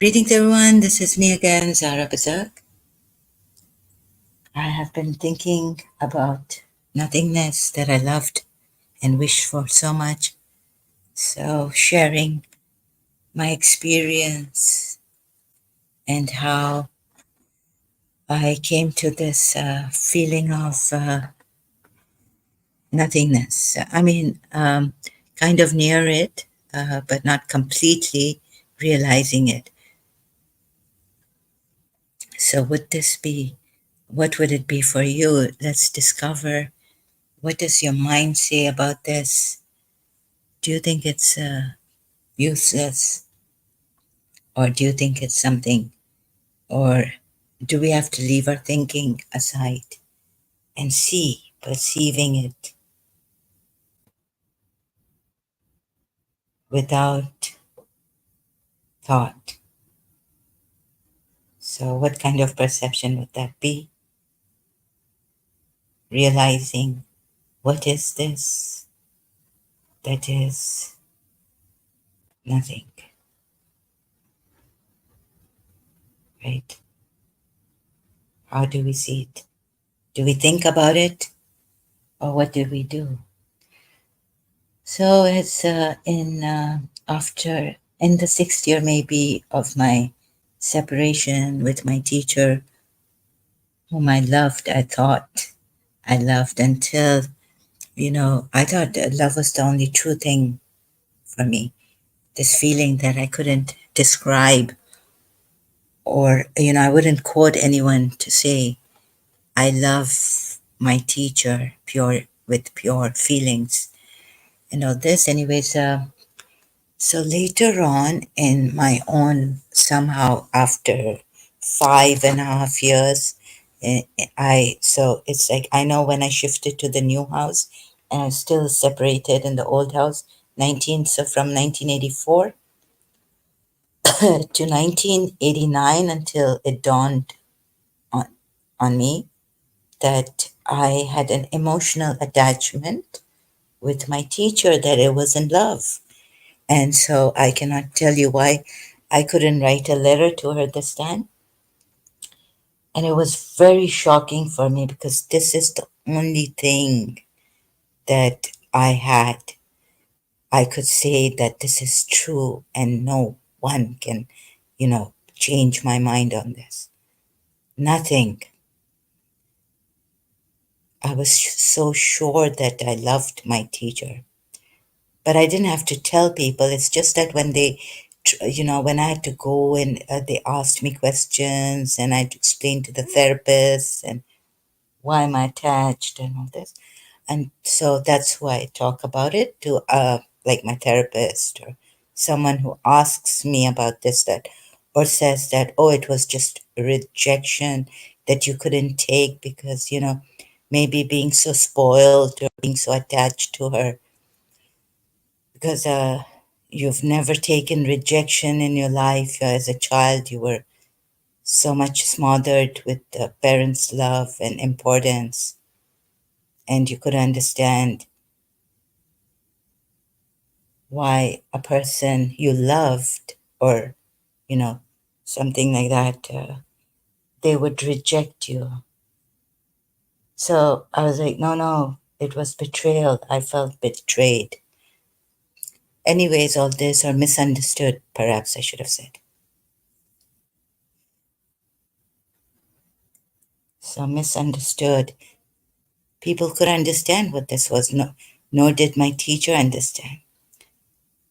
Greetings, everyone. This is me again, Zara Bazak. I have been thinking about nothingness that I loved and wished for so much. So, sharing my experience and how I came to this feeling of nothingness. Kind of near it, but not completely realizing it. So, would this be, what would it be for you? Let's discover. What does your mind say about this? Do you think it's useless, or do you think it's something, or do we have to leave our thinking aside and see, perceiving it without thought? So, what kind of perception would that be? Realizing what is this that is nothing, right? How do we see it? Do we think about it, or what do we do? So it's in after in the sixth year maybe of my separation with my teacher, whom I loved. I thought I loved until I thought that love was the only true thing for me. This feeling that I couldn't describe, or I wouldn't quote anyone to say I love my teacher pure with pure feelings and all this. Anyways. So later on in my own, somehow after 5.5 years, so it's like I know when I shifted to the new house and I'm still separated in the old house, so from 1984 to 1989 until it dawned on, on me that I had an emotional attachment with my teacher, that it was in love. And so I cannot tell you why I couldn't write a letter to her this time. And it was very shocking for me because this is the only thing that I had. I could say that this is true and no one can, change my mind on this. Nothing. I was so sure that I loved my teacher. But I didn't have to tell people. It's just that when when I had to go and they asked me questions and I had to explain to the therapist and why am I attached and all this. And so that's why I talk about it to like my therapist or someone who asks me about this, that, or says that, oh, it was just rejection that you couldn't take because, maybe being so spoiled or being so attached to her because you've never taken rejection in your life. As a child, you were so much smothered with the parents' love and importance, and you could understand why a person you loved or, you know, something like that, they would reject you. So I was like, no, no, it was betrayal. I felt betrayed. Anyways, all this, or misunderstood, perhaps I should have said. So misunderstood. People could understand what this was, no, nor did my teacher understand.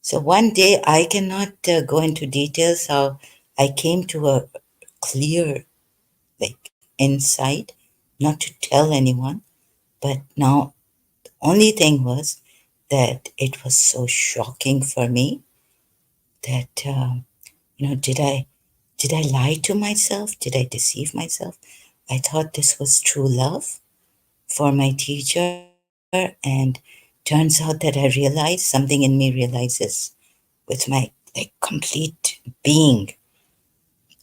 So one day, I cannot go into details how I came to a clear, like, insight, not to tell anyone, but now the only thing was that it was so shocking for me that, did I lie to myself? Did I deceive myself? I thought this was true love for my teacher, and turns out that I realized something in me realizes with my like complete being,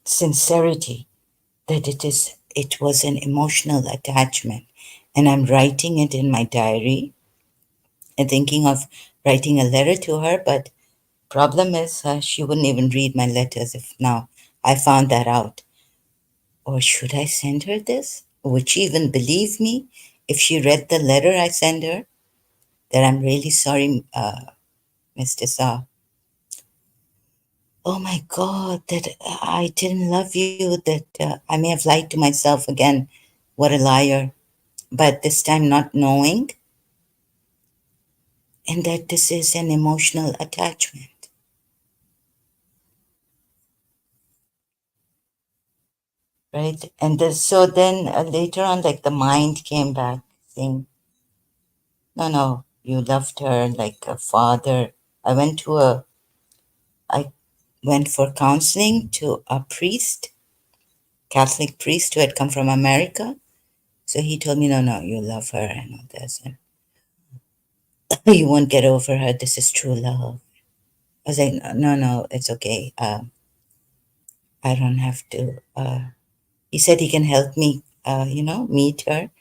sincerity, that it was an emotional attachment. And I'm writing it in my diary and thinking of writing a letter to her, but problem is she wouldn't even read my letters if now I found that out. Or should I send her this? Would she even believe me if she read the letter I sent her? That I'm really sorry, Mr. Saw. Oh my God, that I didn't love you, that I may have lied to myself again. What a liar. But this time not knowing, and that this is an emotional attachment, right? And so then later on, like the mind came back saying, no, no, you loved her like a father. I went to a, I went for counseling to a priest, Catholic priest who had come from America. So he told me, no, no, you love her and all this, and you won't get over her. This is true love. I was like, no, no, it's okay. I don't have to. He said he can help me, meet her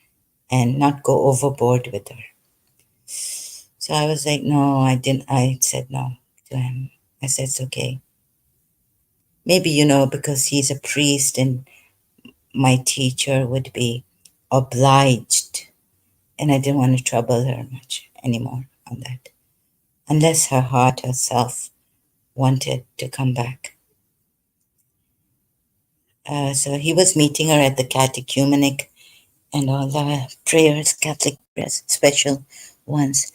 and not go overboard with her. So I was like, no, I didn't. I said no to him. I said, it's okay. Maybe, because he's a priest and my teacher would be obliged. And I didn't want to trouble her much anymore on that, unless her heart herself wanted to come back. So he was meeting her at the catechumenic and all the prayers, Catholic prayers, special ones.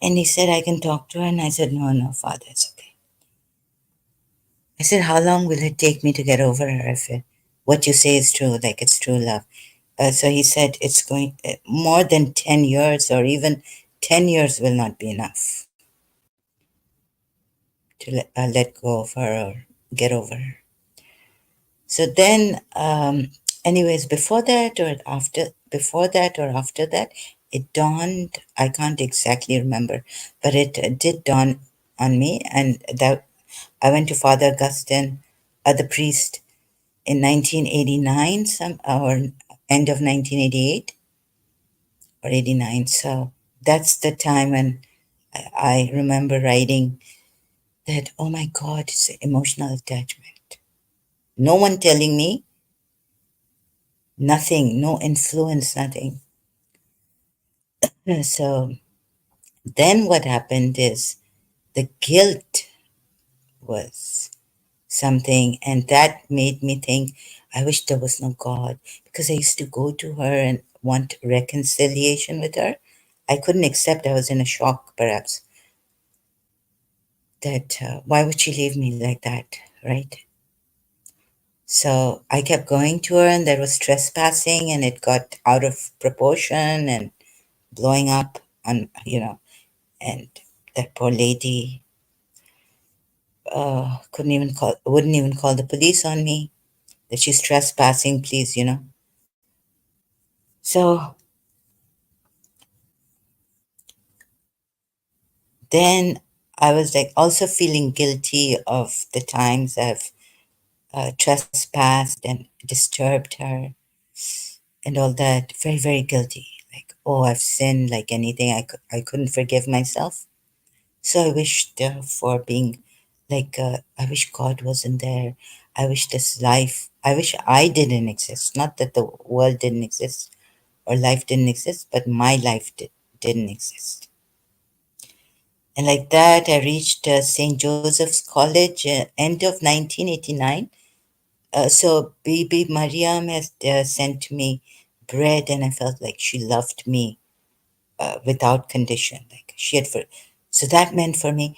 And he said, I can talk to her. And I said, no, no, Father, it's okay. I said, how long will it take me to get over her if what you say is true, like it's true love? So he said, it's going more than 10 years, or even 10 years will not be enough to let go of her or get over her. So then, anyways, before that or after that, it dawned, I can't exactly remember, but it did dawn on me. And that I went to Father Augustine, the priest, in 1989, or end of 1988 or 89. So that's the time when I remember writing that, oh my God, it's emotional attachment. No one telling me, nothing, no influence, nothing. So then what happened is the guilt was something, and that made me think, I wish there was no God, because I used to go to her and want reconciliation with her. I couldn't accept, I was in a shock perhaps, that why would she leave me like that, right? So I kept going to her, and there was trespassing, and it got out of proportion and blowing up on, and that poor lady wouldn't even call the police on me, that she's trespassing, please. So then I was like also feeling guilty of the times I've trespassed and disturbed her and all that. Very, very guilty. Like, oh, I've sinned like anything. I couldn't forgive myself. So I wished for being like, I wish God wasn't there. I wish this life, I wish I didn't exist. Not that the world didn't exist or life didn't exist, but my life didn't exist. And like that, I reached St. Joseph's College end of 1989. So Bibi Mariam has sent me bread, and I felt like she loved me without condition. Like she had so that meant for me,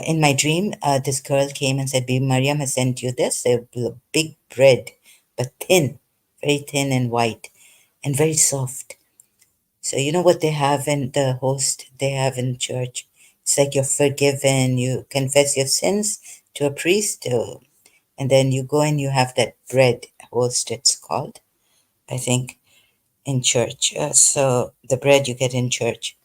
in my dream, this girl came and said, Bibi Mariam has sent you this, a big bread, but thin, very thin and white, and very soft. So you know what they have in the host, they have in church? It's like you're forgiven, you confess your sins to a priest, and then you go and you have that bread host, it's called, I think, in church. So the bread you get in church.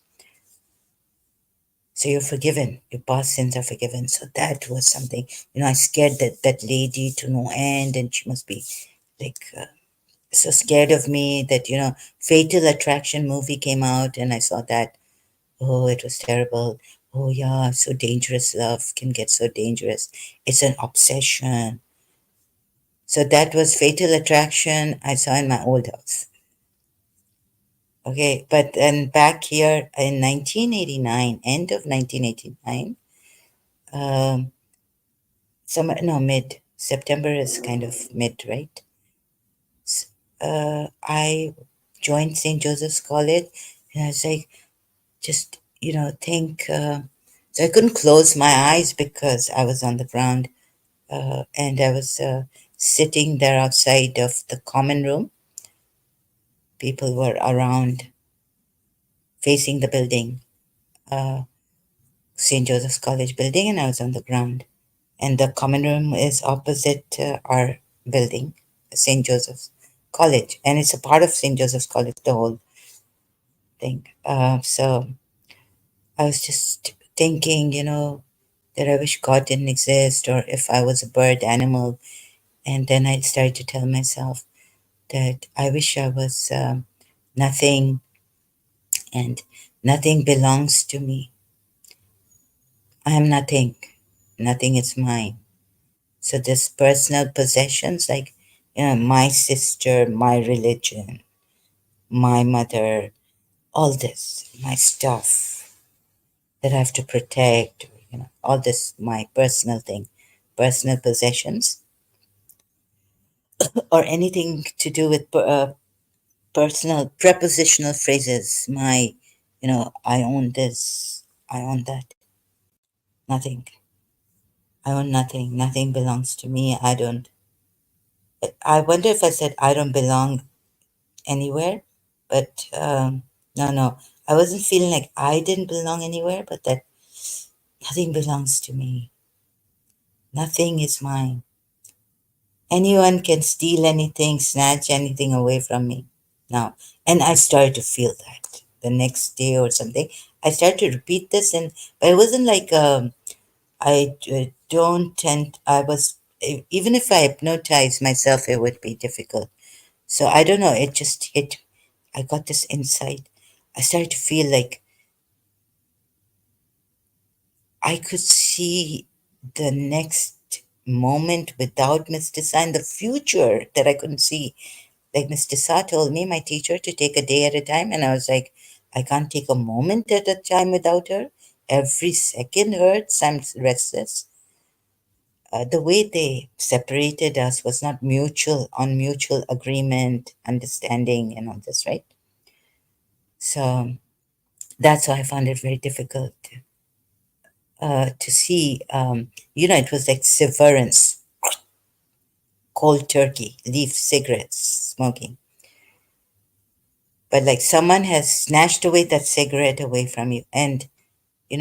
So you're forgiven, your past sins are forgiven. So that was something, I scared that lady to no end, and she must be like so scared of me that, Fatal Attraction movie came out, and I saw that. Oh, it was terrible. Oh, yeah, so dangerous. Love can get so dangerous. It's an obsession. So that was Fatal Attraction I saw in my old house. Okay, but then back here in 1989, end of 1989, um, summer, no, mid September is kind of mid, right? I joined St. Joseph's College, and I was like, just, think. So I couldn't close my eyes because I was on the ground, and I was sitting there outside of the common room. People were around facing the building, uh, St. Joseph's College building, and I was on the ground. And the common room is opposite our building, St. Joseph's College, and it's a part of St. Joseph's College, the whole thing. So I was just thinking, that I wish God didn't exist, or if I was a bird animal. And then I started to tell myself that I wish I was nothing, and nothing belongs to me. I am nothing. Nothing is mine. So this personal possessions, like, my sister, my religion, my mother, all this, my stuff that I have to protect, all this, my personal thing, personal possessions, or anything to do with personal prepositional phrases. I own this, I own that. Nothing. I own nothing. Nothing belongs to me. I don't. I wonder if I said I don't belong anywhere, but no, no. I wasn't feeling like I didn't belong anywhere, but that nothing belongs to me. Nothing is mine. Anyone can steal anything, snatch anything away from me now. And I started to feel that the next day or something. I started to repeat this, but it wasn't like I don't tend. I was even if I hypnotize myself, it would be difficult. So I don't know. It just hit. I got this insight. I started to feel like I could see the next moment without Mr. Design, the future that I couldn't see. Like Mr. Sa told me, my teacher, to take a day at a time, and I was like, I can't take a moment at a time without her. Every second hurts. I'm restless. The way they separated us was not mutual, on mutual agreement, understanding, and all this, right? So that's why I found it very difficult to see. It was like severance, cold turkey, leaf cigarettes, smoking. But like someone has snatched away that cigarette away from you, and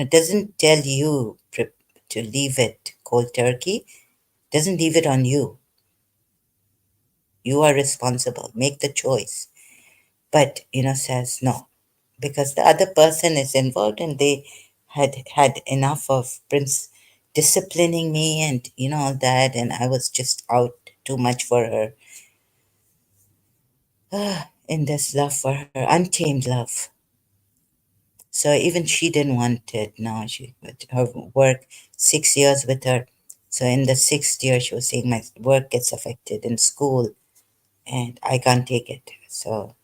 doesn't tell you to leave it cold turkey, doesn't leave it on you. You are responsible. Make the choice. But says no, because the other person is involved, and they had enough of prince disciplining me, and all that, and I was just out too much for her, in this love for her, untamed love. So even she didn't want it. Now she with her work, 6 years with her. So in the sixth year, she was saying my work gets affected in school, and I can't take it. So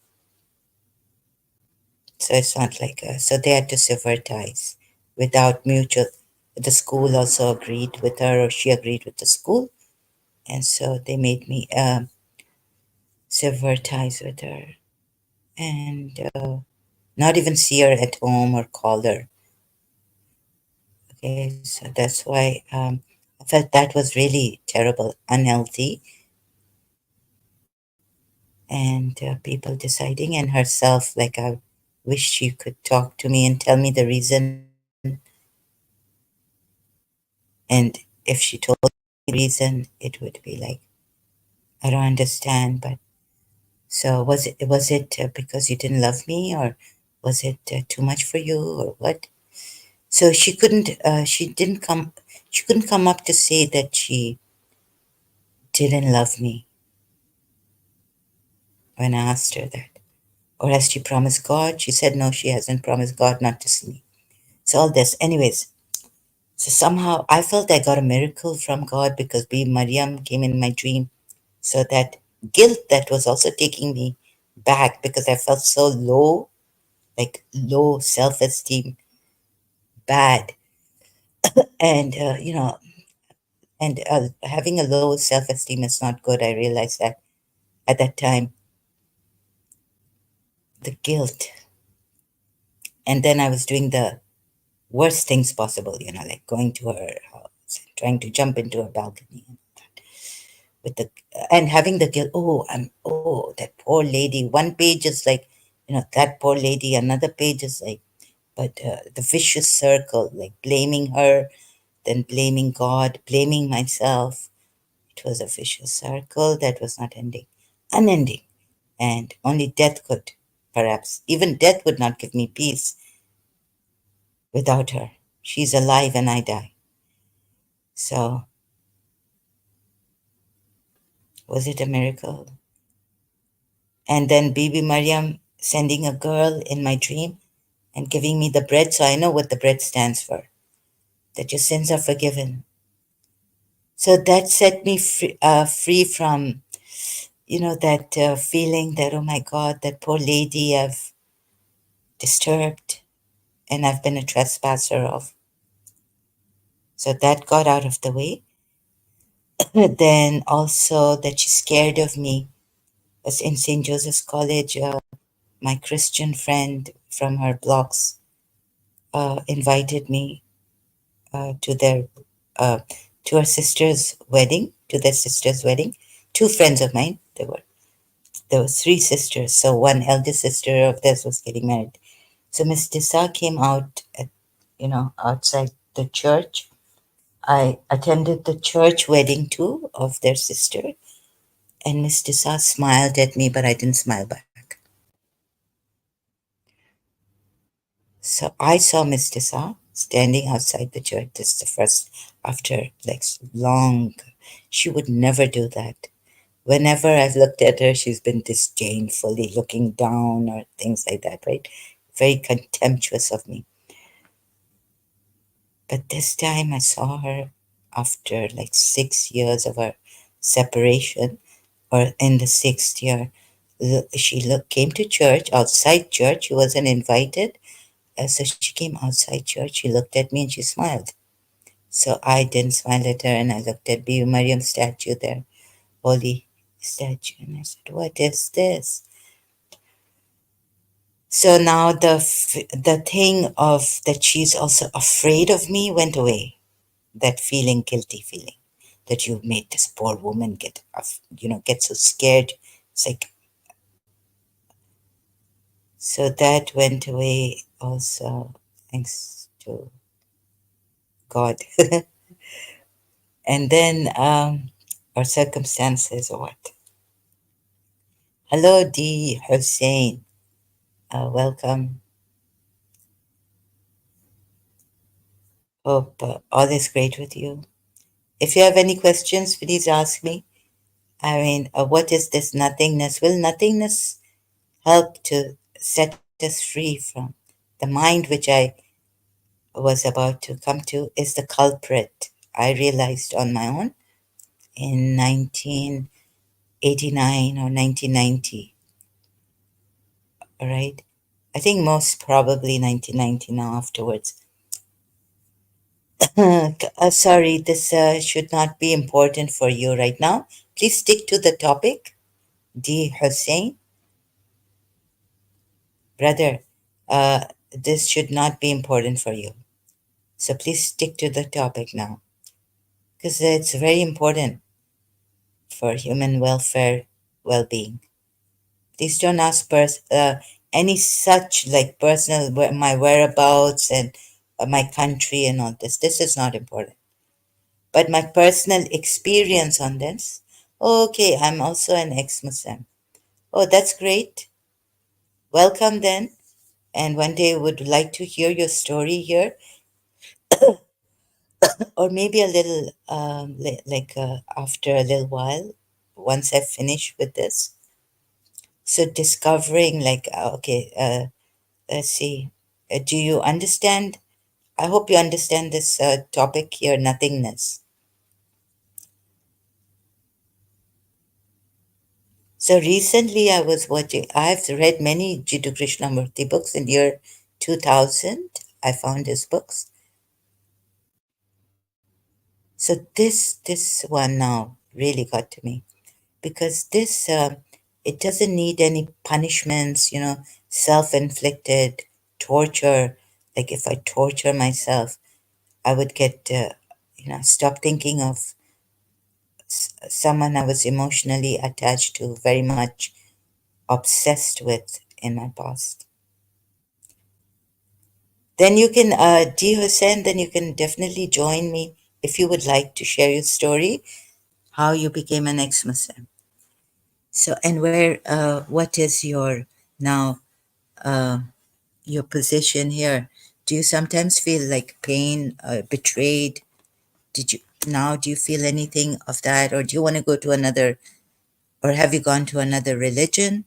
it's not like so they had to sever ties without mutual. The school also agreed with her, or she agreed with the school, and so they made me sever ties with her, and not even see her at home or call her. Okay, so that's why I felt that was really terrible, unhealthy, and people deciding, and herself, like, I wish she could talk to me and tell me the reason. And if she told me the reason, it would be like, I don't understand. But so was it because you didn't love me, or was it too much for you, or what? So she couldn't come up to say that she didn't love me when I asked her that. Or has she promised God? She said no, she hasn't promised God not to see me. So all this. Anyways, so somehow I felt I got a miracle from God, because Bi Mariam came in my dream. So that guilt that was also taking me back because I felt so low, like low self esteem, bad. And, having a low self esteem is not good. I realized that at that time, the guilt. And then I was doing the worst things possible, like going to her house, trying to jump into her balcony with the and having the guilt. That poor lady. One page is like, that poor lady. Another page is like, but the vicious circle, like blaming her, then blaming God, blaming myself. It was a vicious circle that was not ending, unending, and only death could, perhaps. Even death would not give me peace without her. She's alive and I die. So, was it a miracle? And then Bibi Mariam sending a girl in my dream and giving me the bread, so I know what the bread stands for, that your sins are forgiven. So that set me free from, that feeling that, oh my God, that poor lady I've disturbed and I've been a trespasser of. So that got out of the way. Then also that she's scared of me. Was in St. Joseph's College. My Christian friend from her blogs invited me to their uh, to her sister's wedding, to their sister's wedding. Two friends of mine. There were three sisters. So one elder sister of theirs was getting married. So Miss Disa came out outside the church. I attended the church wedding too of their sister, and Miss Disa smiled at me, but I didn't smile back. So I saw Miss Disa standing outside the church. This is the first after like long. She would never do that. Whenever I've looked at her, she's been disdainfully looking down or things like that, right? Very contemptuous of me. But this time I saw her after like 6 years of our separation, or in the sixth year. Came to church, outside church. She wasn't invited. So she came outside church. She looked at me and she smiled. So I didn't smile at her and I looked at Bibi Mariam's statue there, holy statue. And I said, what is this? So now the thing of that she's also afraid of me went away. That feeling, guilty feeling, that you made this poor woman get so scared. It's like, so that went away also, thanks to God. And then our circumstances or what? Hello, D. Hussein. Welcome. Hope all is great with you. If you have any questions, please ask me. I mean, what is this nothingness? Will nothingness help to set us free from the mind, which I was about to come to, is the culprit. I realized on my own in 1989 or 1990, all right? I think most probably 1990 now afterwards. Sorry, this should not be important for you right now. Please stick to the topic. D. Hussein, brother, this should not be important for you. So please stick to the topic now because it's very important for human welfare, well being. Please don't ask any such like personal, my whereabouts and my country and all this. This is not important. But my personal experience on this. Okay, I'm also an ex Muslim. Oh, that's great. Welcome then. And one day would like to hear your story here, or maybe a little, after a little while, once I finish with this. So discovering, let's see. Do you understand? I hope you understand this topic here, nothingness. So recently I was watching, I've read many Jiddu Krishnamurti books. In year 2000, I found his books. So this one now really got to me because this it doesn't need any punishments, self-inflicted torture. Like if I torture myself, I would get stop thinking of someone I was emotionally attached to, very much obsessed with in my past. Then you can, D. Hussein, then you can definitely join me if you would like to share your story, how you became an ex-Muslim. So, and what is your now, your position here? Do you sometimes feel like pain, betrayed? Do you feel anything of that? Or do you want to go to another, or have you gone to another religion?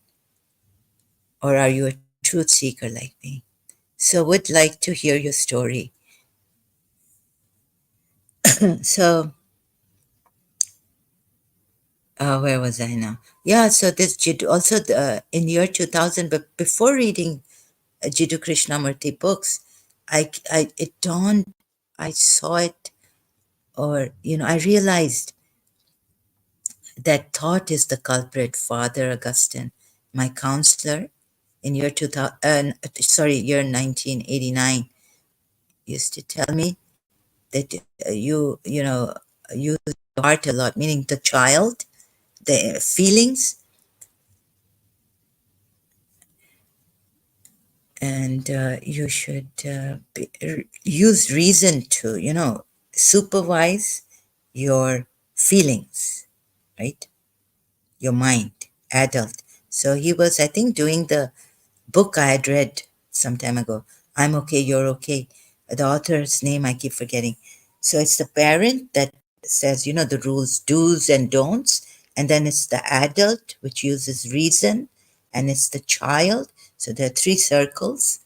Or are you a truth seeker like me? So, would like to hear your story. So, where was I now? Yeah, so this also in year 2000, but before reading Jiddu Krishnamurti books, it dawned, I saw it, or, I realized that thought is the culprit. Father Augustine, my counselor in year 2000, year 1989, used to tell me that you use your heart a lot, meaning the child, the feelings, and you should use reason to supervise your feelings, right? Your mind, adult. So he was, I think, doing the book I had read some time ago, I'm Okay, You're Okay. The author's name I keep forgetting. So it's the parent that says, the rules, do's and don'ts, and then it's the adult which uses reason, and it's the child. So there are three circles,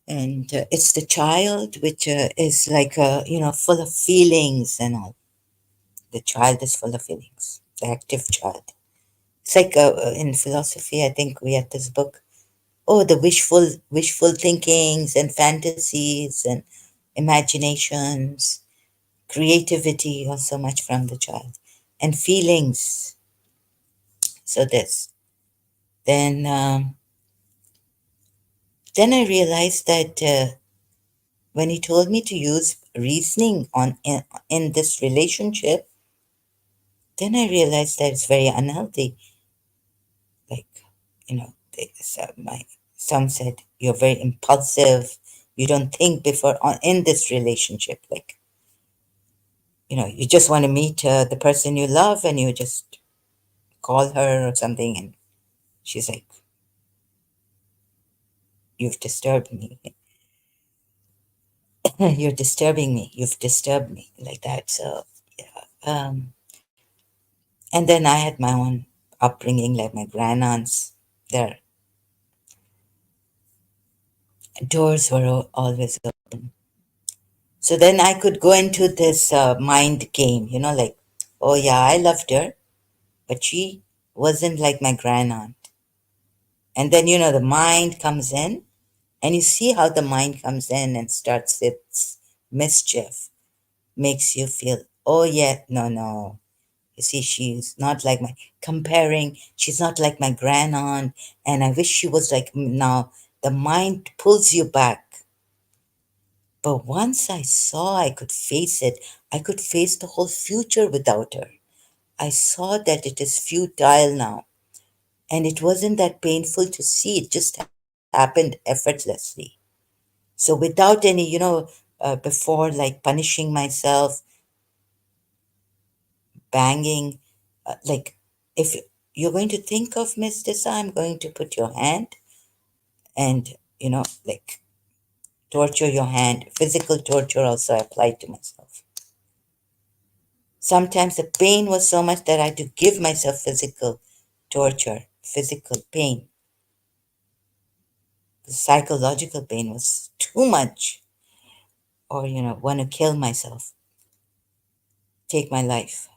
and it's the child which is like full of feelings and all. The child is full of feelings, the active child. It's like in philosophy, I think we had this book. Oh, the wishful thinkings and fantasies and imaginations, creativity, or so much from the child, and feelings. So this. Then, then I realized that when he told me to use reasoning in this relationship, then I realized that it's very unhealthy. Like, some said you're very impulsive. You don't think before in this relationship. Like, you just want to meet the person you love, and you just call her or something, and she's like, "You've disturbed me. You're disturbing me. You've disturbed me," like that. So, yeah. And then I had my own upbringing, like my grandaunt's. Their doors were always open. So then I could go into this mind game, like, oh yeah, I loved her, but she wasn't like my grandaunt. And then, the mind comes in, and you see how the mind comes in and starts its mischief, makes you feel, oh yeah, no, no. You see, she's not like comparing, she's not like my grandaunt, and I wish she was like now. The mind pulls you back. But once I saw I could face it, I could face the whole future without her. I saw that it is futile now. And it wasn't that painful to see, it just happened effortlessly. So without any, before like punishing myself, banging, like if you're going to think of Miss Dissa, I'm going to put your hand and, like torture your hand. Physical torture also I applied to myself. Sometimes the pain was so much that I had to give myself physical torture, physical pain. The psychological pain was too much, or, want to kill myself, take my life.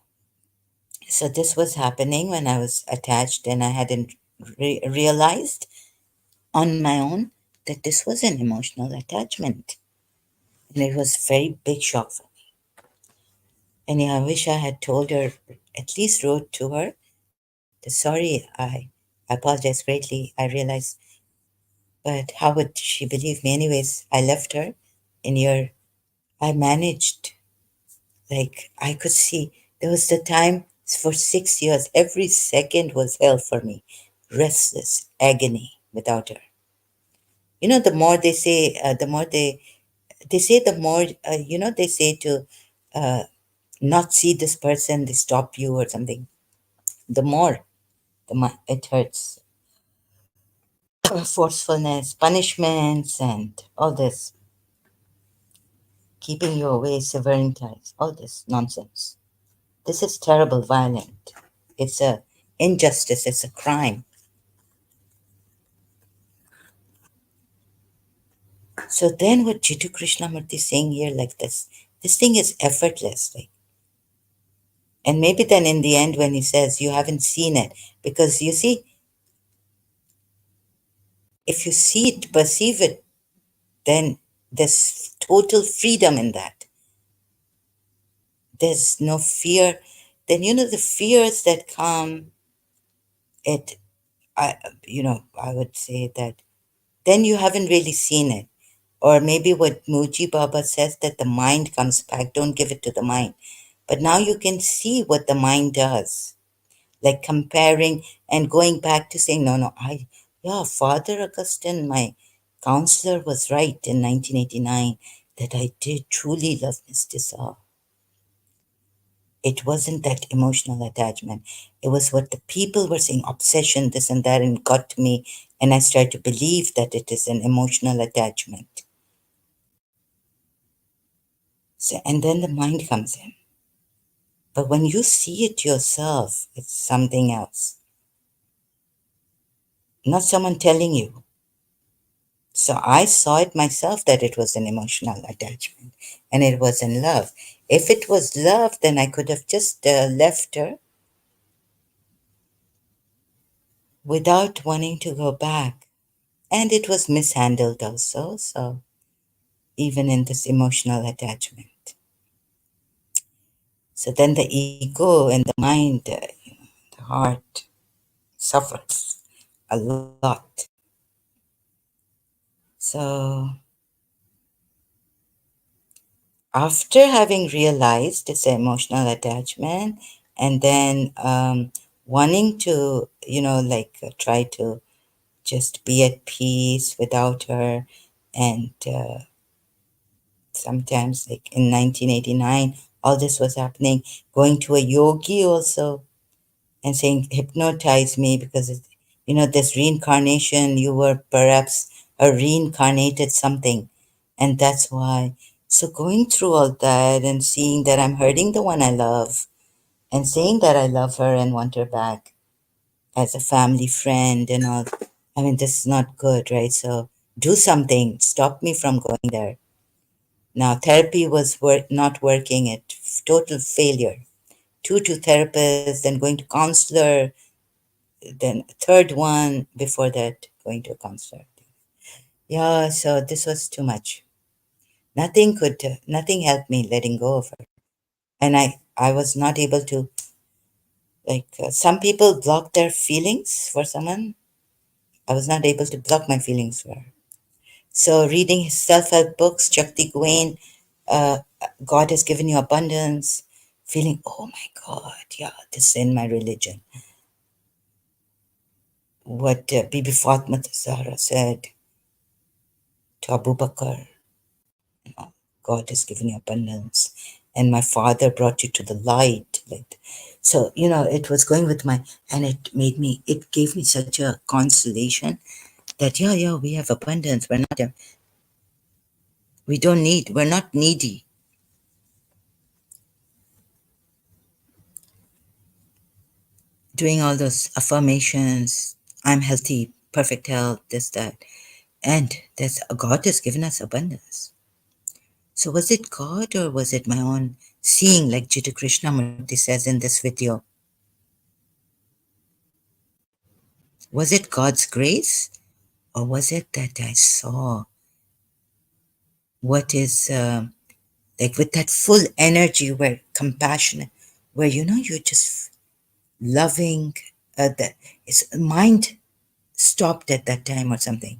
So this was happening when I was attached, and I hadn't realized on my own that this was an emotional attachment. And it was a very big shock for me. And yeah, I wish I had told her, at least wrote to her, that sorry, I apologize greatly. I realize, but how would she believe me? Anyways, I left her in your, I managed, like, I could see there was the time for 6 years, every second was hell for me. Restless agony without her. You know, the more they say, the more they say, the more, they say to uh, not see this person, they stop you or something. The more, it hurts. Forcefulness, punishments, and all this, keeping you away, severing ties, all this nonsense. This is terrible, violent. It's a injustice. It's a crime. So then, what Jiddu Krishnamurti is saying here, like this thing is effortless, like, and maybe then in the end, when he says you haven't seen it, because you see, if you see it, perceive it, then there's total freedom in that. There's no fear. Then the fears that come. It, I, I would say that then you haven't really seen it. Or maybe what Muji Baba says, that the mind comes back, don't give it to the mind. But now you can see what the mind does, like comparing and going back to saying, no, yeah, Father Augustine, my counselor, was right in 1989 that I did truly love Miss Tissot. It wasn't that emotional attachment. It was what the people were saying, obsession, this and that, and it got to me. And I started to believe that it is an emotional attachment. So, and then the mind comes in. But when you see it yourself, it's something else. Not someone telling you. So I saw it myself that it was an emotional attachment and it was in love. If it was love, then I could have just left her without wanting to go back. And it was mishandled also. So even in this emotional attachment. So then the ego and the mind, the heart suffers a lot. So after having realized it's an emotional attachment and then wanting to, try to just be at peace without her, and sometimes, like in 1989, all this was happening, going to a yogi also and saying, hypnotize me because, this reincarnation, you were perhaps a reincarnated something. And that's why. So going through all that and seeing that I'm hurting the one I love and saying that I love her and want her back as a family friend and all. I mean, this is not good, right? So do something. Stop me from going there. Now, therapy was not working. It total failure. Two to therapists, then going to counselor, then third one before that going to a counselor. Yeah, so this was too much. Nothing helped me letting go of her. And I was not able to, like, some people block their feelings for someone. I was not able to block my feelings for her. So reading his self-help books, Shakti Gawain, God has given you abundance, feeling, oh my God, yeah, this is in my religion. What Bibi Fatma Zahra said to Abu Bakr, God has given you abundance, and my father brought you to the light. Like, so it was going with my, and it gave me such a consolation that yeah, we have abundance. We're not needy. Doing all those affirmations, I'm healthy, perfect health, this, that, and there's God has given us abundance. So was it God or was it my own seeing, like Jiddu Krishnamurti says in this video? Was it God's grace, or was it that I saw what is like with that full energy, where compassionate, where you're just loving, that it's mind stopped at that time or something.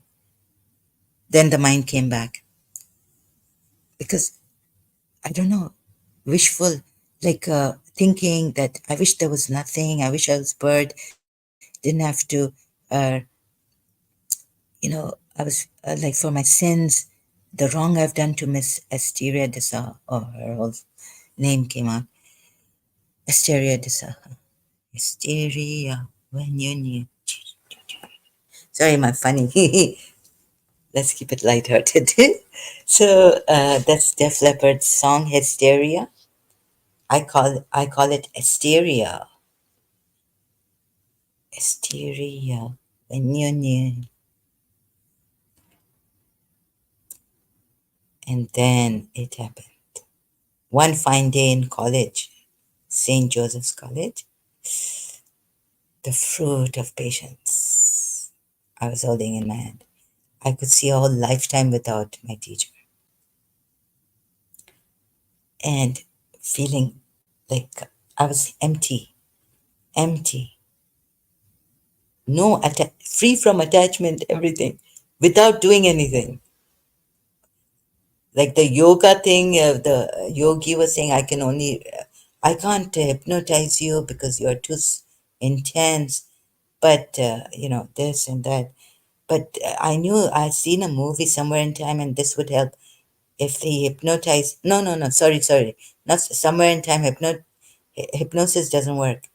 Then the mind came back because I don't know, wishful, like thinking that I wish there was nothing. I wish I was bird, didn't have to, uh, I was like for my sins, the wrong I've done to Miss Asteria Desa, or her whole name came out, Asteria Desa. Asteria, when you need. Sorry, my funny. Let's keep it lighthearted. So that's Def Leppard's song Hysteria. I call it Asteria. Hysteria. When you knew. And then it happened. One fine day in college, St. Joseph's College, the fruit of patience I was holding in my hand. I could see a whole lifetime without my teacher and feeling like I was empty, empty, no, free from attachment, everything, without doing anything. Like the yoga thing, the yogi was saying, I can't hypnotize you because you're too intense, but this and that. But I knew I'd seen a movie somewhere in time, and this would help if they hypnotize. No, no, no, sorry, not somewhere in time. Hypnosis doesn't work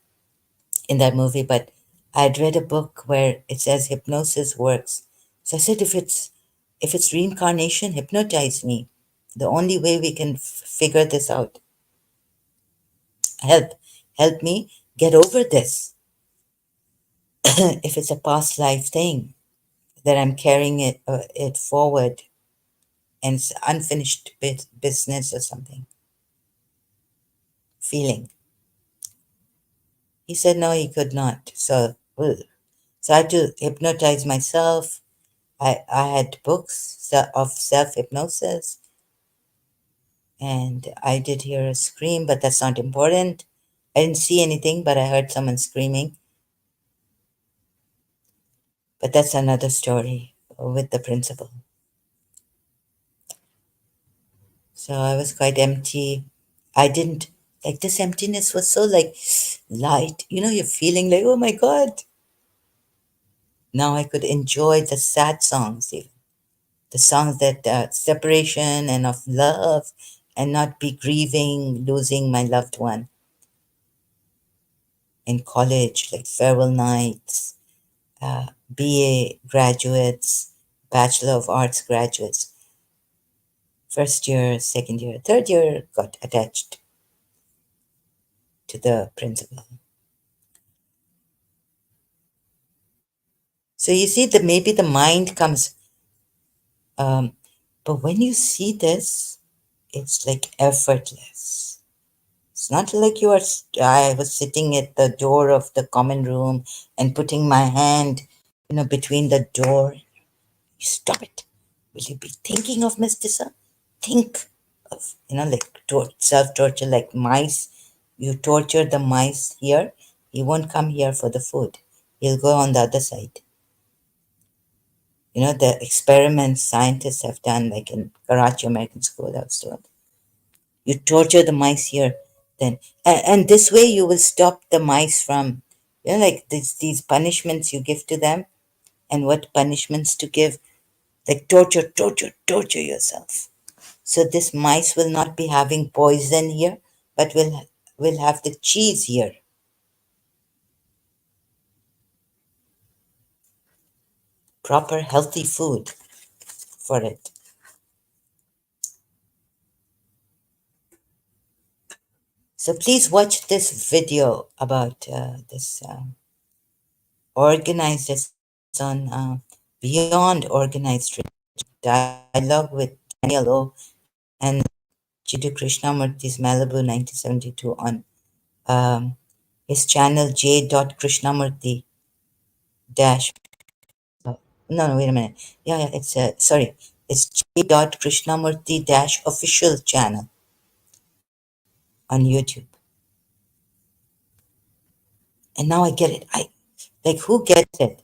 in that movie, but I'd read a book where it says hypnosis works. So I said, if it's reincarnation, hypnotize me. The only way we can figure this out. Help, help me get over this. If it's a past life thing that I'm carrying it forward, and it's unfinished business or something, feeling. He said no, he could not. So I had to hypnotize myself. I had books of self hypnosis, and I did hear a scream, but that's not important. I didn't see anything, but I heard someone screaming. But that's another story with the principal. So I was quite empty. I didn't like this emptiness was so like light. You're feeling like, oh my God. Now I could enjoy the sad songs, even the songs that separation and of love, and not be grieving losing my loved one in college, like farewell nights, BA graduates, Bachelor of Arts graduates, first year, second year, third year got attached to the principal. So you see that maybe the mind comes, um, but when you see this, it's like effortless. It's not like I was sitting at the door of the common room and putting my hand, between the door. You stop it. Will you be thinking of Miss Tissa? Think of, like self-torture, like mice. You torture the mice here. He won't come here for the food. He'll go on the other side. The experiments scientists have done, like in Karachi American School, I was told. You torture the mice here, then, and this way you will stop the mice from, like these punishments you give to them, and what punishments to give, like torture yourself. So this mice will not be having poison here, but will have the cheese here, proper healthy food for it. So please watch this video about this organized. It's on Beyond Organized Dialogue with Daniel O. and Jiddu Krishnamurthy's Malibu 1972 on his channel J. Krishnamurthy dash. No, no, wait a minute. Yeah, yeah, it's sorry. It's J. Krishnamurti dash official channel on YouTube. And now I get it. I like who gets it?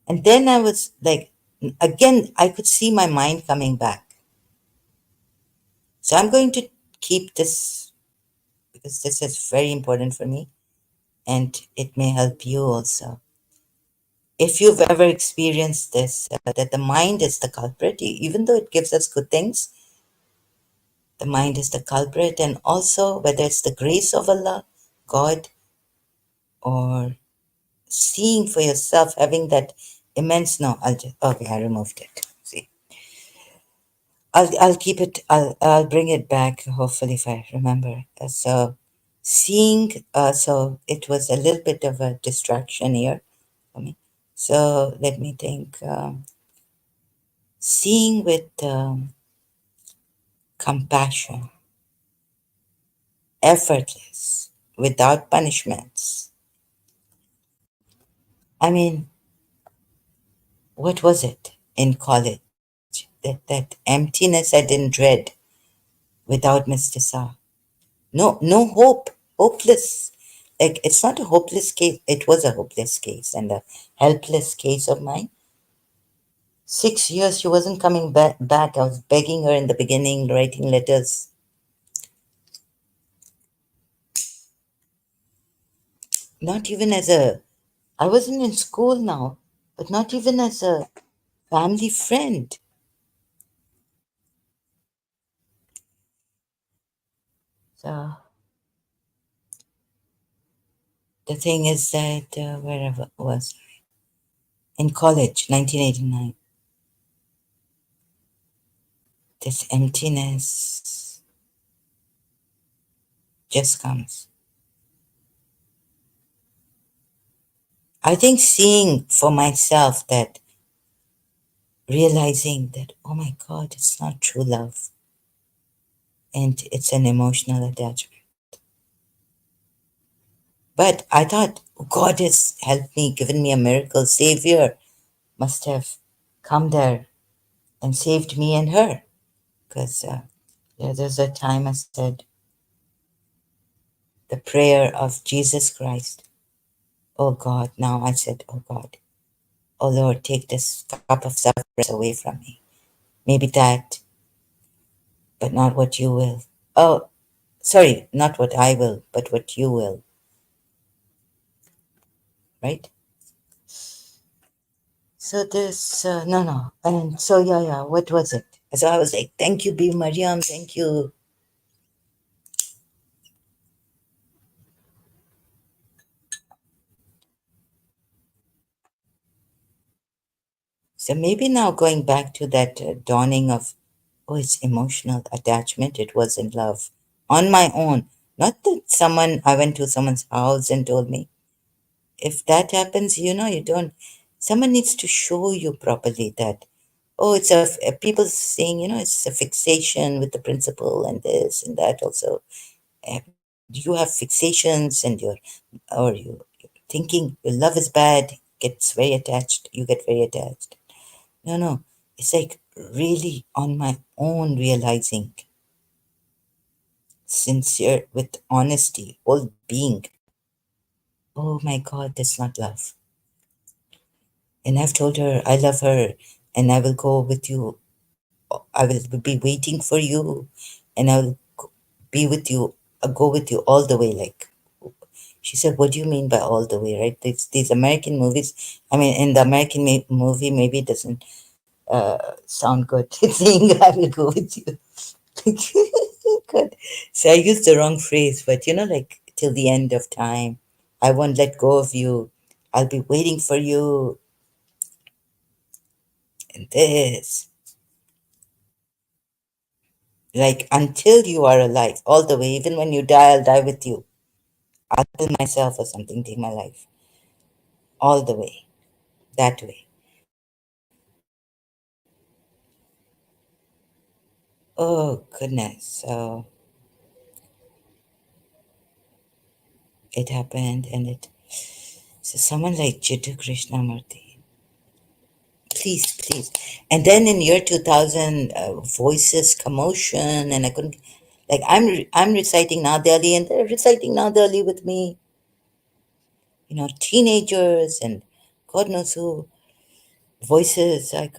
And then I was like, again, I could see my mind coming back. So I'm going to keep this because this is very important for me and it may help you also. If you've ever experienced this, that the mind is the culprit, even though it gives us good things, the mind is the culprit, and also whether it's the grace of Allah, God, or seeing for yourself, having that immense. No, I'll just okay. I removed it. See, I'll keep it. I'll bring it back. Hopefully, if I remember. So, seeing. So it was a little bit of a distraction here for me. So let me think. Seeing with compassion, effortless, without punishments. I mean, what was it in college? That emptiness I didn't dread without Mr. Sa. No hope, hopeless. Like it's not a hopeless case. It was a hopeless case and a helpless case of mine. 6 years she wasn't coming back. I was begging her in the beginning, writing letters. Not even as a I wasn't in school now, but not even as a family friend. So the thing is that wherever was in college, 1989, this emptiness just comes. I think seeing for myself that realizing that, oh my God, it's not true love and it's an emotional attachment. But I thought God has helped me, given me a miracle. Savior must have come there and saved me and her. Because yeah, there's a time I said the prayer of Jesus Christ. Oh God, now I said, oh God, oh Lord, take this cup of suffering away from me. Maybe that, but not what you will. Oh, sorry, not what I will, but what you will, right? So this, no. And so, yeah, what was it? So I was like, thank you, B. Mariam, thank you. So maybe now going back to that dawning of, oh, it's emotional attachment. It wasn't love on my own. Not that someone, I went to someone's house and told me. If that happens, you don't, someone needs to show you properly that, oh, it's people saying, it's a fixation with the principle and this and that also. Uh, you have fixations and you're thinking your love is bad, gets very attached, you get very attached. No, it's like really on my own realizing, sincere with honesty, all being, oh my God, that's not love. And I've told her I love her and I will go with you. I will be waiting for you and I will be with you, go with you all the way. Like, she said, what do you mean by all the way, right? These American movies, I mean, in the American movie, maybe it doesn't sound good saying I will go with you. Good. So I used the wrong phrase, but like till the end of time, I won't let go of you. I'll be waiting for you. And this, like until you are alive, all the way, even when you die, I'll die with you. I'll kill myself or something, take my life. All the way, that way. Oh, goodness. So it happened, and so someone like Jiddu Krishnamurti. please, please. And then in year 2000, voices commotion, and I couldn't, like, I'm reciting Nadali, and they're reciting Nadali with me, teenagers and God knows who, voices, like,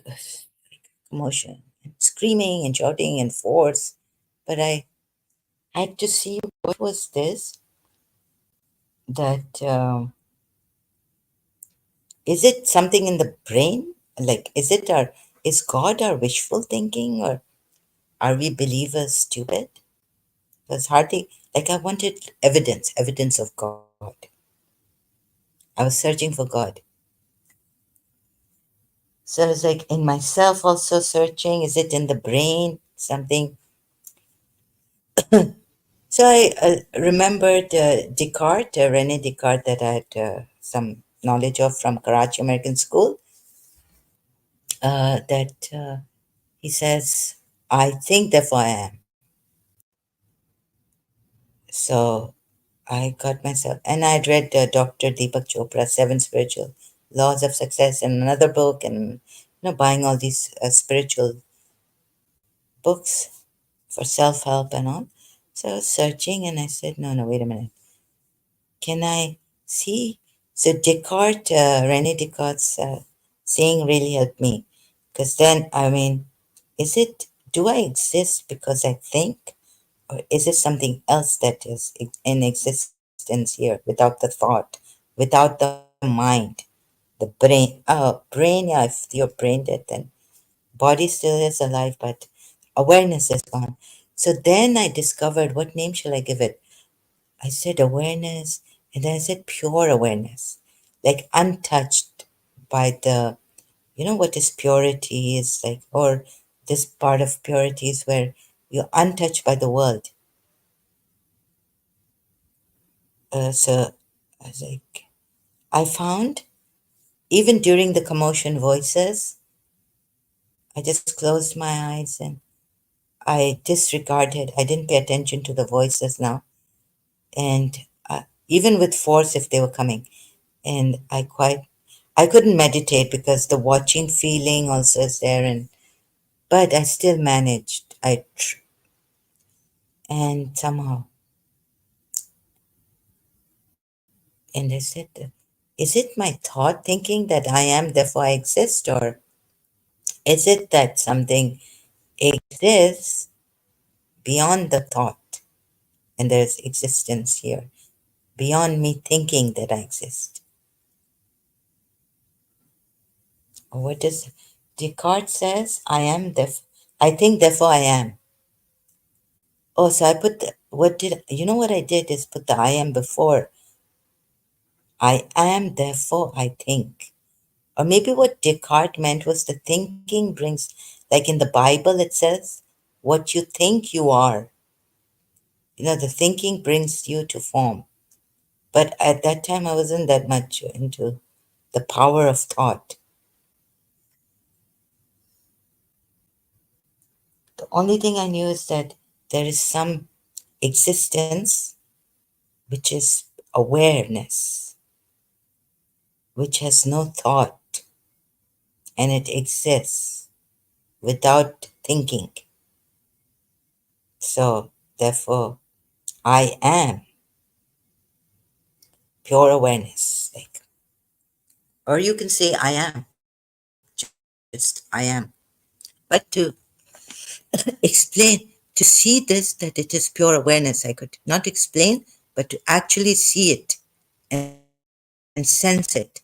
commotion, and screaming and shouting and force. But I had to see what was this, that, is it something in the brain? Like, is God our wishful thinking, or are we believers stupid? It was hardly, like, I wanted evidence of God. I was searching for God. So I was like in myself also searching, is it in the brain? Something. So I remembered Descartes, Rene Descartes, that I had some knowledge of from Karachi American School, that he says, I think, therefore I am. So I got myself, and I'd read Dr. Deepak Chopra's Seven Spiritual Laws of Success in another book, and buying all these spiritual books for self help and all. So I was searching, and I said, no, no, wait a minute. Can I see? So Descartes, Rene Descartes' saying really helped me, because then, I mean, do I exist because I think? Or is it something else that is in existence here without the thought, without the mind, the brain? Oh, brain, yeah, if you're brain dead, then body still is alive, but awareness is gone. So then I discovered, what name shall I give it? I said awareness, and then I said pure awareness, like untouched by the, what is purity is like, or this part of purity is where you're untouched by the world. So I was like, I found, even during the commotion voices, I just closed my eyes and I disregarded, I didn't pay attention to the voices now. And even with force, if they were coming, and I couldn't meditate because the watching feeling also is there, but I still managed. And somehow, and I said, is it my thought thinking that I am, therefore I exist, or is it that something exists beyond the thought, and there's existence here beyond me thinking that I exist? Or what does Descartes says? I think, therefore I am. Oh, so I put what I did is put the I am before. I am, therefore I think. Or maybe what Descartes meant was the thinking brings, like in the Bible it says, what you think you are. The thinking brings you to form. But at that time, I wasn't that much into the power of thought. The only thing I knew is that there is some existence which is awareness, which has no thought, and it exists without thinking. So, therefore, I am pure awareness. Like, or you can say I am, just I am. But to explain, to see this, that it is pure awareness, I could not explain, but to actually see it and sense it,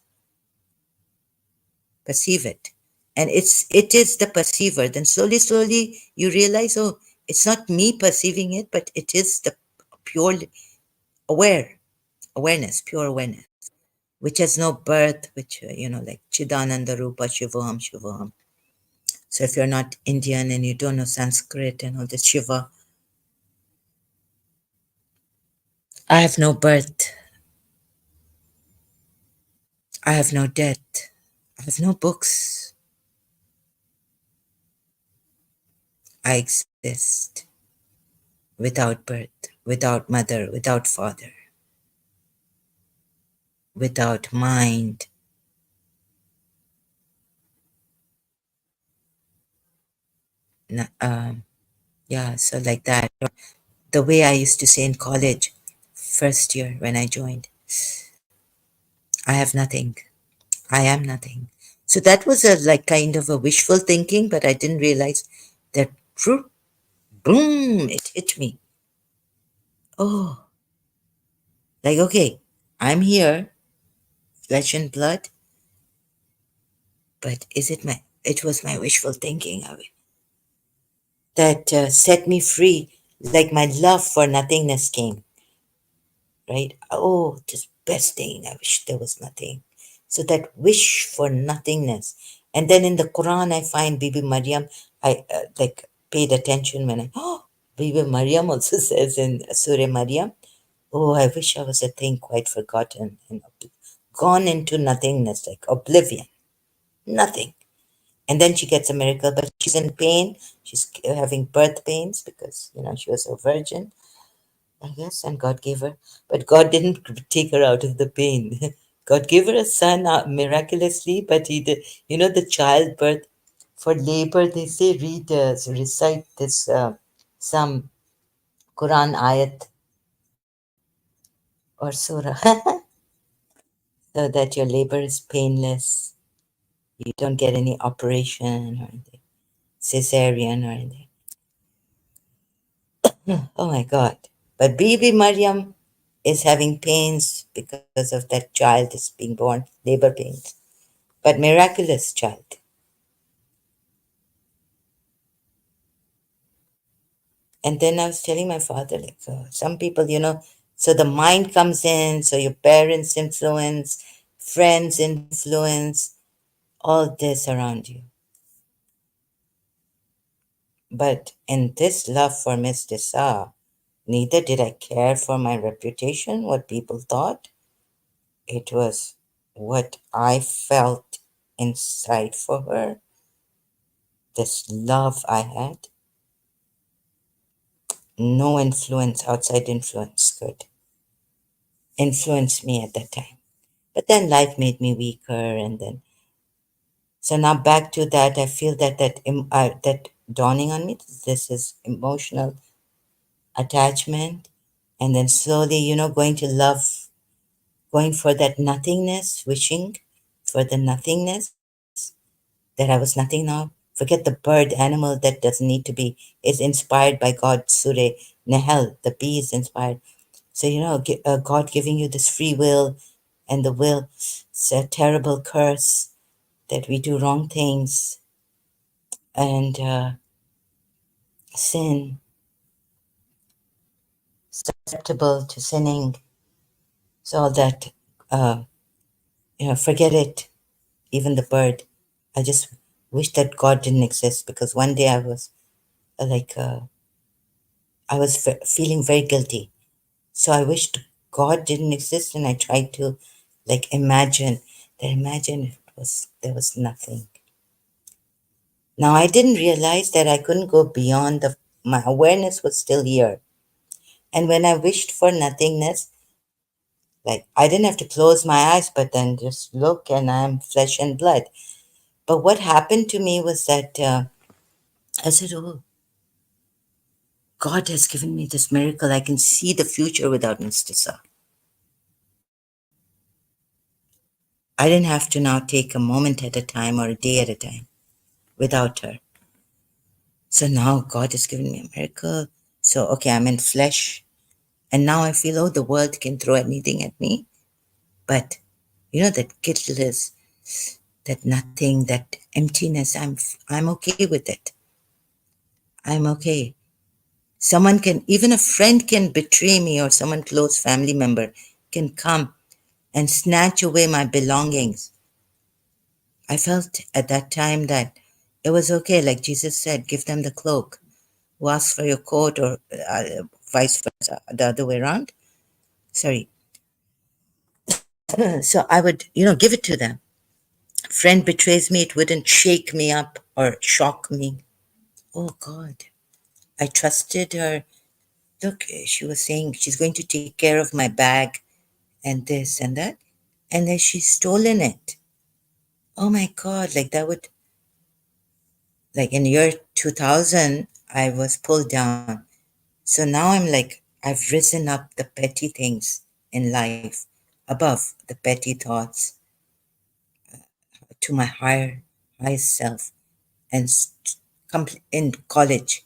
perceive it. And it is the perceiver. Then slowly you realize, oh, it's not me perceiving it, but it is the pure awareness, pure awareness, which has no birth, which, like Chidananda Rupa Shivoham Shivoham. So if you're not Indian and you don't know Sanskrit and all this Shiva, I have no birth, I have no death, I have no books, I exist without birth, without mother, without father, without mind, Yeah, so like that. Or the way I used to say in college, first year when I joined, I have nothing. I am nothing. So that was a like kind of a wishful thinking, but I didn't realize that boom, it hit me. Oh, like okay, I'm here, flesh and blood, but is it my? It was my wishful thinking of it that set me free. Like my love for nothingness came, right? Oh, this best thing. I wish there was nothing. So that wish for nothingness. And then in the Quran, I find Bibi Maryam, I like paid attention when Bibi Maryam also says in Surah Maryam, oh, I wish I was a thing quite forgotten and gone into nothingness, like oblivion, nothing. And then she gets a miracle, but she's in pain. She's having birth pains because, she was a virgin, I guess, and God gave her. But God didn't take her out of the pain. God gave her a son miraculously, but He did, the childbirth for labor, they say, recite this, some Quran ayat or surah, so that your labor is painless. You don't get any operation or anything, cesarean or anything. Oh my God. But Bibi Maryam is having pains because of that child is being born, labor pains. But miraculous child. And then I was telling my father, like, some people, so the mind comes in, so your parents influence, friends influence, all this around you. But in this love for Miss Desa, neither did I care for my reputation, what people thought. It was what I felt inside for her, this love I had. No influence, outside influence could influence me at that time. But then life made me weaker, and then so now back to that. I feel that dawning on me. This is emotional attachment, and then slowly, going to love, going for that nothingness, wishing for the nothingness, that I was nothing now. Forget the bird animal that doesn't need to be, is inspired by God. Surah Nehel, the bee is inspired. So, God giving you this free will, and the will, it's a terrible curse that we do wrong things and sin, susceptible to sinning. So all that, uh, forget it, even the bird. I just wish that God didn't exist, because one day I was like, I was feeling very guilty. So I wished God didn't exist, and I tried to like imagine there was nothing. Now I didn't realize that I couldn't go beyond my awareness was still here. And when I wished for nothingness, like I didn't have to close my eyes, but then just look, and I'm flesh and blood. But what happened to me was that I said, oh, God has given me this miracle. I can see the future without Mistisa. I didn't have to now take a moment at a time or a day at a time without her. So now God has given me a miracle. So, okay, I'm in flesh. And now I feel, oh, the world can throw anything at me. But, that guiltless, that nothing, that emptiness, I'm okay with it. I'm okay. Someone can, even a friend can betray me, or someone close family member can come and snatch away my belongings. I felt at that time that it was okay. Like Jesus said, give them the cloak. Who asks for your coat, or vice versa, the other way around. Sorry. So I would, give it to them. Friend betrays me, it wouldn't shake me up or shock me. Oh God, I trusted her. Look, she was saying she's going to take care of my bag and this and that. And then she's stolen it. Oh my God, like that would, Like in year 2000, I was pulled down. So now I'm like, I've risen up the petty things in life above the petty thoughts to my highest self, and in college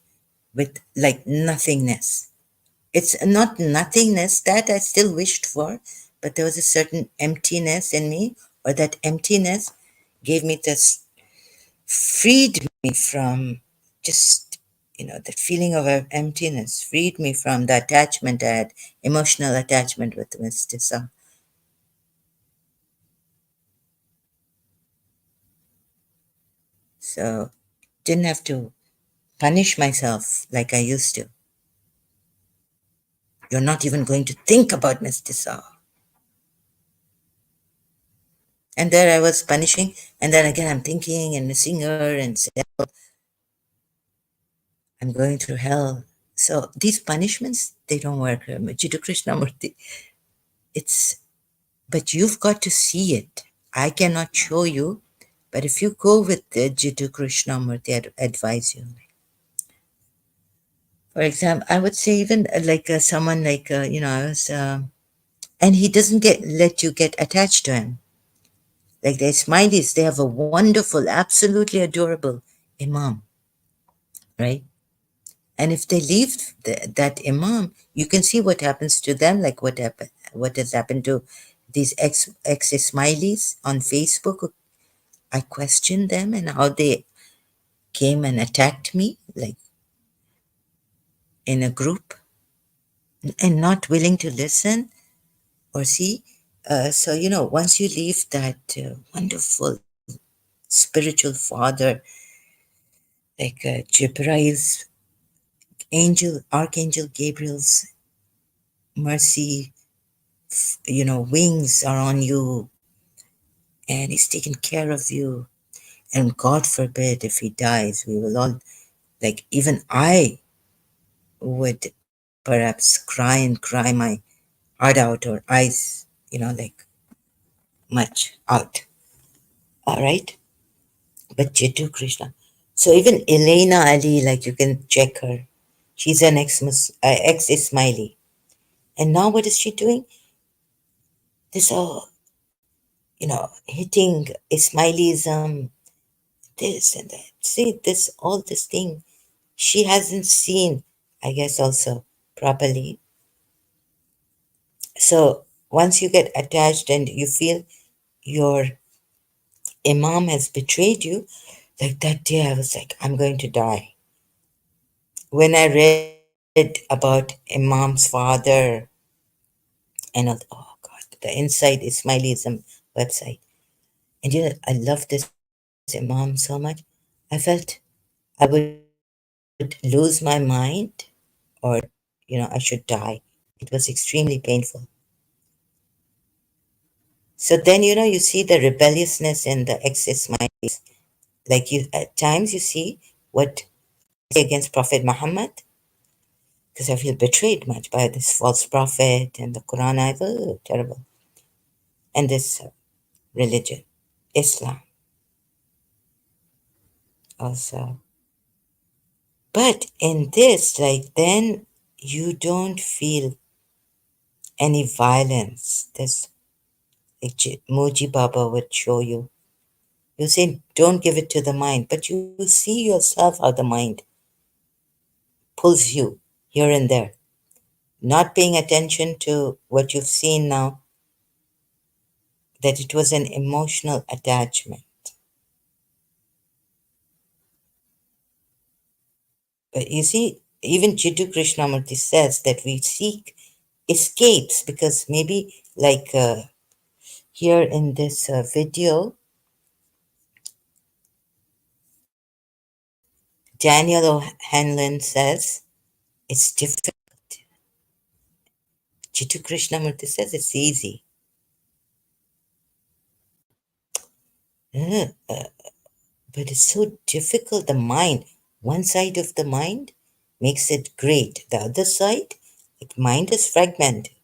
with like nothingness. It's not nothingness that I still wished for, but there was a certain emptiness in me, or that emptiness gave me this, freed me from just, the feeling of emptiness, freed me from the attachment I had, emotional attachment with Mr. Sa. So didn't have to punish myself like I used to. You're not even going to think about Mr. Sa. And there I was punishing, and then again I'm thinking and missing her and saying, I'm going through hell. So these punishments, they don't work. Jiddu Krishnamurti, it's, but you've got to see it. I cannot show you, but if you go with the Jiddu Krishnamurti, I'd advise you. For example, I would say even like someone like, I was, and he doesn't let you get attached to him. Like the Ismailis, they have a wonderful, absolutely adorable Imam, right? And if they leave that Imam, you can see what happens to them, like what has happened to these ex Ismailis on Facebook. I questioned them and how they came and attacked me, like in a group, and not willing to listen or see. So, once you leave that wonderful spiritual father, like Jibrail's angel, Archangel Gabriel's mercy, wings are on you, and he's taking care of you. And God forbid if he dies, we will all, like, even I would perhaps cry and cry my heart out, or eyes, like much out. All right. But Jiddu Krishna. So even Elena Ali, like you can check her. She's an ex-Ismaili. And now what is she doing? This all, hitting Ismailism, this and that. See, all this thing. She hasn't seen, I guess, also properly. So once you get attached and you feel your Imam has betrayed you, like that day I was like, I'm going to die. When I read about Imam's father and all, oh God, the Inside Ismailism website. And I love this Imam so much. I felt I would lose my mind, or, I should die. It was extremely painful. So then, you see the rebelliousness in the ex-Ismailis. Like at times you see what against Prophet Muhammad, because I feel betrayed much by this false prophet and the Quran. I feel terrible. And this religion, Islam also. But in this, like, then you don't feel any violence. This, like Moji Baba would show you. You say, don't give it to the mind, but you see yourself how the mind pulls you here and there. Not paying attention to what you've seen now, that it was an emotional attachment. But you see, even Jiddu Krishnamurti says that we seek escapes because maybe, like here in this video, Daniel O'Hanlon says it's difficult. Jiddu Krishnamurti says it's easy. Uh, but it's so difficult. The mind, one side of the mind makes it great. The other side, like mind is fragmented.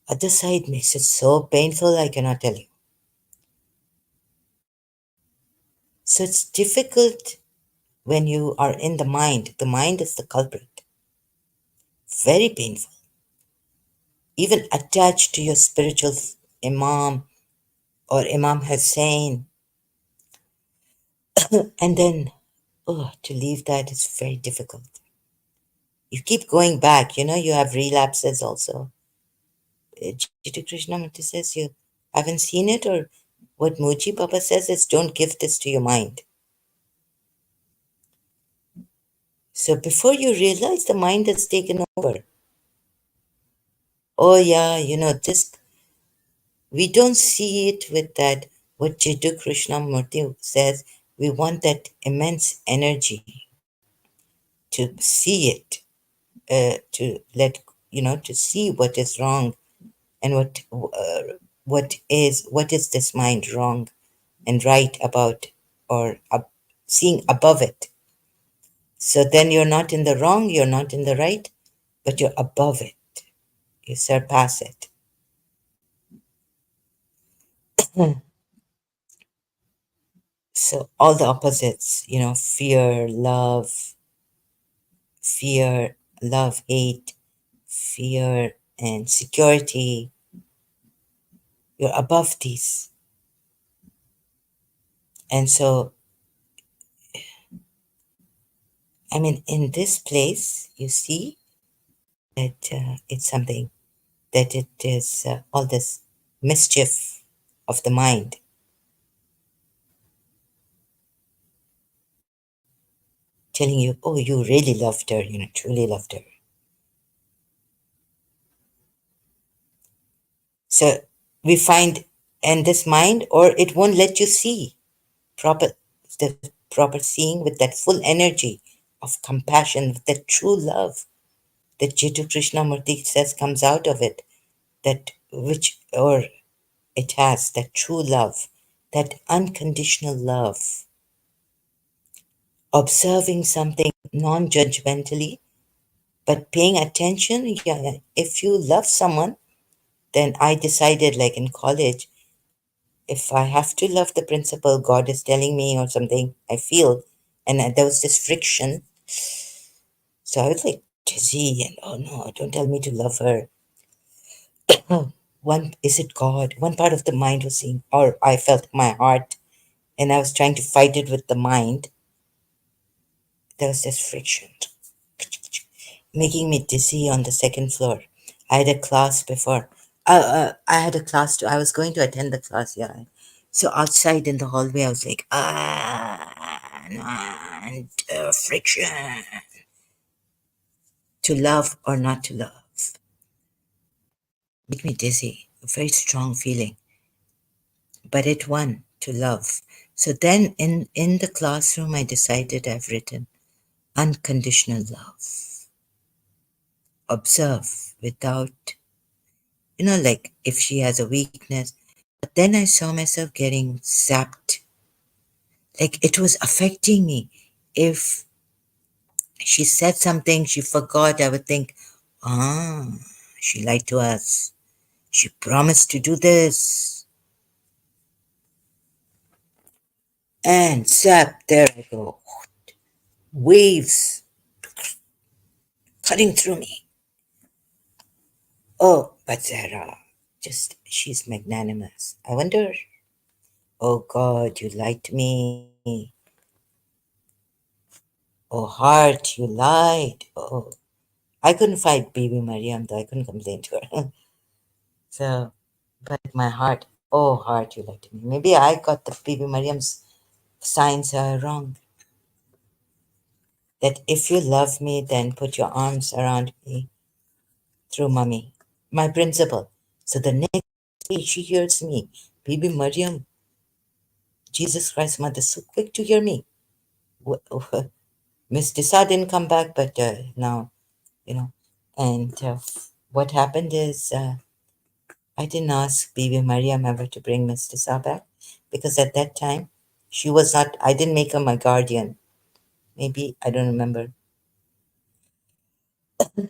Other side makes it so painful, I cannot tell you. So it's difficult when you are in the mind. The mind is the culprit. Very painful. Even attached to your spiritual imam or Imam Hussein. And then, oh, to leave that is very difficult. You keep going back, you have relapses also. Jiddu Krishnamurti says you haven't seen it, or what Muji Baba says is don't give this to your mind. So before you realize, the mind has taken over. Oh yeah, this, we don't see it with that, what Jiddu Krishnamurti says, we want that immense energy to see it, to let, to see what is wrong and what is this mind wrong and right about, or seeing above it. So then you're not in the wrong, you're not in the right, but you're above it. You surpass it. So all the opposites, fear, love, hate, fear, and security, you're above these. And so, I mean, in this place, you see that it's something, that it is all this mischief of the mind, telling you, oh, you really loved her, truly loved her. So we find, and this mind, or it won't let you see proper, the proper seeing with that full energy of compassion, with that true love that Jiddu Krishnamurti says comes out of it, that which, or it has that true love, that unconditional love, observing something non-judgmentally, but paying attention. Yeah, if you love someone, then I decided, like in college, if I have to love the principal, God is telling me or something, I feel, and there was this friction. So I was like dizzy, and oh no, don't tell me to love her. One, is it God? One part of the mind was saying, or I felt my heart, and I was trying to fight it with the mind. There was this friction, making me dizzy on the second floor. I had a class before. I had a class too. I was going to attend the class, yeah. So outside in the hallway, I was like, and friction, to love or not to love. Make me dizzy, a very strong feeling, but it won, to love. So then in the classroom, I decided I've written unconditional love. Observe without, like if she has a weakness. But then I saw myself getting zapped, like it was affecting me. If she said something, she forgot, I would think, ah, she lied to us. She promised to do this. And zap, there I go. Waves cutting through me. Oh, but Zara, just, she's magnanimous. I wonder, oh God, you lied to me. Oh heart, you lied. Oh, I couldn't fight Bibi Mariam though. I couldn't complain to her. So, but my heart, oh heart, you lied to me. Maybe I got the Bibi Mariam's signs wrong. That if you love me, then put your arms around me through mommy, my principal. So the next day she hears me, Bibi Mariam, Jesus Christ, mother, so quick to hear me. Miss Disa didn't come back, but now, you know. And what happened is, I didn't ask Bibi Mariam ever to bring Miss Disa back, because at that time she was not, I didn't make her my guardian. Maybe, I don't remember.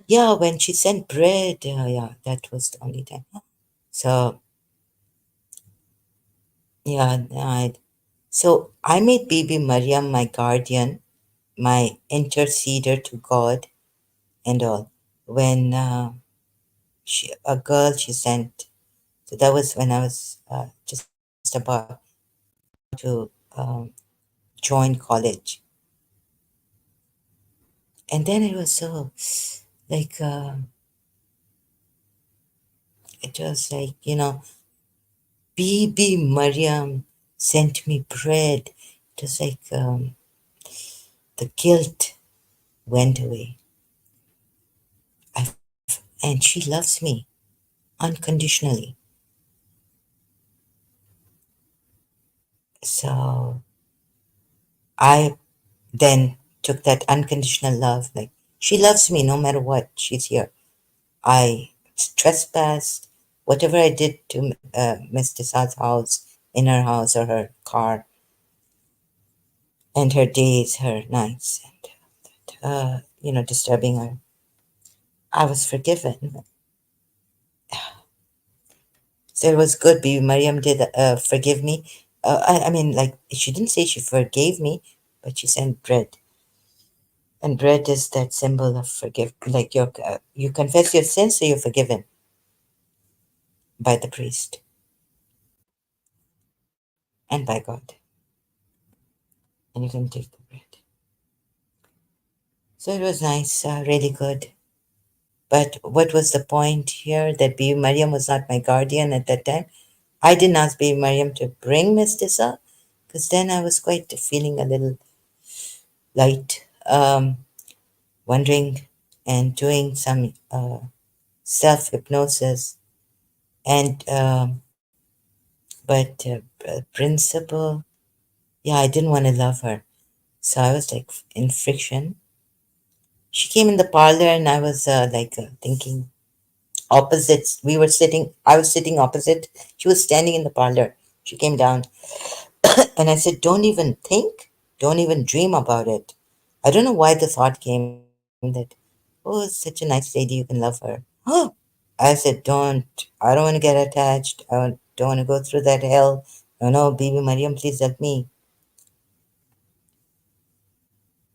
Yeah, when she sent bread, yeah, that was the only time. So, yeah, So I made Bibi Maryam my guardian, my interceder to God, and all. When a girl she sent, so that was when I was just about to join college. And then it was so like, it was like, Bibi Maryam sent me bread. It was like the guilt went away. And she loves me unconditionally. So I then took that unconditional love, like she loves me no matter what. She's here. I trespassed, whatever I did to Miss Desa's house, in her house or her car, and her days, her nights, and disturbing her. I was forgiven. So it was good. Bibi Mariam did forgive me. I mean, like, she didn't say she forgave me, but she sent bread. And bread is that symbol of forgive. Like, you confess your sins, so you're forgiven by the priest and by God. And you can take the bread. So it was nice, really good. But what was the point here? That Bibi Mariam was not my guardian at that time. I didn't ask Bibi Mariam to bring Miss Tissa, because then I was quite feeling a little light, wondering and doing some self hypnosis. And but principal, yeah, I didn't want to love her, so I was like in friction. She came in the parlor, and I was thinking opposites. We were sitting. I was sitting opposite. She was standing in the parlor. She came down, and I said, "Don't even think. Don't even dream about it." I don't know why the thought came that, oh, it's such a nice lady. You can love her. Oh, I said, don't. I don't want to get attached. Don't want to go through that hell. No, no, Bibi Mariam, please help me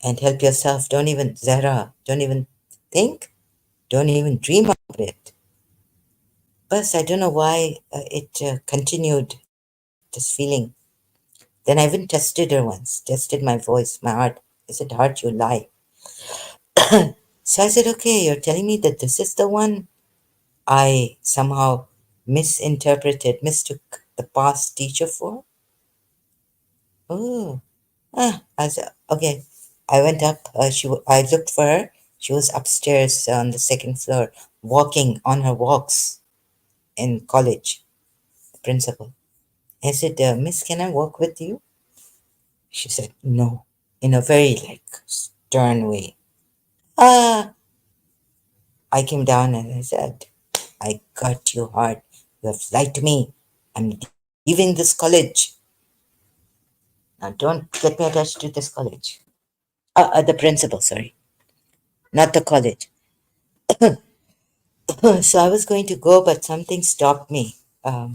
and help yourself. Don't even, Zahra, don't even think. Don't even dream about it. But I don't know why it continued, this feeling. Then I even tested her once, tested my voice, my heart. I said, heart, you lie. So I said, okay, you're telling me that this is the one I somehow mistook the past teacher for? Oh, I said, okay. I went up. I looked for her. She was upstairs on the second floor, walking on her walks in college. The principal. I said, Miss, can I walk with you? She said, no, in a very stern way. Ah, I came down and I said, I got you hard. You have lied to me. I'm leaving this college. Now don't get me attached to this college. The principal, sorry, not the college. So I was going to go, but something stopped me. I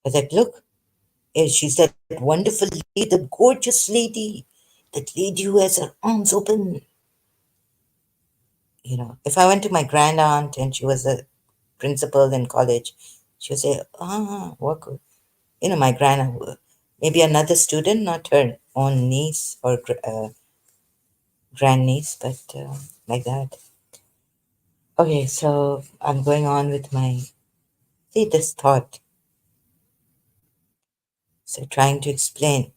was like, look, she's that wonderful lady, the gorgeous lady, that lady who has her arms open. If I went to my grand aunt and she was a principal in college, she would say, work. My grand aunt, maybe another student, not her own niece or grandniece, but like that. Okay, so I'm going on with see, this thought. So trying to explain.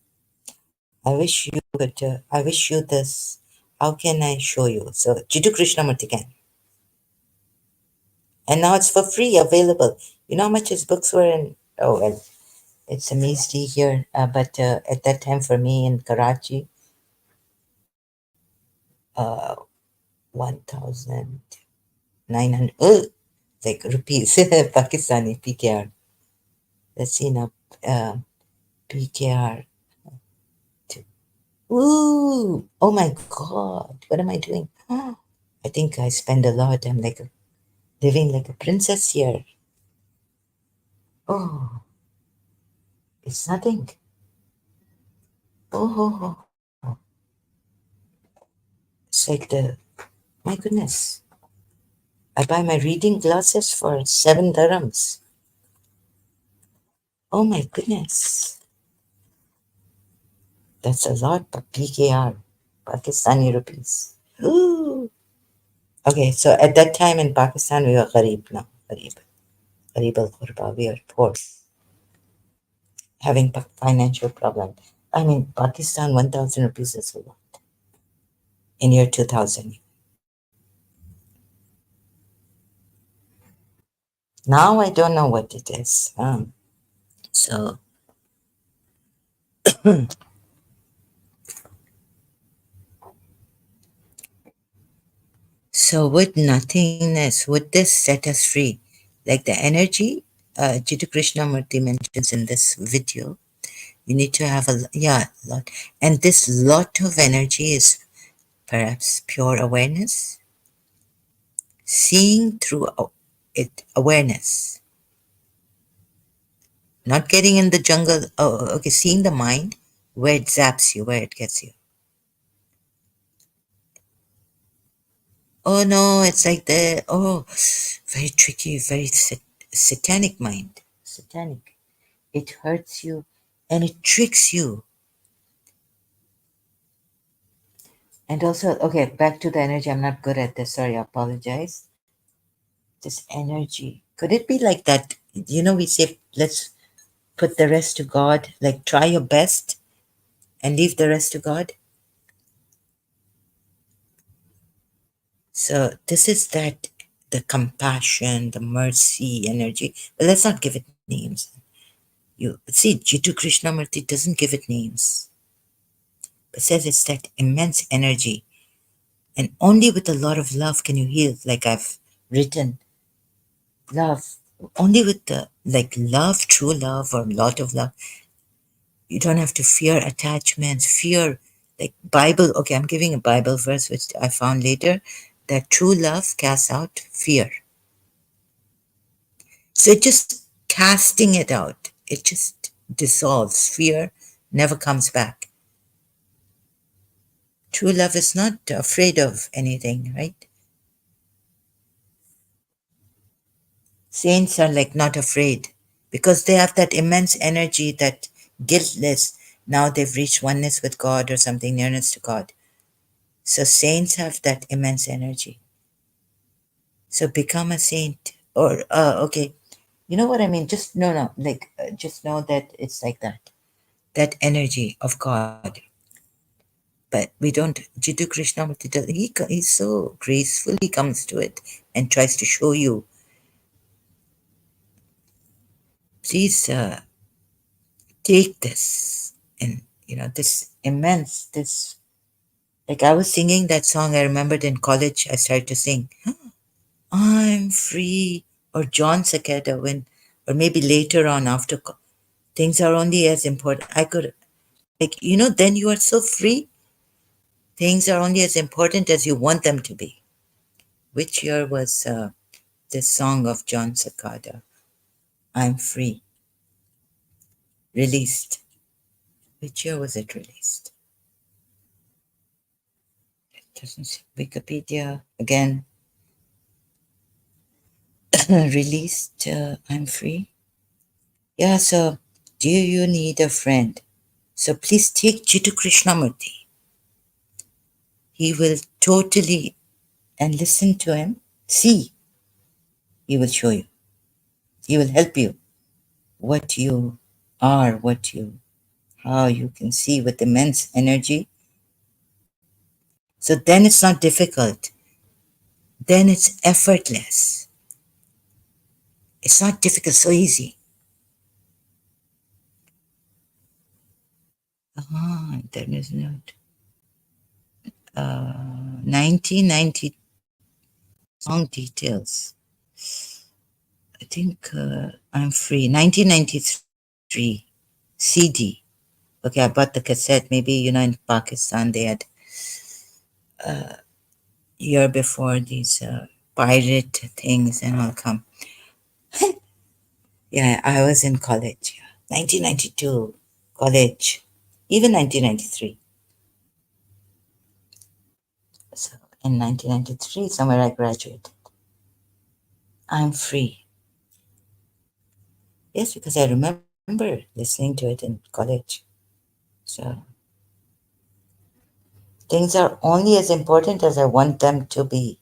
I wish you this. How can I show you? So Jiddu Krishnamurti can. And now it's for free available. You know how much his books were in? Oh, well, it's a measly here. But at that time for me in Karachi, 1,900, like rupees, Pakistani PKR. Let's see now, PKR. Ooh, oh my God, what am I doing? I think I spend a lot. I'm living like a princess here. Oh, It's nothing. Oh, oh, oh. It's like my goodness. I buy my reading glasses for 7 dirhams. Oh my goodness. That's a lot, but PKR, Pakistani rupees. Ooh. Okay, so at that time in Pakistan, we were gharib now. Gharib. Gharib al Ghurba. We were poor, having financial problem. I mean, Pakistan, 1,000 rupees is a lot in year 2000. Now I don't know what it is. So, so would nothingness, would this set us free? Like the energy Jiddu Krishnamurti mentions in this video, you need to have lot. And this lot of energy is perhaps pure awareness, seeing through it, awareness, not getting in the jungle. Oh, okay, seeing the mind where it zaps you, where it gets you. Oh no, it's like very tricky, very satanic mind. Satanic. It hurts you and it tricks you. And also, okay, back to the energy. I'm not good at this. Sorry, I apologize. This energy. Could it be like that? We say, let's put the rest to God, like try your best and leave the rest to God. So, this is that the compassion, the mercy energy. But let's not give it names. You see, Jiddu Krishnamurti doesn't give it names, but says it's that immense energy. And only with a lot of love can you heal, like I've written. Love. Only with the like love, true love, or lot of love. You don't have to fear attachments, fear like Bible. Okay, I'm giving a Bible verse which I found later that true love casts out fear. So it just casting it out, it just dissolves. Fear never comes back. True love is not afraid of anything, right? Saints are like not afraid because they have that immense energy, that guiltless. Now they've reached oneness with God or something, nearness to God. So saints have that immense energy. So become a saint. Or, okay, you know what I mean? Just, no, like, just know that it's like that. That energy of God. But we don't, Jiddu Krishnamurti, he so gracefully comes to it and tries to show you, please take this. And, this immense, this, like I was singing that song, I remembered in college, I started to sing, I'm free, or John Saketa, when, or maybe later on after things are only as important. I could, like, then you are so free. Things are only as important as you want them to be. Which year was this song of John Sakata, I'm Free, released? Which year was it released? It doesn't say. Wikipedia, again, released, I'm Free. Yeah, so do you need a friend? So please take Jiddu Krishnamurti. He will totally, and listen to him. See, he will show you. He will help you what you are, how you can see with immense energy. So then it's not difficult. Then it's effortless. It's not difficult, so easy. There is note. 1990 song details. I think I'm free. 1993 CD. Okay, I bought the cassette. Maybe, in Pakistan they had year before these pirate things and all come. Yeah, I was in college. 1992, college, even 1993. So in 1993, somewhere I graduated. I'm free. Yes, because I remember listening to it in college. So things are only as important as I want them to be.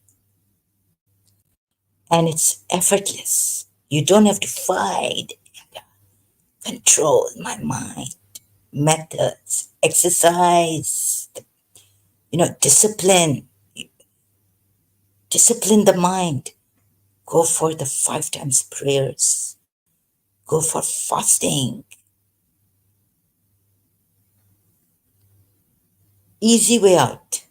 And it's effortless. You don't have to fight, control my mind, methods, exercise, discipline. Discipline the mind. Go for the 5 times prayers. Go for fasting. Easy way out.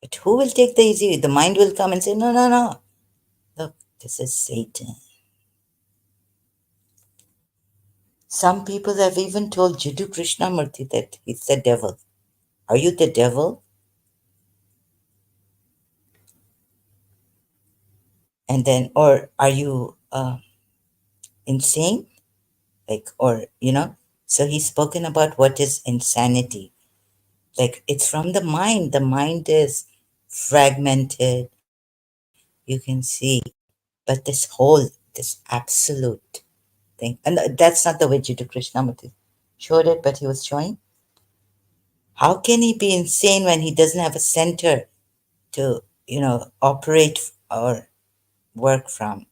But who will take the easy way? The mind will come and say, no, no, no. Look, this is Satan. Some people have even told Jiddu Krishnamurti that he's the devil. Are you the devil? And then, or are you insane? Like, or, so he's spoken about what is insanity. Like, it's from the mind. The mind is fragmented. You can see. But this whole, this absolute thing, and that's not the way Jiddu Krishnamurti showed it, but he was showing how can he be insane when he doesn't have a center to, operate or work from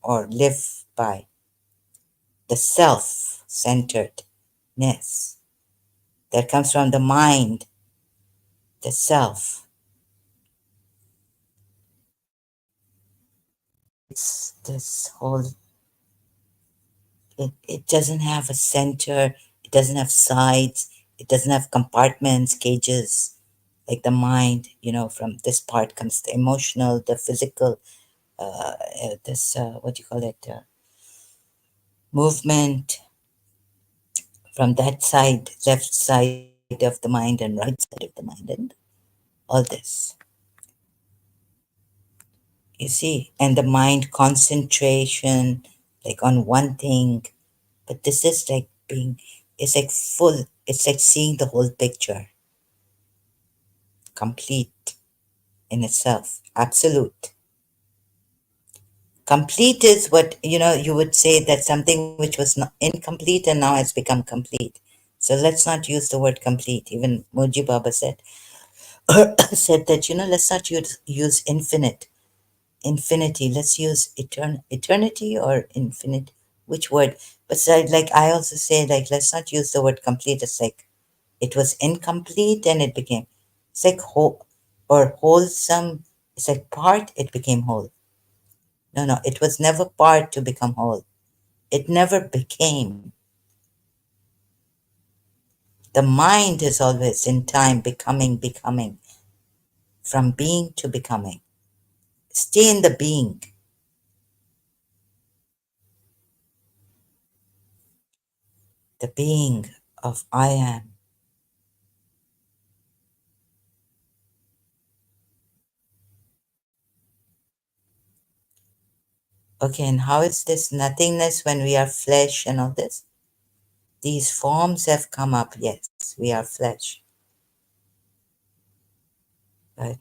or live by? The self centeredness that comes from the mind, the self. It's this whole, it doesn't have a center, it doesn't have sides, it doesn't have compartments, cages, like the mind, from this part comes the emotional, the physical, this, what do you call it, movement, from that side, left side of the mind and right side of the mind, and all this. You see, and the mind concentration, like on one thing, but this is like being, it's like full, it's like seeing the whole picture, complete in itself, absolute. Complete is what, you would say that something which was not incomplete and now has become complete. So let's not use the word complete. Even Moji Baba said, or said that, let's not use infinite, infinity. Let's use eternity or infinite. Which word? But so, like I also say, like let's not use the word complete. It's like it was incomplete and it became. It's like whole or wholesome. It's like part. It became whole. No, no, it was never part to become whole. It never became. The mind is always in time becoming, becoming, from being to becoming. Stay in the being, the being of I am. Okay, and how is this nothingness when we are flesh and all this? These forms have come up, yes, we are flesh. But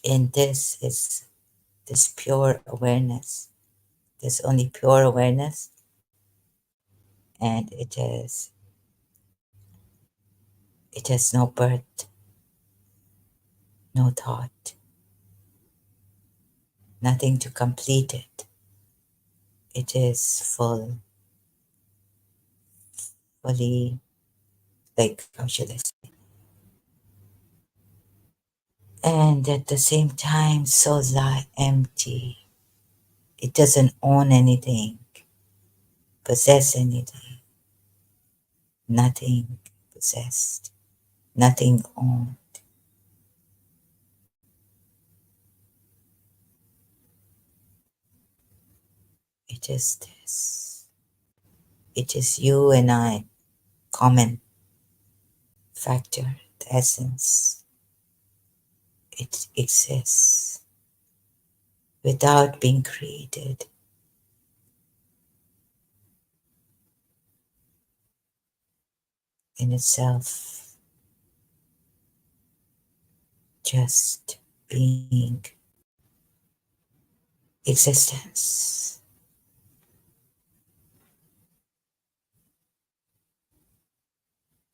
in this is this pure awareness. There's only pure awareness, and it has no birth, no thought, nothing to complete it. It is fully, like, how should I say? And at the same time, so empty. It doesn't own anything, possess anything, nothing possessed, nothing owned. It is this. It is you and I, common factor, the essence. It exists. without being created, in itself, just being existence.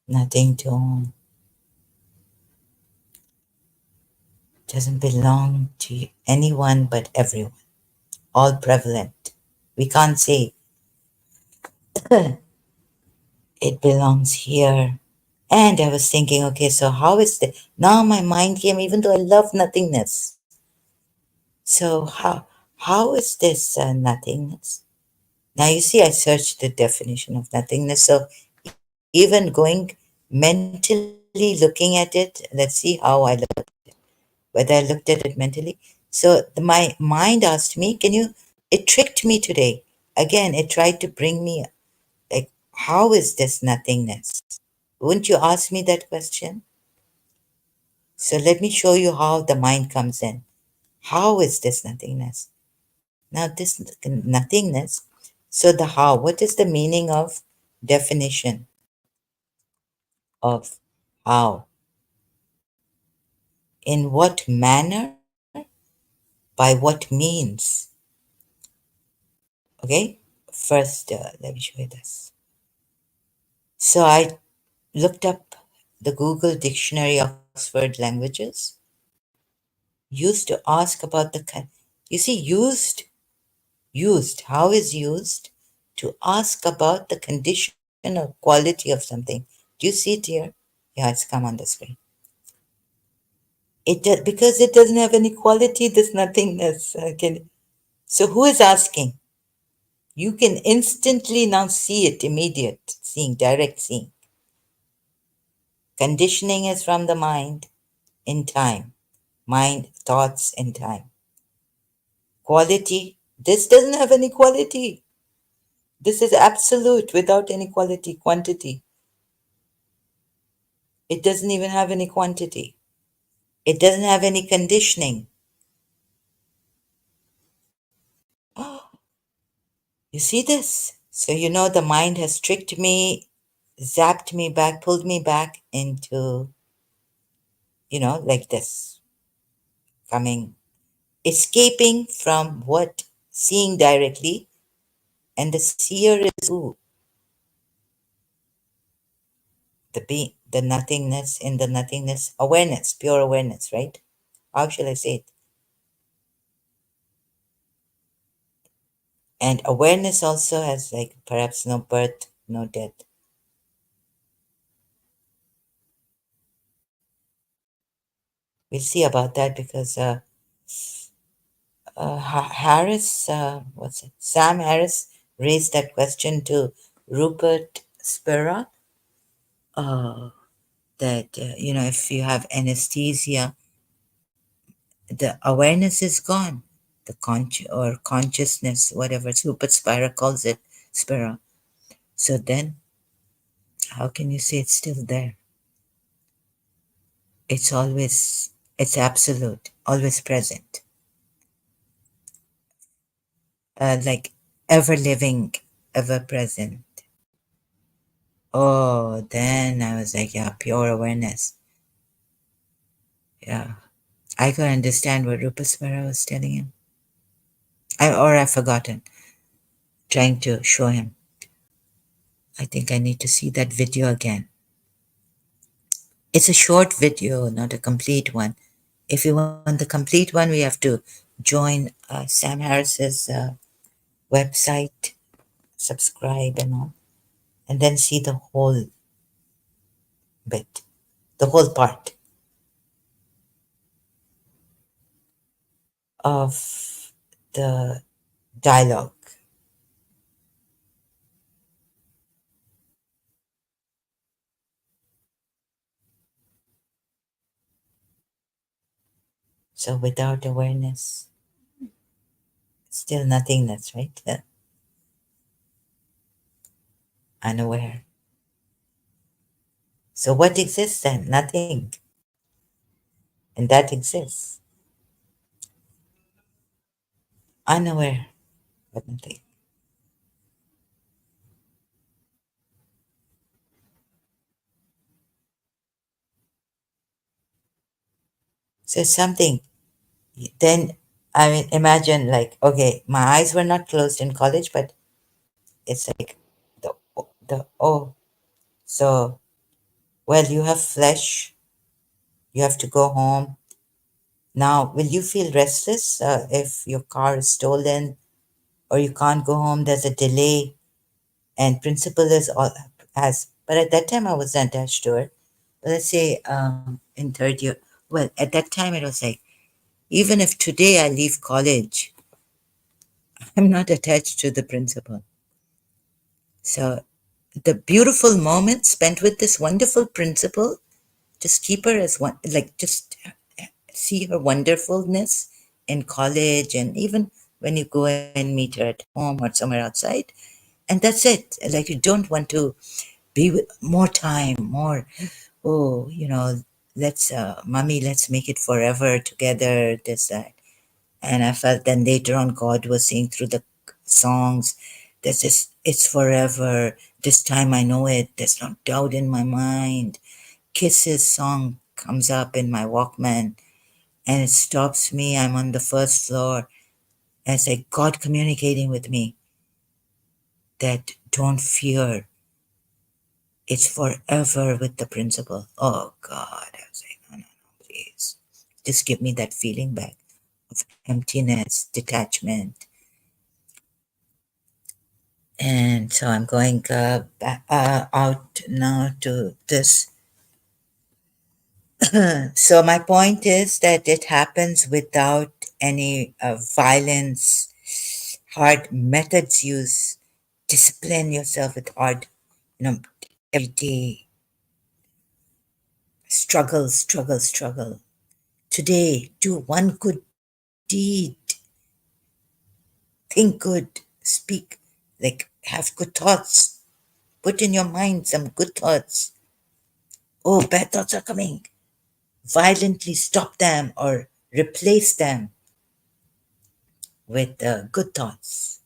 Nothing to own. Doesn't belong to anyone but everyone. All prevalent. We can't say it belongs here. And I was thinking, okay, so how is the now my mind came, even though I love nothingness. So how is this nothingness? Now you see, I searched the definition of nothingness. So even going mentally looking at it, let's see how I look, whether I looked at it mentally. So my mind asked me, can you? It tricked me today. Again, it tried to bring me like, how is this nothingness? Wouldn't you ask me that question? So let me show you how the mind comes in. How is this nothingness? Now, this nothingness, so the how, what is the meaning of definition of how? In what manner? By what means? Okay, first, let me show you this. So I looked up the Google Dictionary Oxford Languages, used to ask about you see, used, how is used to ask about the condition or quality of something. Do you see it here? Yeah, it's come on the screen. Because it doesn't have any quality, there's nothingness. So who is asking? You can instantly now see it, immediate seeing, direct seeing. Conditioning is from the mind in time, mind, thoughts in time. Quality, this doesn't have any quality. This is absolute without any quality, quantity. It doesn't even have any quantity. It doesn't have any conditioning. You see this? So, you know, the mind has tricked me, zapped me back, pulled me back into, like this, coming, escaping from what? Seeing directly. And the seer is who? The nothingness, in the nothingness, awareness, pure awareness, right? How shall I say it? And awareness also has, like, perhaps no birth, no death. We'll see about that because Harris, what's it? Sam Harris raised that question to Rupert Spira, that, if you have anesthesia, the awareness is gone, the or consciousness, whatever Rupert Spira calls it, Spira. So then, how can you say it's still there? It's always, it's absolute, always present, like ever living, ever present. Oh, then I was like, yeah, pure awareness. Yeah. I could understand what Rupa Spera was telling him. I've forgotten, trying to show him. I think I need to see that video again. It's a short video, not a complete one. If you want the complete one, we have to join Sam Harris's website, subscribe and all, and then see the whole bit, the whole part of the dialogue. So without awareness, still nothingness, right? Unaware. So what exists then? Nothing. And that exists. unaware, but nothing. So something. Then I mean, imagine like, okay, my eyes were not closed in college, but it's like the oh, so well, you have flesh, you have to go home. Now, will you feel restless if your car is stolen or you can't go home? There's a delay, and principal is all has. But at that time, I wasn't attached to her. But let's say in third year, well, at that time, it was like even if today I leave college, I'm not attached to the principal. So the beautiful moment spent with this wonderful principal, just keep her as one, like just see her wonderfulness in college and even when you go and meet her at home or somewhere outside. And that's it. Like you don't want to be with more time, more, oh, let's, mommy, let's make it forever together, this, that. And I felt then later on, God was saying through the songs, this is, it's forever. This time I know it. There's no doubt in my mind. Kisses song comes up in my Walkman and it stops me. I'm on the first floor. And it's like God communicating with me that don't fear. It's forever with the principle. Oh God. I was like, no, no, no, please. Just give me that feeling back of emptiness, detachment. And so I'm going out now to this. So my point is that it happens without any violence, hard methods used. Discipline yourself with hard, you know, everyday struggle, struggle, struggle. Today, do one good deed, think good, speak, like have good thoughts, put in your mind some good thoughts. Oh, bad thoughts are coming. Violently stop them or replace them with good thoughts.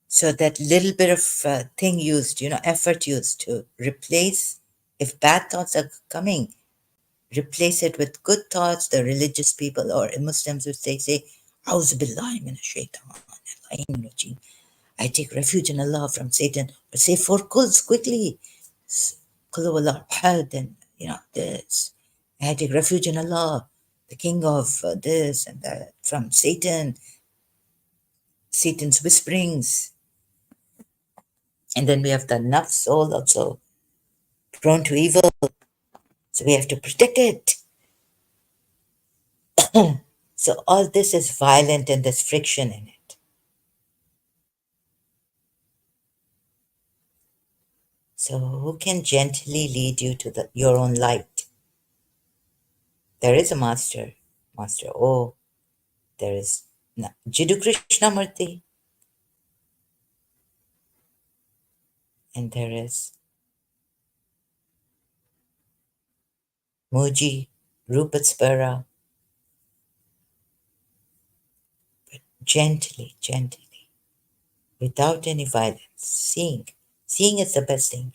So that little bit of thing used, effort used to replace, if bad thoughts are coming, replace it with good thoughts. The religious people or Muslims would say, A'udhu billahi minash shaitanir rajim. I take refuge in Allah from Satan. But say four kuls quickly. Kul huwallahu ahad, and this. I take refuge in Allah, the king of this and that, from Satan, Satan's whisperings. And then we have the nafs soul also prone to evil. So we have to protect it. So all this is violent and there's friction in it. So who can gently lead you to your own light? There is a master, Master O. There is Jiddu Krishnamurti, and there is Muji, Rupert Spera. Gently, gently, without any violence, seeing. Seeing is the best thing.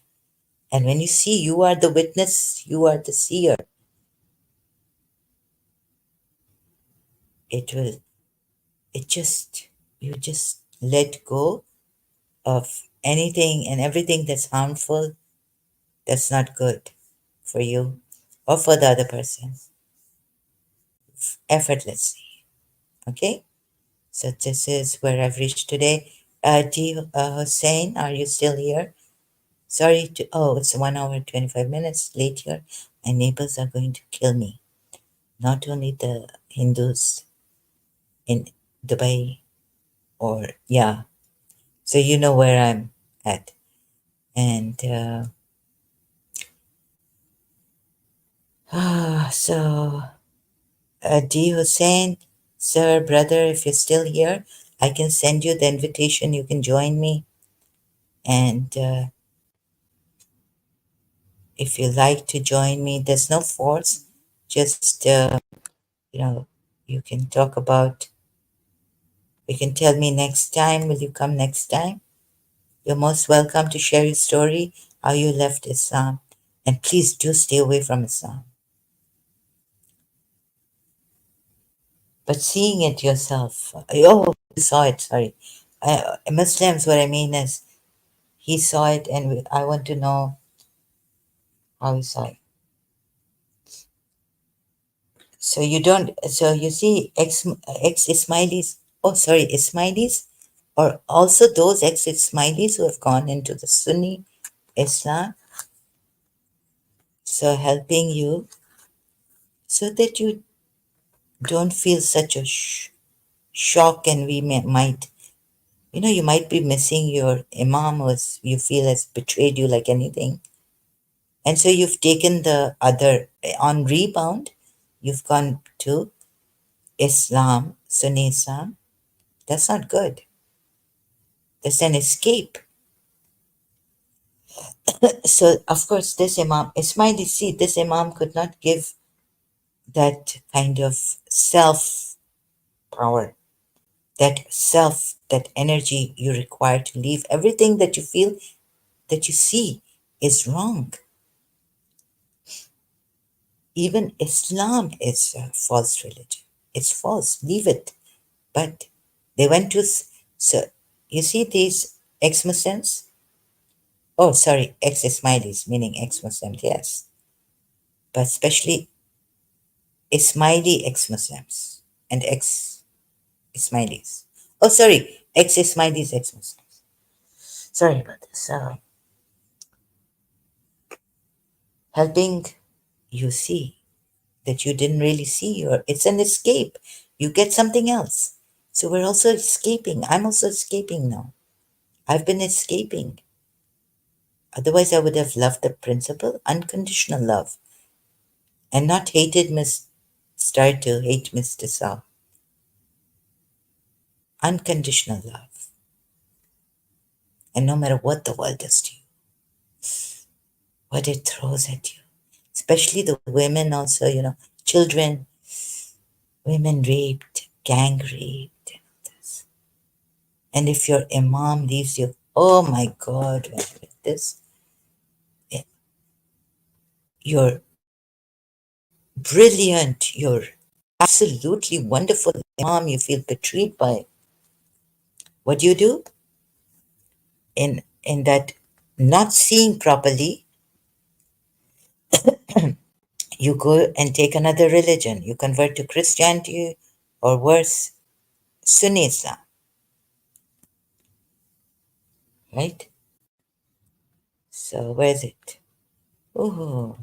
And when you see, you are the witness, you are the seer. It will, it just, you just let go of anything and everything that's harmful, that's not good for you or for the other person, effortlessly. Okay? So this is where I've reached today. D. Hussein, are you still here? Sorry to, oh, it's 1 hour, 25 minutes late here. My neighbors are going to kill me. Not only the Hindus in Dubai or, yeah. So you know where I'm at. And so D. Hussein, sir, brother, if you're still here, I can send you the invitation. You can join me. And if you like to join me, there's no force. just, you know, you can talk about, you can tell me next time. Will you come next time? You're most welcome to share your story, how you left Islam. And please do stay away from Islam. But seeing it yourself, oh, you saw it, sorry. Muslims, what I mean is, he saw it, and I want to know how he saw it. So you don't, so you see, ex Ismailis, oh, sorry, Ismailis, or also those ex Ismailis who have gone into the Sunni Islam, so helping you so that you don't feel such a shock, and might, you might be missing your imam who you feel has betrayed you like anything. And so you've taken the other, on rebound, you've gone to Islam, Sunni Islam. That's not good. That's an escape. So, of course, this Imam, Ismaili, see, this Imam could not give that kind of self power, that energy you require to leave everything that you feel, that you see is wrong. Even Islam is a false religion. It's false. Leave it. But they went to, so you see these ex Muslims? Oh, sorry, ex Ismailis, meaning ex Muslims, yes. But especially Ismaili ex Muslims and ex Ismailis. Oh, sorry, ex Ismailis, ex Muslims. Sorry about this. Helping you see that you didn't really see, or it's an escape. You get something else. So we're also escaping. I'm also escaping now. I've been escaping. Otherwise, I would have loved the principle, unconditional love, and not start to hate Mr. Saw. Unconditional love. And no matter what the world does to you, what it throws at you, especially the women also, children, women raped, gang raped. And if your imam leaves you, oh my God, this, eh, you're brilliant, you're absolutely wonderful imam, you feel betrayed by. What do you do? In that not seeing properly, you go and take another religion. You convert to Christianity, or worse, Sunni Islam, right? So where is it? Oh,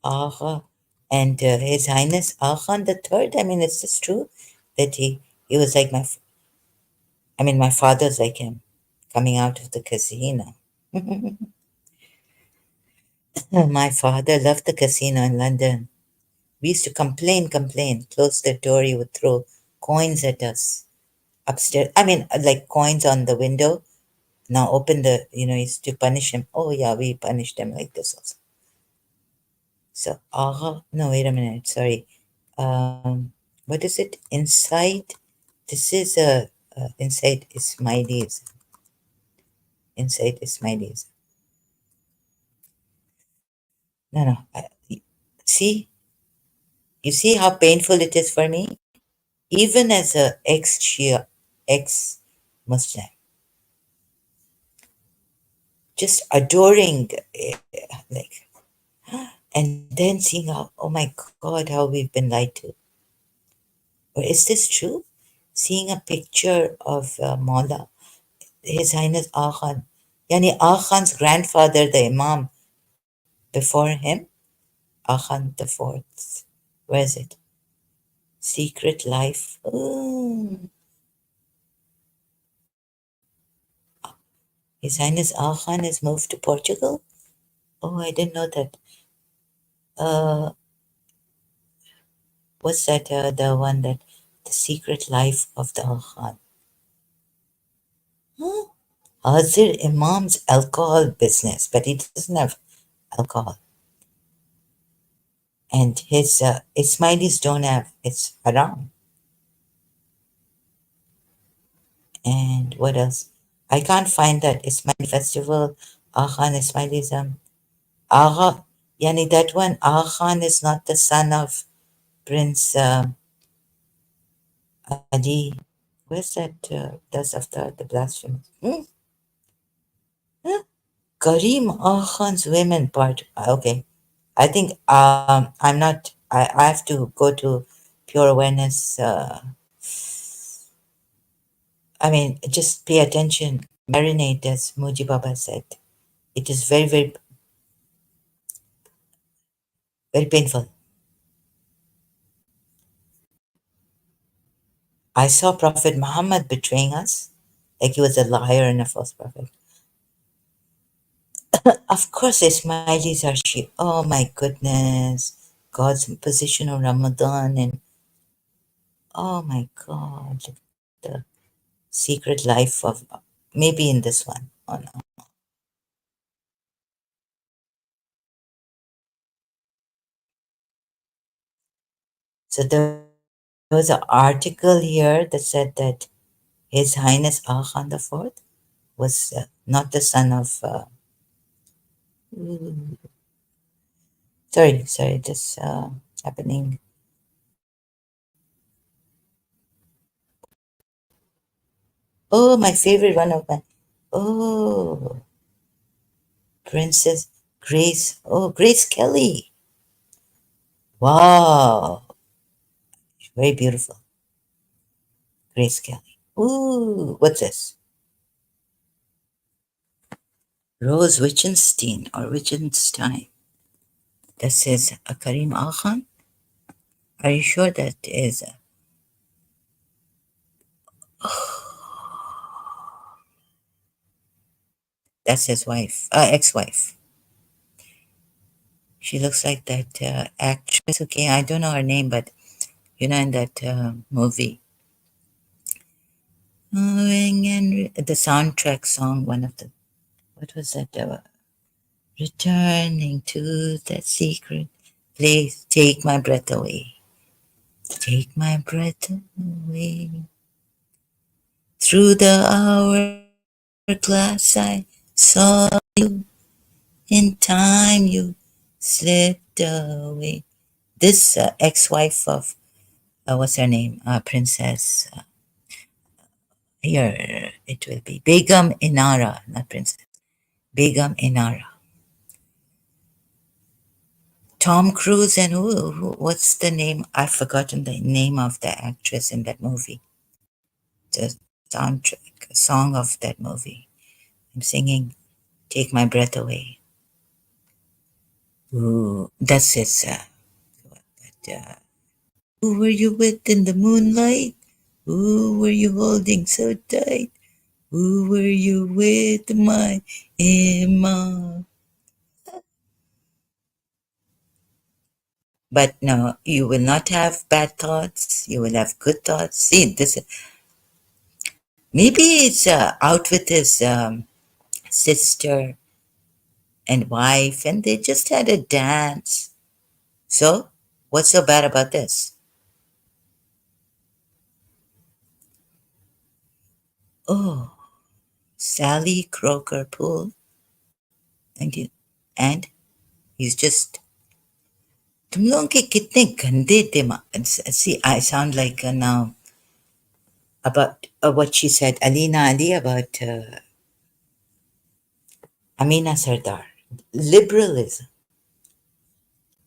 Agha, and His Highness Aghan the Third. I mean, is this true that he was like my father's like him, coming out of the casino. My father loved the casino in London. We used to complain, close the door. He would throw coins at us upstairs. Like coins on the window. Now open the, used to punish him. Oh yeah, we punished him like this also. So, no, wait a minute, sorry. What is it? Inside, this is inside Ismailis. Inside Ismailis. No, no. See, you see how painful it is for me? Even as a ex-Shia, ex-Muslim, just adoring, like, and then seeing how, oh my God, how we've been lied to. Or is this true? Seeing a picture of Maula, His Highness Aghan, yani Aghan's grandfather, the Imam before him, Aghan the Fourth. Where is it? Secret Life. Oh, His Highness Aghan has moved to Portugal. Oh, I didn't know that. Uh, what's that? The one that the Secret Life of the Aghan. Huh? Hazir Imam's alcohol business, but he doesn't have alcohol. And his Ismailis don't have, it's haram. And what else? I can't find that Ismaili festival, Agha Ismailism. Agha, yani that one, Agha Khan is not the son of Prince Ali. Where's that? That's after the blasphemy. Huh? Karim Agha Khan's women part. Okay. I think I'm not, I have to go to Pure Awareness. I mean, just pay attention. Marinate, as Muji Baba said. It is very, very, very painful. I saw Prophet Muhammad betraying us, like he was a liar and a false prophet. Of course, Ismailis are sheep. Oh my goodness. God's position on Ramadan, and oh my God, the secret life of, maybe in this one. Oh no. So there was an article here that said that His Highness Aga Khan the Fourth was not the son of. Sorry, this happening. Oh, my favorite one of my. Oh, Princess Grace. Oh, Grace Kelly. Wow, very beautiful. Grace Kelly. Ooh, what's this? Rose Wittgenstein or Wittgenstein. That says Karim Aga Khan. Are you sure that is? That's his wife, ex-wife. She looks like that actress. Okay, I don't know her name, but you know, in that movie, and the soundtrack song, one of the, what was that? Returning to that secret place, take my breath away, take my breath away. Through the hourglass, I saw you. In time, you slipped away. This ex-wife of what's her name? Princess. Here it will be Begum Inara, not Princess. Begum Inara. Tom Cruise and what's the name? I've forgotten the name of the actress in that movie. The soundtrack, song of that movie. I'm singing "Take My Breath Away." Ooh, that's it. Who were you with in the moonlight? Who were you holding so tight? Who were you with, my Emma? But no, you will not have bad thoughts. You will have good thoughts. See, this, maybe it's out with his sister and wife, and they just had a dance. So, what's so bad about this? Oh, Sally Croker Pool, and and he's just. तुम लोगों के कितने गंदे दिमाग. See, I sound like now about what she said, Alina Ali, about Amina Sardar. Liberalism.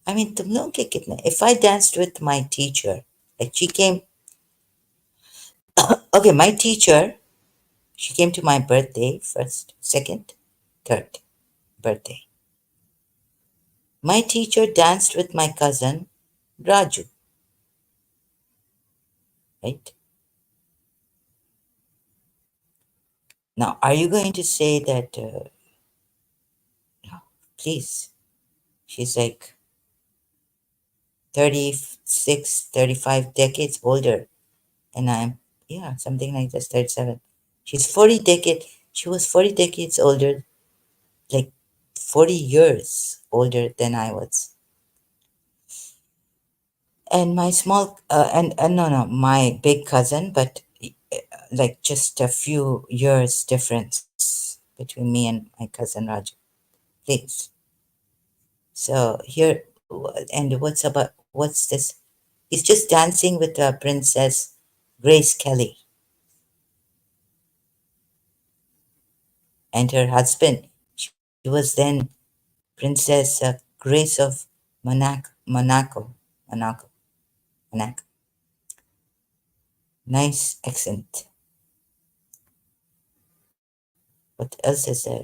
I mean, तुम लोगों के कितने. If I danced with my teacher, like she came, okay, my teacher, she came to my birthday, first, second, third birthday. My teacher danced with my cousin, Raju, right? Now, are you going to say that, please, she's like 36, 35 decades older, and I'm, yeah, something like this, 37. She's 40 decade, she was 40 decades older, like 40 years older than I was. And my small, no, no, my big cousin, but like just a few years difference between me and my cousin Roger, please. So here, and what's this? He's just dancing with Princess Grace Kelly and her husband. She was then Princess Grace of Monaco, Monaco. Nice accent. What else is there?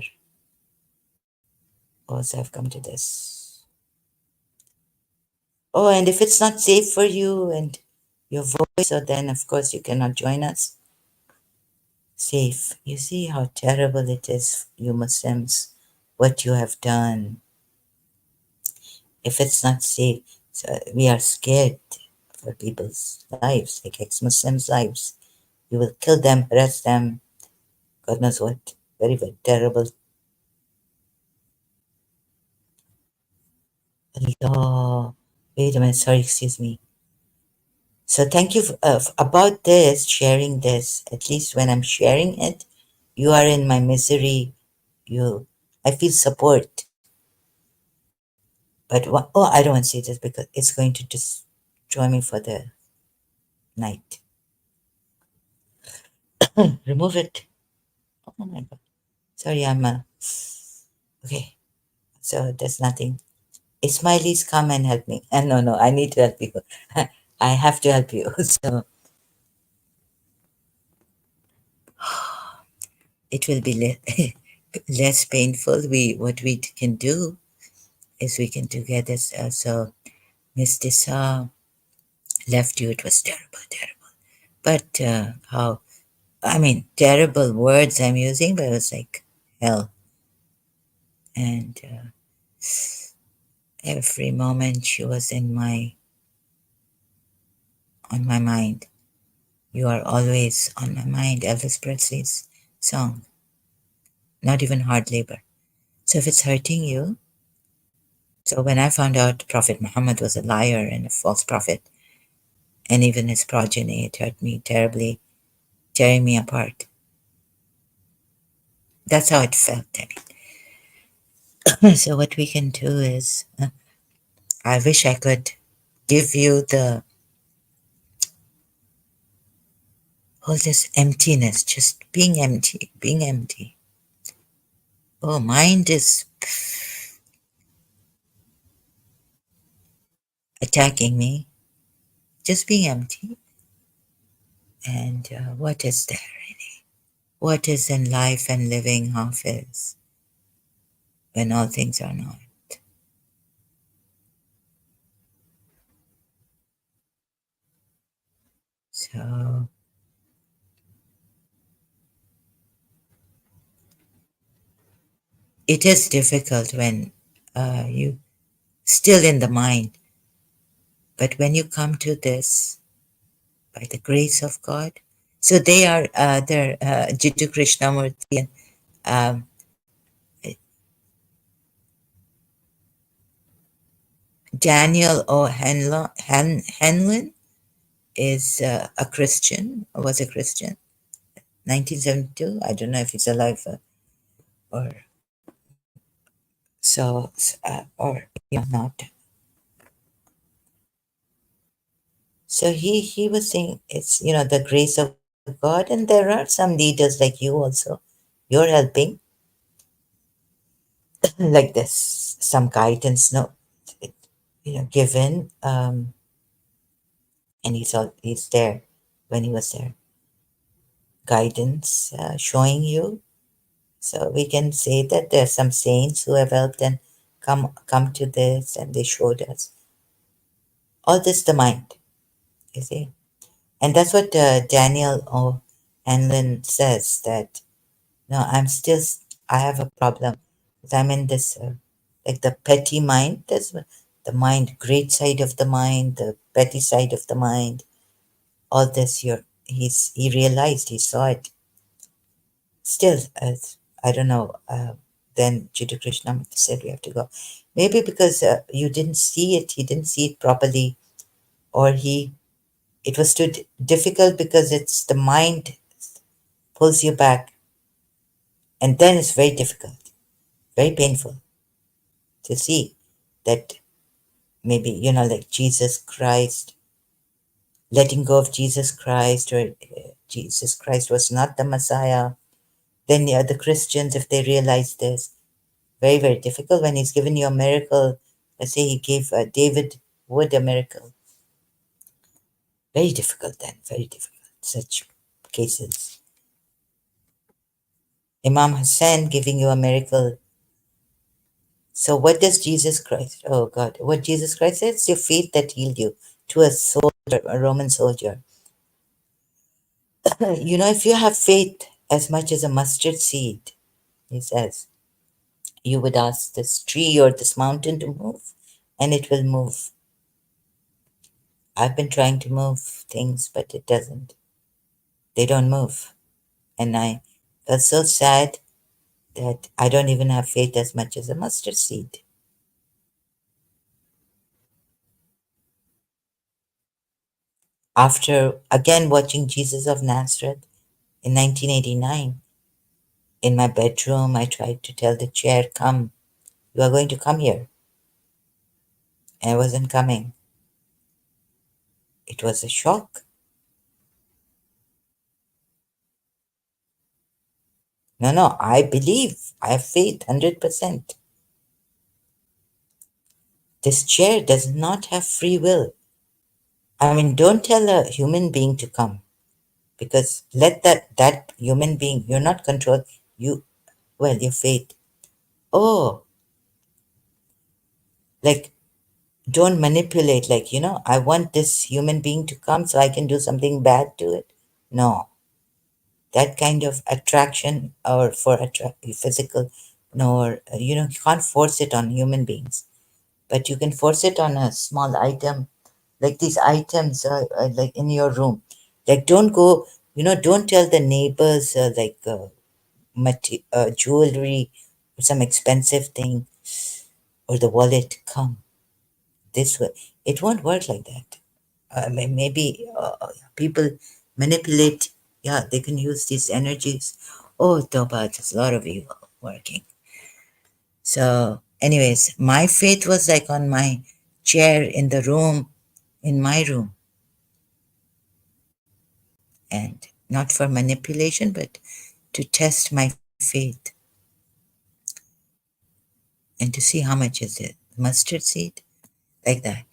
Oh, so I've come to this. Oh, and if it's not safe for you and your voice, so then of course you cannot join us. Safe. You see how terrible it is, you Muslims, what you have done. If it's not safe, so we are scared for people's lives, like ex-Muslims' lives. You will kill them, harass them, God knows what. Very, very terrible. Allah. Wait a minute, sorry, excuse me. So thank you about this, sharing this. At least when I'm sharing it, you are in my misery. You, I feel support. But oh, I don't want to say this because it's going to destroy me for the night. Remove it. Oh my God. Sorry, I'm okay. So there's nothing. Ismailis, come and help me. No, no, I need to help you. I have to help you. So it will be less painful. What we can do is we can together. So Miss Tissa left you. It was terrible, terrible. But how? I mean, terrible words I'm using, but it was like hell. And every moment she was on my mind. You are always on my mind. Elvis Presley's song. Not even hard labor. So if it's hurting you, so when I found out Prophet Muhammad was a liar and a false prophet, and even his progeny, it hurt me terribly, tearing me apart. That's how it felt. I mean. So what we can do is, I wish I could give you the all this emptiness, just being empty, being empty. Oh, mind is attacking me, just being empty. And what is there really? What is in life and living, Hafiz, when all things are not? So it is difficult when you still in the mind, but when you come to this by the grace of God, so they are they're Jiddu Krishnamurti and Daniel Henlin is a Christian, was a Christian, 1972. I don't know if he's alive or so, or not. So he was saying it's the grace of God, and there are some leaders like you also. You're helping like this, some guidance, no, given, and he's there when he was there, guidance, showing you. So we can say that there are some saints who have helped and come to this, and they showed us all this the mind. You see, and that's what Daniel O'Hanlon says that no, I have a problem. 'Cause I'm in this, like the petty mind. That's the mind, great side of the mind, the petty side of the mind. All this, he realized, he saw it. Still, I don't know. Then Jiddu Krishnamurti said we have to go. Maybe because you didn't see it, he didn't see it properly. or it was too difficult because it's the mind pulls you back, and then it's very difficult, very painful to see that maybe, like Jesus Christ, letting go of Jesus Christ, or Jesus Christ was not the Messiah. Then the other Christians, if they realize this, very, very difficult when he's given you a miracle. Let's say he gave David Wood a miracle. Very difficult then, very difficult. Such cases. Imam Hassan giving you a miracle. So what does Jesus Christ, oh God, what Jesus Christ says, it's your faith that healed you, to a soldier, a Roman soldier. If you have faith as much as a mustard seed, he says, you would ask this tree or this mountain to move, and it will move. I've been trying to move things, but it doesn't. They don't move. And I felt so sad that I don't even have faith as much as a mustard seed. After again watching Jesus of Nazareth in 1989, in my bedroom, I tried to tell the chair, come, you are going to come here. And I wasn't coming. It was a shock. No, no, I believe. I have faith, 100%. This chair does not have free will. I mean, don't tell a human being to come, because let that human being, you're not control you, well, your faith. Oh, like, don't manipulate, like, I want this human being to come so I can do something bad to it. No, that kind of attraction, or for physical, no, or you can't force it on human beings, but you can force it on a small item, like these items like in your room. Like, don't go, don't tell the neighbors, like jewelry or some expensive thing, or the wallet, come this way. It won't work like that. Maybe people manipulate. Yeah, they can use these energies. Oh, Toba, there's a lot of evil working. So, anyways, my faith was like on my chair in the room, in my room, and not for manipulation, but to test my faith and to see how much is it. Mustard seed, like that.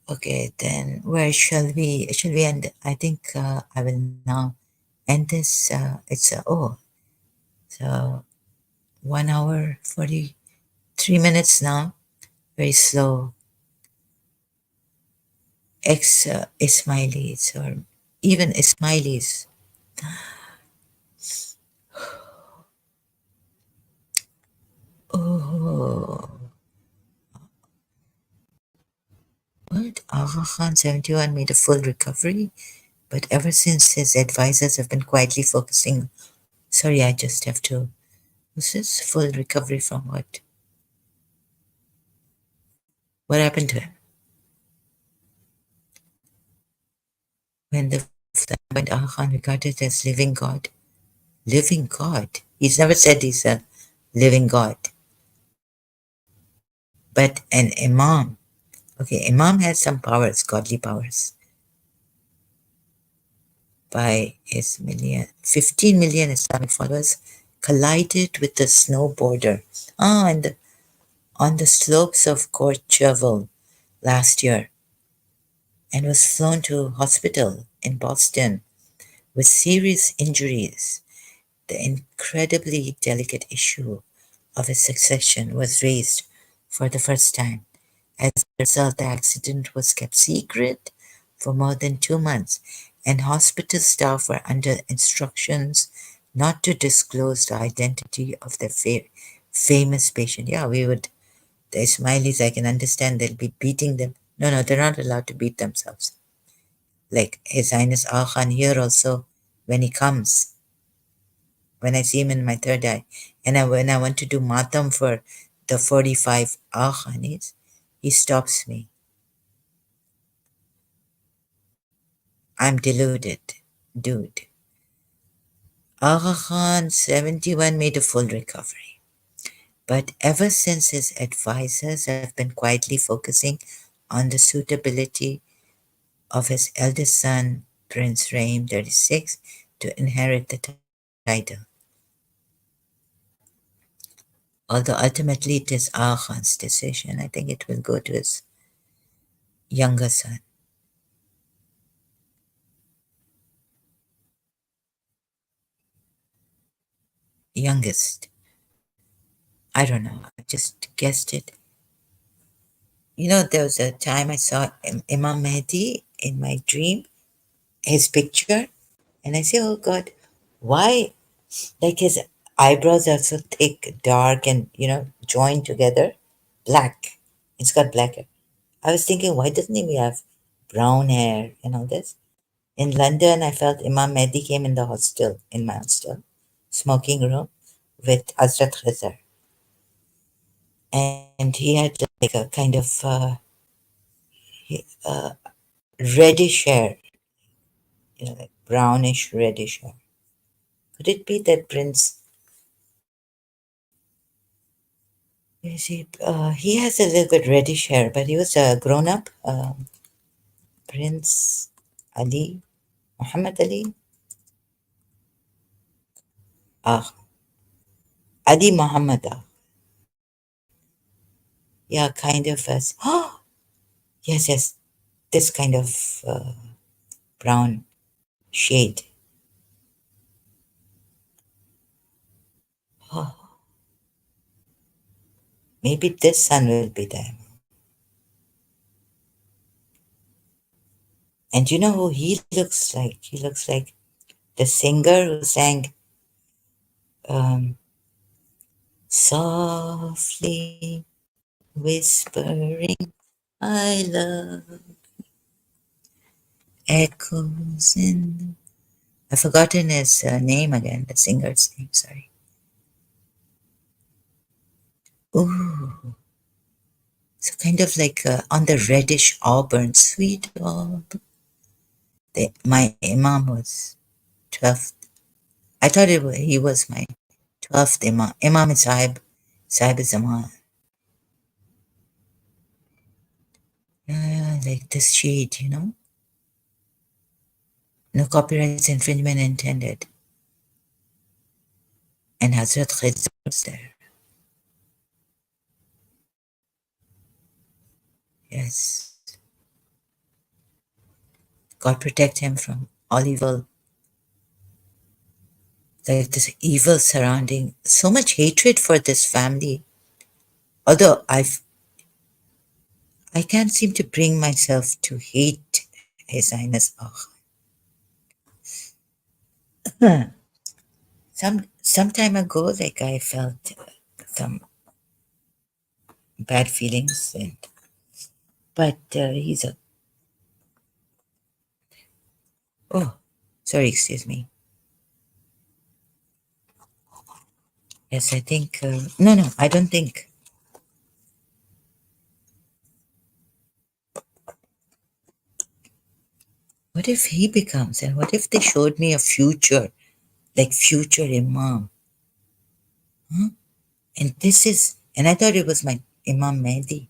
Okay, then where shall we end? I think I will now end this. It's so 1 hour 43 minutes now. Very slow. Ismailis, or even Ismailis. Oh, what? Aga Khan 71 made a full recovery, but ever since his advisors have been quietly focusing. Sorry, I just have to. Was this full recovery from what? What happened to him? When the when Aga Khan regarded as living God. Living God? He's never said he's a living God. But an Imam. Okay, Imam has some powers, godly powers. By his 15 million Islamic followers, collided with the snowboarder and on the slopes of Courchevel last year, and was flown to hospital in Boston with serious injuries. The incredibly delicate issue of his succession was raised for the first time. As a result, the accident was kept secret for more than 2 months, and hospital staff were under instructions not to disclose the identity of the famous patient. Yeah, the Ismailis, I can understand they'll be beating them. No, no, they're not allowed to beat themselves. Like His Highness Aga Khan here also, when he comes, when I see him in my third eye, and when I want to do matam for the 45 Aga Khanis, he stops me. I'm deluded. Dude. Aga Khan, 71, made a full recovery. But ever since his advisors have been quietly focusing on the suitability of his eldest son, Prince Rahim 36, to inherit the title. Although ultimately it is Aga Khan's decision, I think it will go to his younger son, youngest. I don't know, I just guessed it. You know, there was a time I saw Imam Mehdi in my dream, his picture, and I say, oh God, why? Like his eyebrows are so thick, dark, and joined together, black. It's got black hair. I was thinking, why doesn't he have brown hair and all this? In London, I felt Imam Mehdi came in the hostel, in my hostel, smoking room, with Hazrat Khizr. And he had like a kind of reddish hair, like brownish reddish hair. Could it be that Prince? You see, he has a little bit reddish hair, but he was a grown up. Prince Ali, Muhammad Ali. Ah, Ali Muhammad. Yeah, kind of as. Oh, yes, yes. This kind of brown shade. Oh, maybe this son will be there. And you know who he looks like? He looks like the singer who sang um, softly whispering, I love echoes in. I've forgotten his name again, the singer's name, sorry. Ooh, so kind of like on the reddish auburn, sweet auburn. My Imam was 12th. I thought he was my 12th Imam. Imam is Sahib. Sahib is Imam. Yeah, like this shade, No copyright infringement intended. And Hazrat Khidr was there. Yes. God protect him from all evil. Like this evil surrounding, so much hatred for this family. Although I can't seem to bring myself to hate His Highness Agha. Some time ago, like I felt some bad feelings, but he's a oh, sorry, excuse me. Yes, I think no, I don't think. What if he becomes, and what if they showed me a future, like future Imam? Huh? And this is, and I thought it was my Imam Mehdi.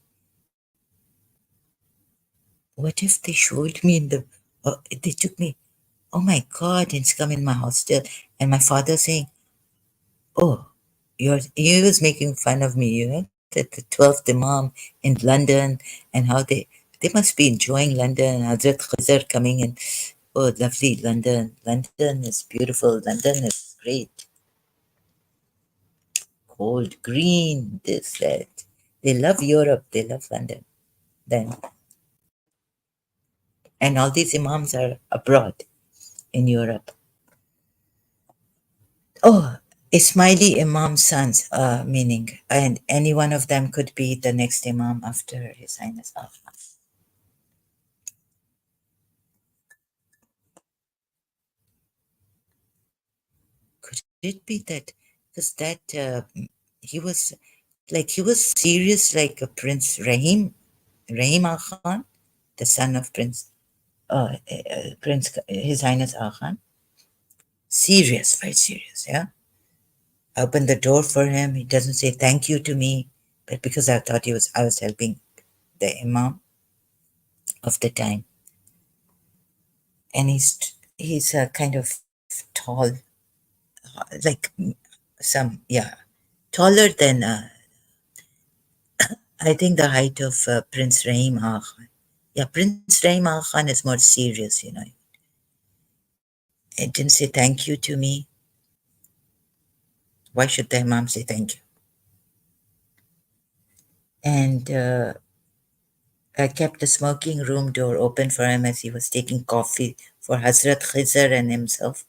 What if they showed me in the, they took me, oh my God, it's come in my hostel, and my father saying, oh, he was making fun of me, that the 12th Imam in London, and how they must be enjoying London, Hazrat Khazar coming in. Oh, lovely London. London is beautiful. London is great. Gold, green, this, that. They love Europe. They love London. Then, and all these imams are abroad in Europe. Oh, Ismaili Imam sons, meaning, and any one of them could be the next Imam after His Highness Allah. Could it be that? Because that he was serious like a Prince Rahim Khan, the son of Prince. Prince, His Highness Agha. Serious, very serious, yeah. I opened the door for him. He doesn't say thank you to me, but because I thought I was helping the Imam of the time, and he's kind of tall, like yeah, taller than I think the height of Prince Rahim Agha. Yeah, Prince Rahim Agha is more serious, you know. It didn't say thank you to me. Why should the Imam say thank you? And I kept the smoking room door open for him as he was taking coffee for Hazrat Khizr and himself.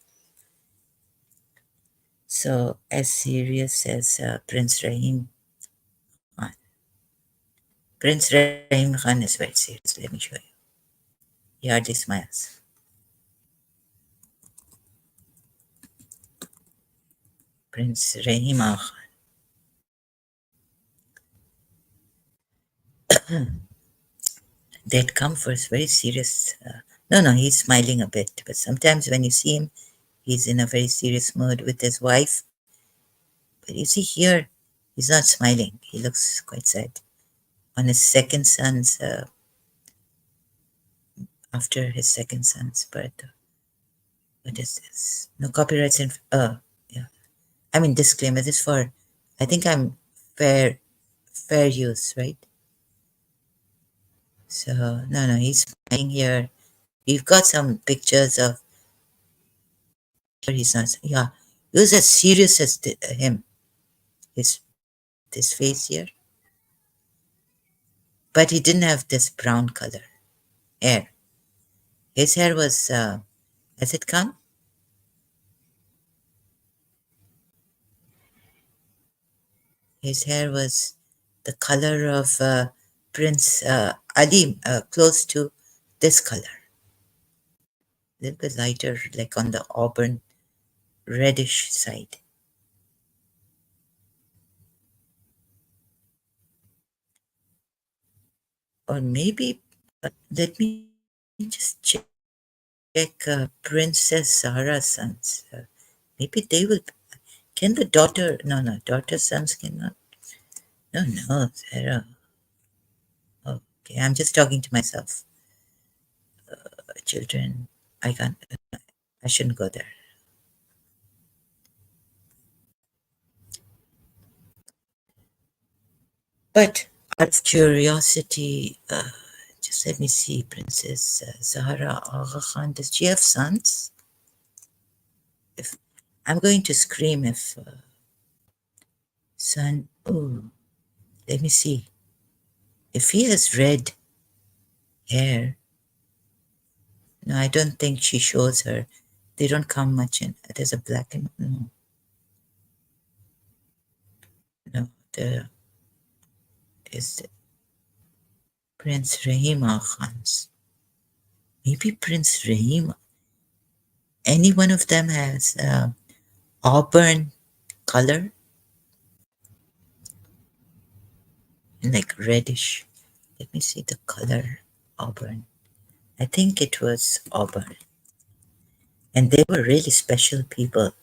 So, as serious as Prince Rahim Khan. Prince Rahim Khan is very serious. Let me show you. He hardly smiles. Prince Rahim Khan. They'd come first, very serious. No, he's smiling a bit, but sometimes when you see him, he's in a very serious mood with his wife. But you see here, he's not smiling. He looks quite sad. On his second son's, after his second son's birth. What is this? No copyrights and, yeah. I mean, disclaimer, this for, I think I'm fair, fair use, right? So, no, he's smiling here. We've got some pictures of, he's not, yeah. He was as serious as him, his, this face here. But he didn't have this brown color hair. His hair was, has it come? His hair was the color of Prince Ali, close to this color. A little bit lighter, like on the auburn reddish side. Or maybe, let me just check Princess Zahra's sons. Maybe they will. Can the daughter? No, daughter's sons cannot. No, Zahra. Okay, I'm just talking to myself. Children, I can't. I shouldn't go there. But out of curiosity, just let me see, Princess Zahra Agha Khan, does she have sons? If I'm going to scream if son, oh, let me see. If he has red hair, no, I don't think she shows her. They don't come much in. There's a black and no, there is Prince Rahim Khan's. Maybe Prince Rahim. Any one of them has auburn color, like reddish. Let me see the color. Auburn. I think it was auburn. And they were really special people.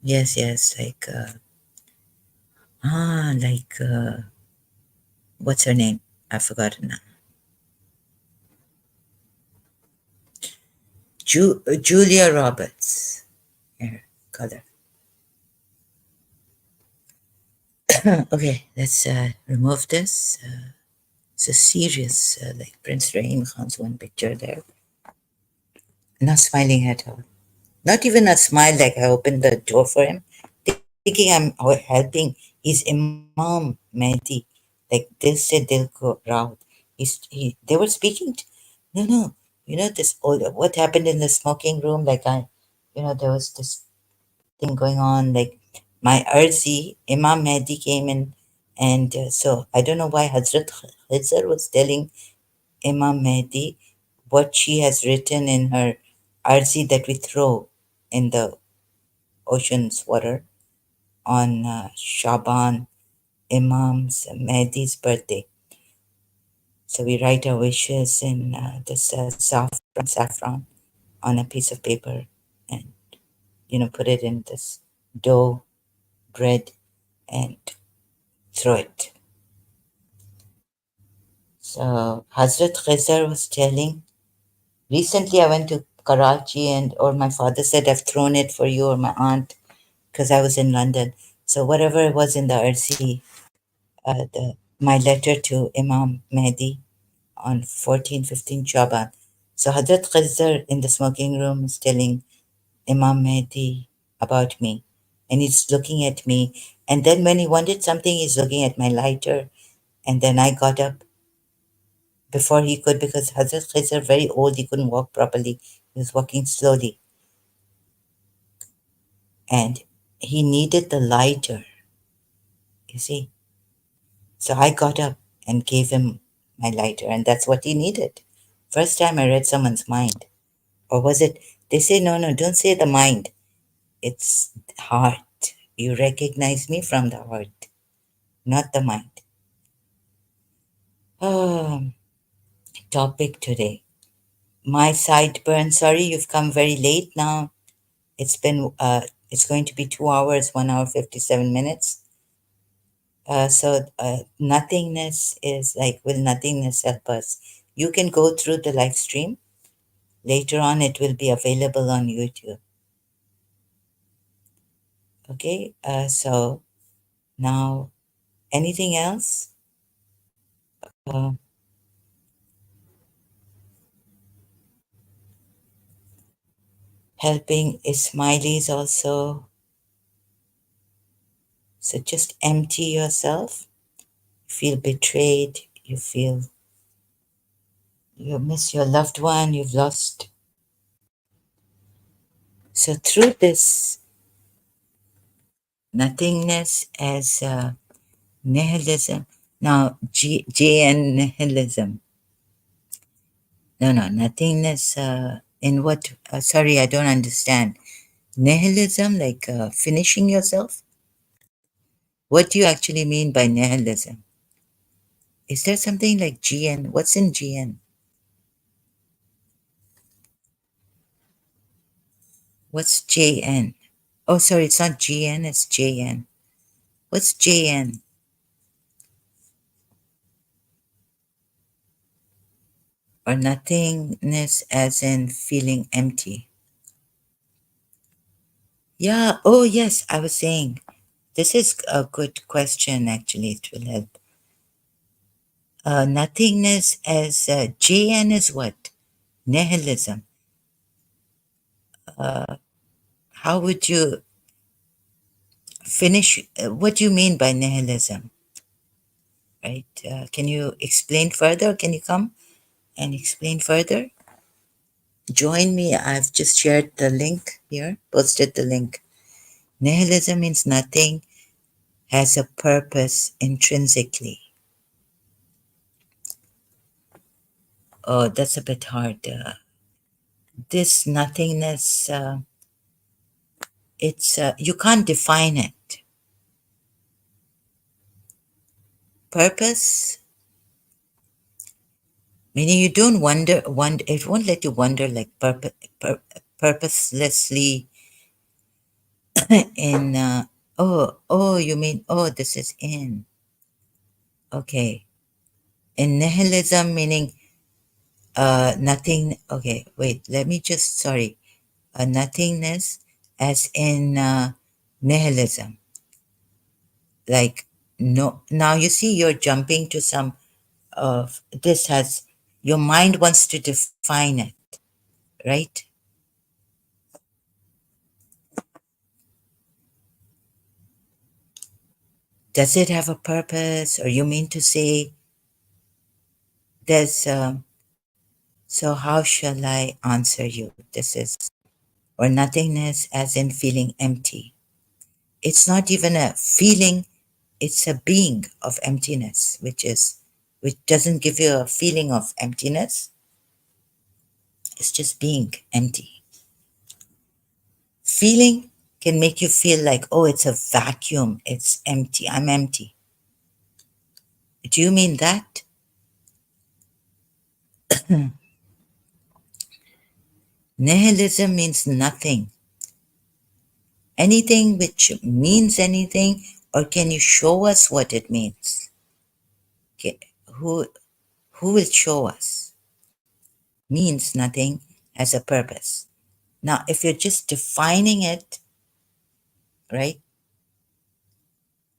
Yes, like what's her name? I've forgotten now. Julia Roberts. Hair color. Okay, let's remove this. It's a serious, like Prince Rahim Khan's one picture there. Not smiling at all. Not even a smile, like I opened the door for him, thinking I'm helping. He's Imam Mehdi. Like they said, they'll go round. They were speaking. No. You know this old, what happened in the smoking room? Like there was this thing going on. Like my Arzi, Imam Mehdi came in, and so I don't know why Hazrat Khizr was telling Imam Mehdi what she has written in her Arzi that we throw in the ocean's water on Shaban, Imam's Mehdi's birthday. So we write our wishes in this saffron on a piece of paper, and put it in this dough, bread, and throw it. So Hazrat Khizr was telling, recently I went to Karachi, and or my father said, I've thrown it for you, or my aunt, because I was in London. So whatever it was in the RC, my letter to Imam Mehdi on 15 Shaban. So Hazrat Khizr in the smoking room is telling Imam Mehdi about me, and he's looking at me. And then when he wanted something, he's looking at my lighter. And then I got up before he could, because Hazrat Khizr very old, he couldn't walk properly. He was walking slowly, and he needed the lighter, you see. So I got up and gave him my lighter, and that's what he needed. First time I read someone's mind. Or was it, they say, no, no, don't say the mind. It's heart. You recognize me from the heart, not the mind. Oh, topic today. My sideburn. Sorry, you've come very late now. It's going to be 2 hours, 1 hour, 57 minutes. So nothingness is like, will nothingness help us? You can go through the live stream. Later on, it will be available on YouTube. Okay, so now anything else? Uh, helping Ismailis also. So just empty yourself. You feel betrayed. You feel you miss your loved one. You've lost. So through this nothingness as nihilism. Now, JN nihilism. No, no, nothingness. In what? Sorry, I don't understand. Nihilism, like finishing yourself? What do you actually mean by nihilism? Is there something like GN? What's in GN? What's JN? Oh, sorry, it's not GN, it's JN. What's JN? Or nothingness as in feeling empty? Yeah, oh, yes, I was saying. This is a good question, actually. It will help. Nothingness as JN is what? Nihilism. How would you finish? What do you mean by nihilism? Right? Can you explain further? Can you come and explain further? Join me. I've just shared the link here, posted the link. Nihilism means nothing has a purpose intrinsically. Oh, that's a bit hard. This nothingness, it's you can't define it. Purpose, meaning you don't wonder. It won't let you wonder like purposelessly in. Oh, you mean this is in. Okay, in nihilism, meaning nothing. Okay, wait. Let me just. Sorry, nothingness, as in nihilism. Like no. Now you see, you're jumping to some of this. Has your mind wants to define it, right? Does it have a purpose, or you mean to say there's? So how shall I answer you? This is or nothingness, as in feeling empty. It's not even a feeling, it's a being of emptiness, which doesn't give you a feeling of emptiness. It's just being empty. Feeling can make you feel like, oh, it's a vacuum, it's empty, I'm empty. Do you mean that? Nihilism means nothing. Anything which means anything, or can you show us what it means? Okay, who will show us? Means nothing as a purpose. Now, if you're just defining it, right,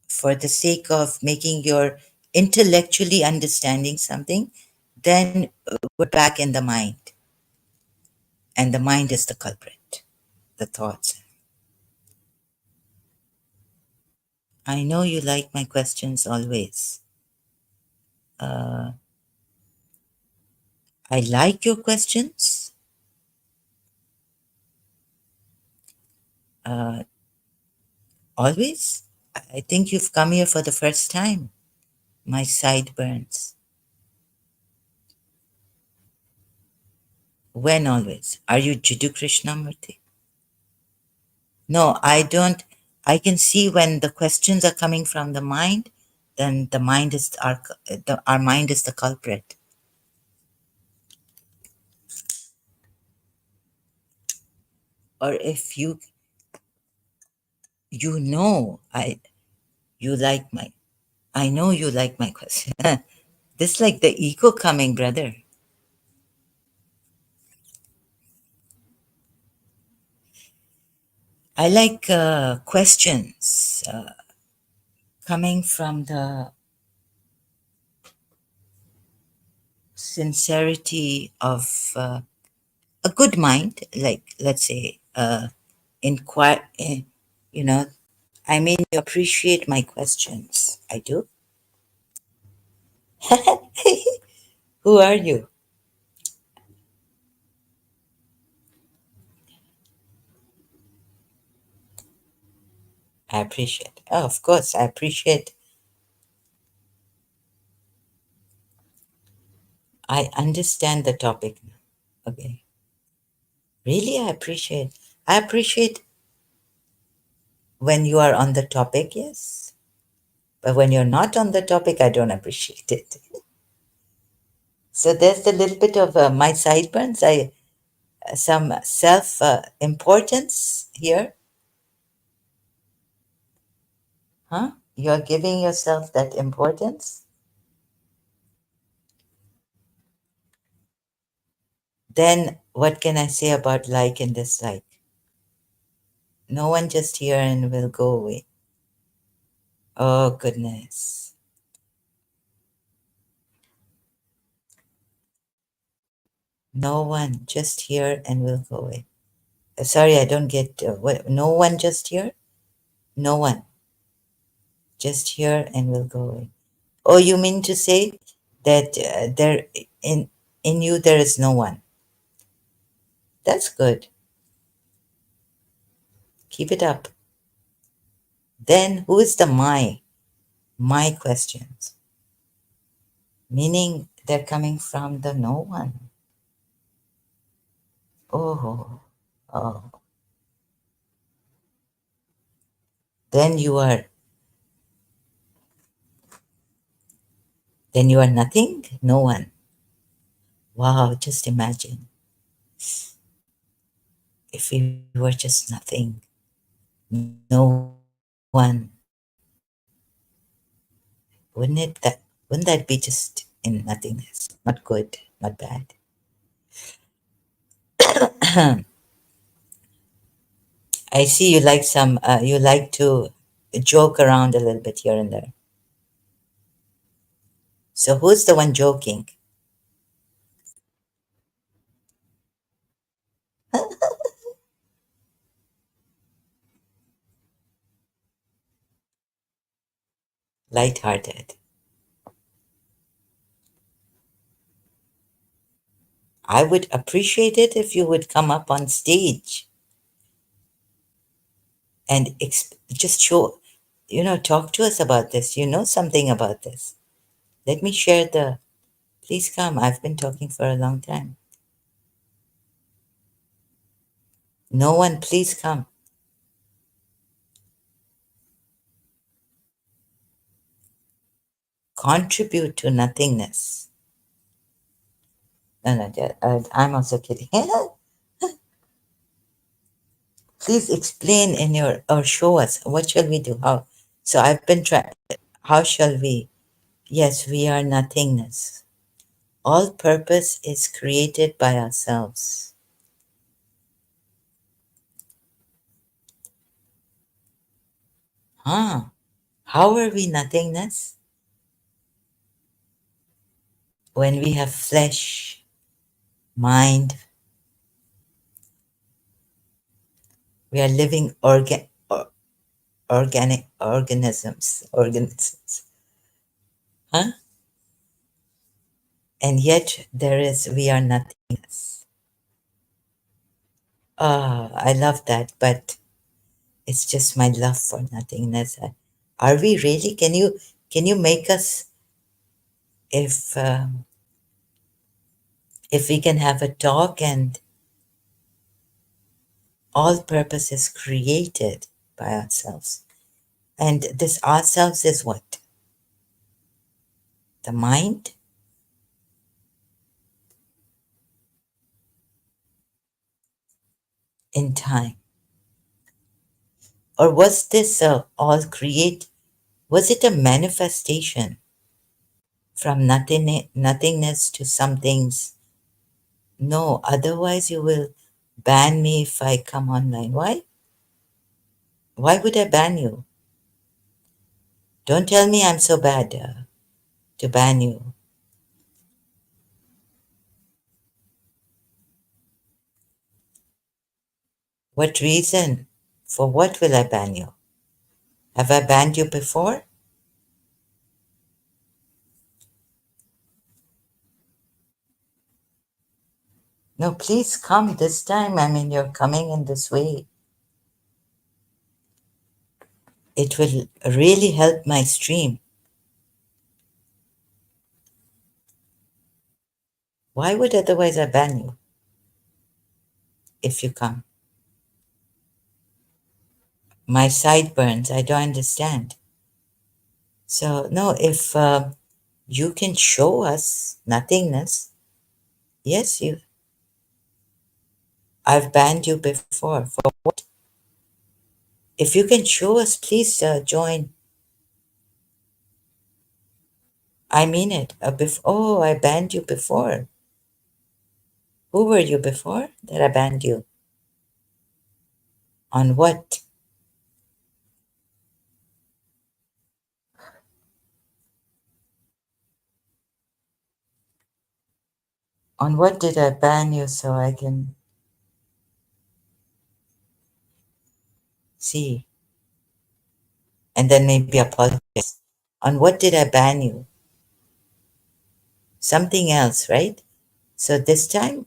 for the sake of making your intellectually understanding something, then we're back in the mind. And the mind is the culprit, the thoughts. I know you like my questions always. Uh, I like your questions. Uh, always. I think you've come here for the first time. My side burns. When always? Are you Jiddu Krishnamurti? No, I don't. I can see when the questions are coming from the mind, then the mind is our mind is the culprit. Or if you know you like my I know you like my question. This is like the ego coming, brother. I like questions coming from the sincerity of a good mind, like let's say, inquire. You know, I mean, you appreciate my questions. I do. Who are you? I appreciate. Oh, of course, I appreciate. I understand the topic now. Okay. Really, I appreciate. I appreciate when you are on the topic, yes. But when you're not on the topic, I don't appreciate it. So there's a little bit of my sideburns. I some self importance here, huh? You're giving yourself that importance. Then what can I say about like and dislike? No one just here and will go away. Oh goodness. No one just here and will go away. Sorry, I don't get what. No one just here. No one just here and will go away. Oh, you mean to say that there in you there is no one? That's good. Keep it up. Then who is the my? My questions. Meaning they're coming from the no one. Oh, oh. Then you are nothing? No one. Wow, just imagine if we were just nothing. No one. Wouldn't that be just in nothingness? Not good, not bad. I see you like you like to joke around a little bit here and there. So who's the one joking? Lighthearted. I would appreciate it if you would come up on stage and just show, talk to us about this. You know something about this. Let me share please come. I've been talking for a long time. No one, please come. Contribute to nothingness. No, no, I'm also kidding. Please explain in your or show us what shall we do? How? So I've been trying. How shall we? Yes, we are nothingness. All purpose is created by ourselves. Huh? How are we nothingness? When we have flesh, mind, we are living organic organisms. Huh? And yet we are nothingness. Ah, I love that, but it's just my love for nothingness. Are we really? Can you make us if if we can have a talk and all purpose is created by ourselves, and this ourselves is what? The mind in time, or was this all create? Was it a manifestation from nothingness to some things? No, otherwise you will ban me if I come online. Why? Why would I ban you? Don't tell me I'm so bad to ban you. What reason? For what will I ban you? Have I banned you before? No, please come this time. I mean, you're coming in this way. It will really help my stream. Why would otherwise I ban you if you come? My sideburns, I don't understand. So, no, if you can show us nothingness, yes, I've banned you before. For what? If you can show us, please join. I mean it. Oh, I banned you before. Who were you before that I banned you? On what? On what did I ban you so I can see and then maybe apologize? On what did I ban you? Something else, right? So this time,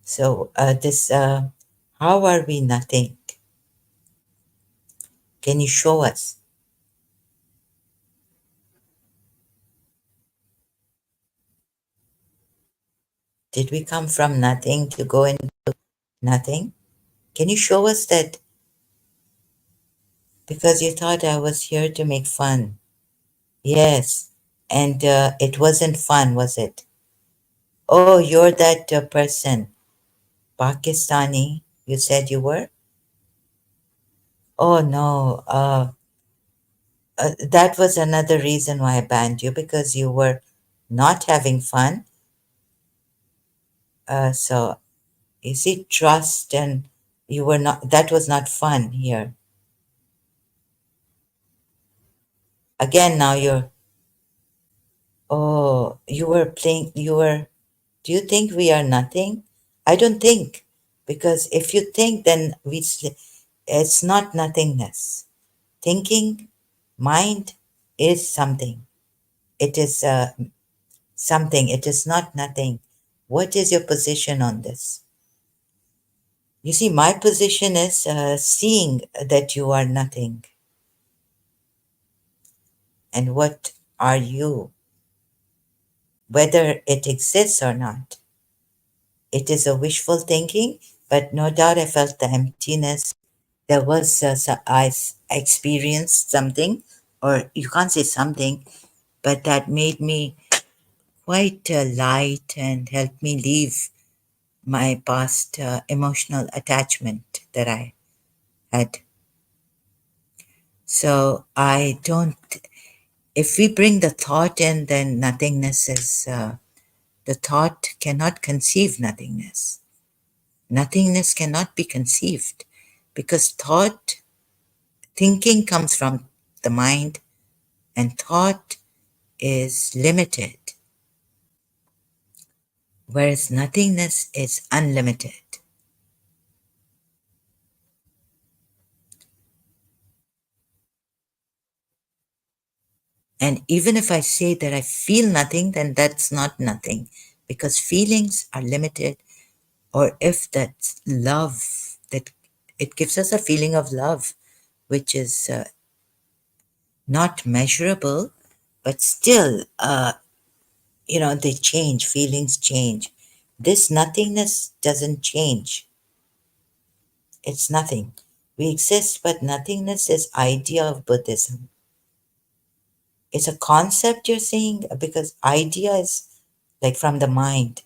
this, how are we nothing? Can you show us? Did we come from nothing to go into nothing? Can you show us that because you thought I was here to make fun? Yes. And it wasn't fun, was it? Oh, you're that person, Pakistani, you said you were? Oh, no. That was another reason why I banned you because you were not having fun. So you see, trust and you were not, that was not fun here. Again, now oh, do you think we are nothing? I don't think, because if you think, then it's not nothingness. Thinking, mind is something. It is something. It is not nothing. What is your position on this? You see, my position is seeing that you are nothing. And what are you? Whether it exists or not. It is a wishful thinking, but no doubt I felt the emptiness. There was, experienced something, or you can't say something, but that made me quite light and helped me leave my past emotional attachment that I had. So I don't, if we bring the thought in, then nothingness is, the thought cannot conceive nothingness. Nothingness cannot be conceived because thought, thinking comes from the mind, and thought is limited, whereas nothingness is unlimited. And even if I say that I feel nothing, then that's not nothing because feelings are limited. Or if that's love, that it gives us a feeling of love, which is not measurable, but still, they change, feelings change. This nothingness doesn't change. It's nothing. We exist, but nothingness is idea of Buddhism. It's a concept you're saying because idea is like from the mind,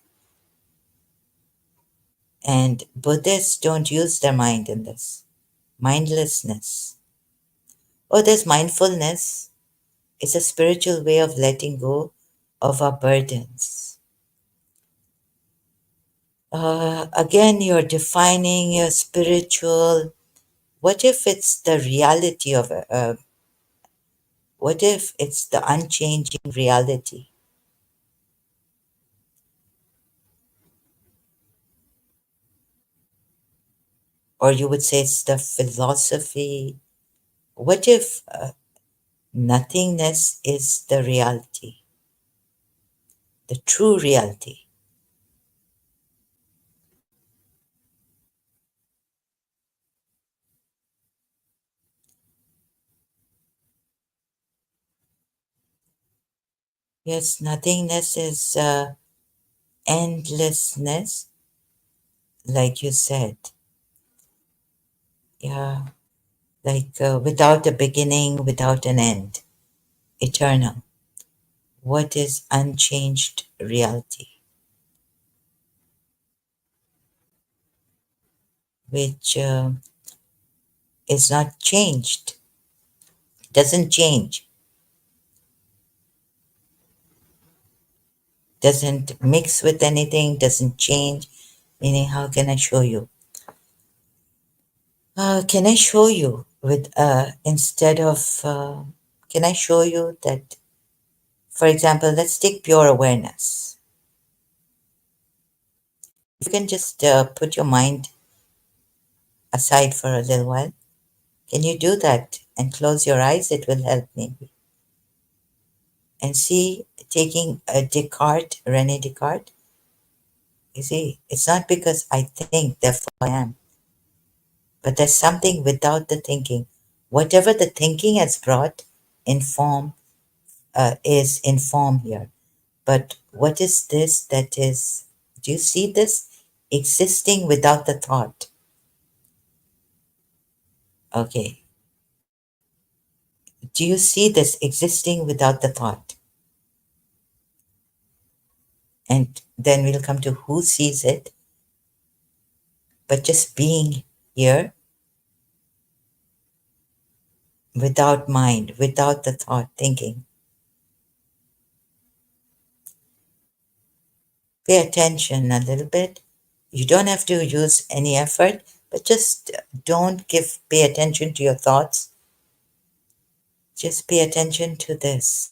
and Buddhists don't use their mind in this. Mindlessness. Oh, there's mindfulness. It's a spiritual way of letting go of our burdens. Again, you're defining your spiritual. What if it's the reality of what if it's the unchanging reality? Or you would say it's the philosophy. What if nothingness is the reality, the true reality? Yes, nothingness is endlessness, like you said. Yeah, like without a beginning, without an end, eternal. What is unchanged reality, which is not changed, doesn't change, doesn't mix with anything, doesn't change. Meaning, how can I show you? Can I show you with instead of? Can I show you that? For example, let's take pure awareness. You can just put your mind aside for a little while. Can you do that and close your eyes? It will help maybe. And see, taking a Descartes, Rene Descartes, you see, it's not because I think, therefore I am, but there's something without the thinking. Whatever the thinking has brought in form is in form here. But what is this that is, do you see this? Existing without the thought. Okay. Do you see this existing without the thought? And then we'll come to who sees it, but just being here without mind, without the thought thinking. Pay attention a little bit. You don't have to use any effort, but just don't pay attention to your thoughts. Just pay attention to this,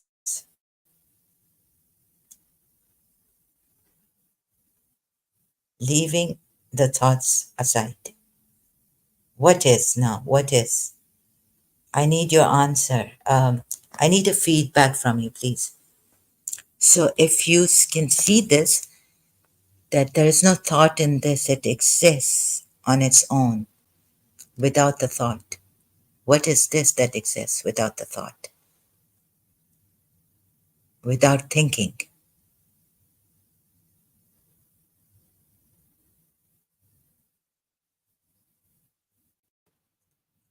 leaving the thoughts aside. What is now? What is? I need your answer. I need a feedback from you, please. So if you can see this, that there is no thought in this, it exists on its own without the thought. What is this that exists without the thought, without thinking?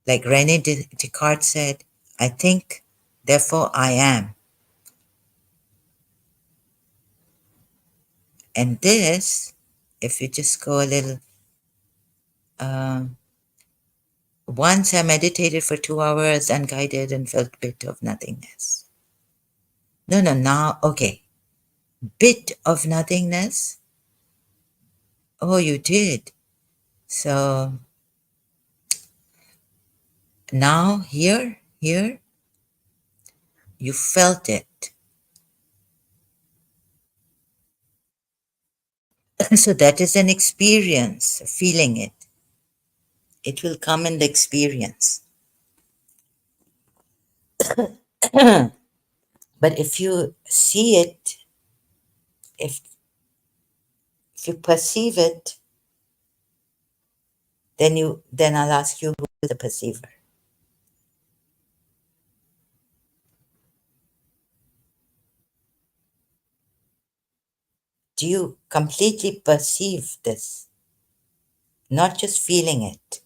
Like Rene Descartes said, I think, therefore I am. And this, if you just go a little, uh, once I meditated for 2 hours unguided and felt bit of nothingness. No, no, now, okay. Bit of nothingness? Oh, you did. So now here, you felt it. So that is an experience, feeling it. It will come in the experience. But if you see it, if if you perceive it, then I'll ask you who is the perceiver. Do you completely perceive this, not just feeling it?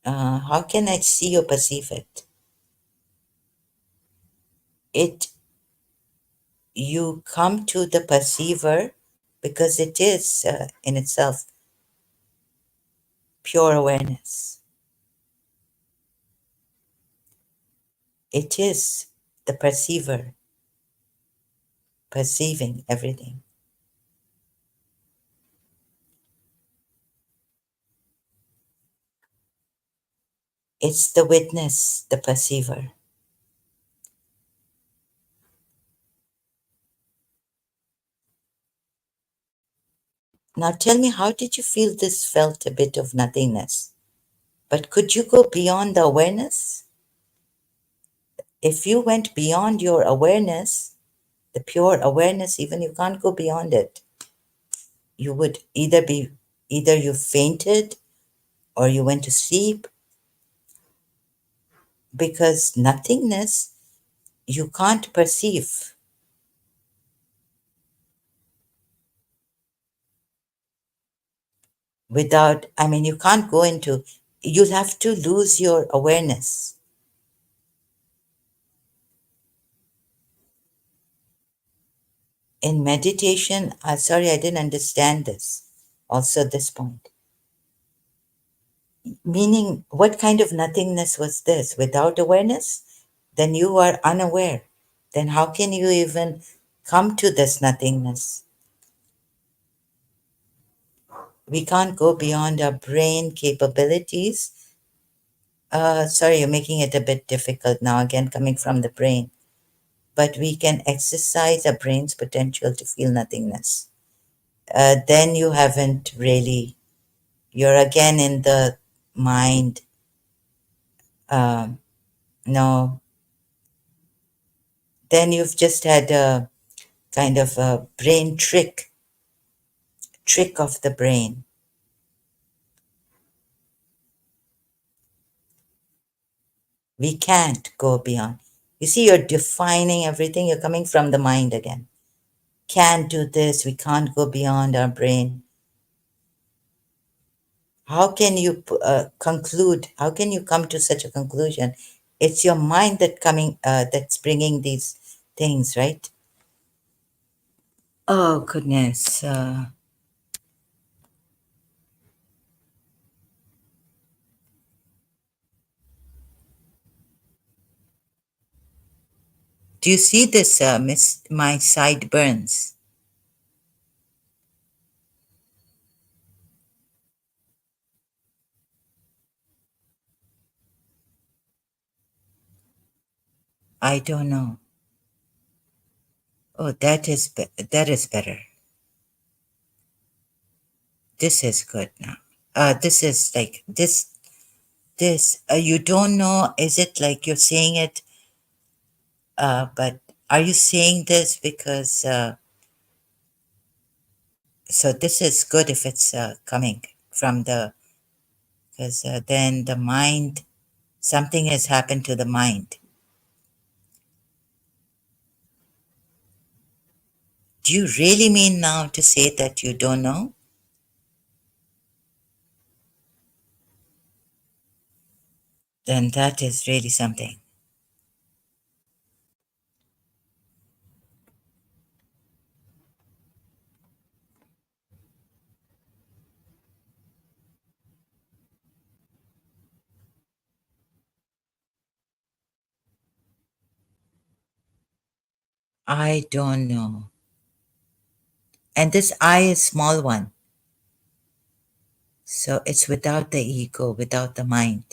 How can I see or perceive it? It You come to the perceiver because it is in itself pure awareness. It is the perceiver perceiving everything. It's the witness, the perceiver. Now tell me, how did you feel this felt a bit of nothingness? But could you go beyond the awareness? If you went beyond your awareness, the pure awareness, even you can't go beyond it. You would either you fainted or you went to sleep, because nothingness you can't perceive without, I mean, you can't go into, you'll have to lose your awareness. In meditation, sorry, I didn't understand this. Also, this point. Meaning, what kind of nothingness was this? Without awareness? Then you are unaware. Then how can you even come to this nothingness? We can't go beyond our brain capabilities. Sorry, you're making it a bit difficult now, again, coming from the brain. But we can exercise our brain's potential to feel nothingness. Then you haven't really, you're again in the mind. Um, no, then you've just had a kind of a brain trick of the brain. We can't go beyond. You see, you're defining everything, you're coming from the mind again. Can't do this, we can't go beyond our brain. How can you conclude? How can you come to such a conclusion? It's your mind that's bringing these things, right? Oh goodness. Do you see this, Miss? My sideburns. I don't know. Oh, that is better. This is good now. This is like this. This you don't know. Is it like you're saying it? But are you saying this because? So this is good if it's coming from the, because then the mind, something has happened to the mind. Do you really mean now to say that you don't know? Then that is really something. I don't know. And this I is small one. So it's without the ego, without the mind.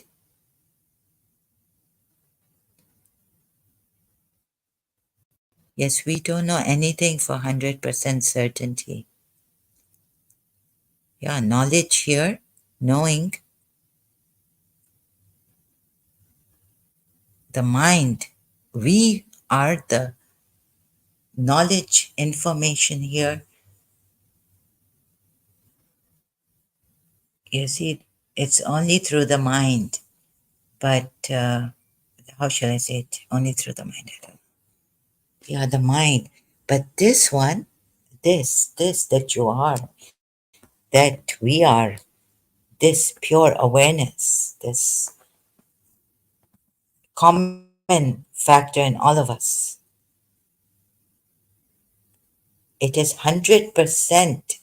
Yes, we don't know anything for 100% certainty. Yeah, knowledge here, knowing the mind. We are the knowledge, information here. You see, it's only through the mind. But how shall I say it? Only through the mind. I don't. Yeah, the mind. But this one, this that you are, that we are, this pure awareness, this common factor in all of us, it is 100%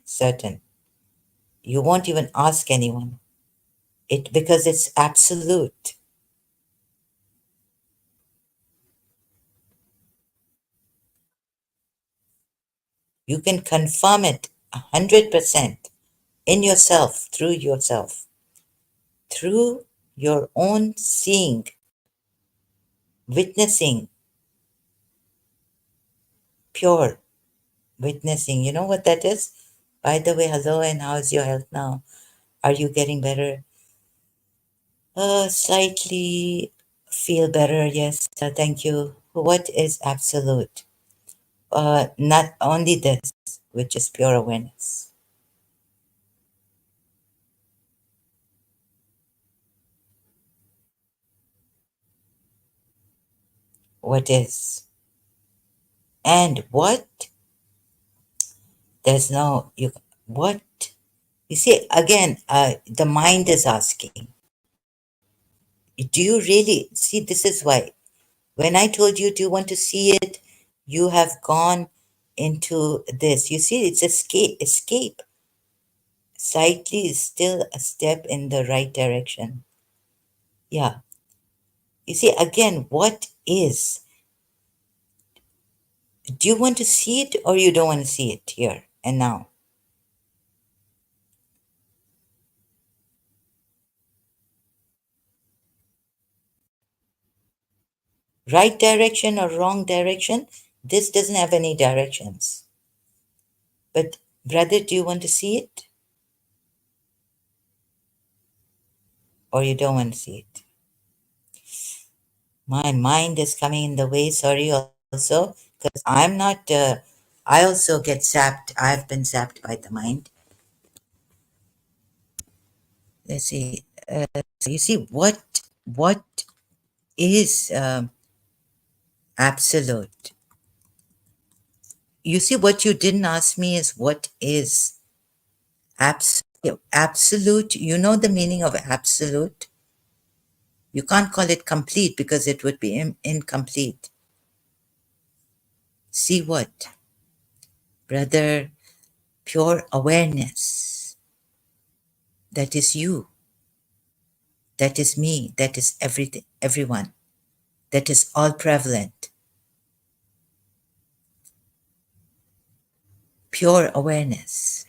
certain. You won't even ask anyone. It because it's absolute. You can confirm it 100% in yourself, through your own seeing, witnessing, pure witnessing. You know what that is? By the way, hello, and how's your health now? Are you getting better? Slightly feel better, yes. Thank you. What is absolute? Not only this, which is pure awareness. What is? And what? There's no, you, what? You see, again, the mind is asking, do you really see? This is why when I told you, do you want to see it? You have gone into this. You see, it's escape. Slightly is still a step in the right direction. Yeah. You see, again, what is? Do you want to see it or you don't want to see it here and now? Right direction or wrong direction? This doesn't have any directions. But, brother, do you want to see it or you don't want to see it? My mind is coming in the way, sorry, also, because I'm not, I also get zapped. I've been zapped by the mind. Let's see. So you see, what is absolute? You see, what you didn't ask me is what is absolute. You know the meaning of absolute? You can't call it complete because it would be incomplete. See what? Brother, pure awareness. That is you. That is me. That is everything, everyone. That is all prevalent. Pure awareness.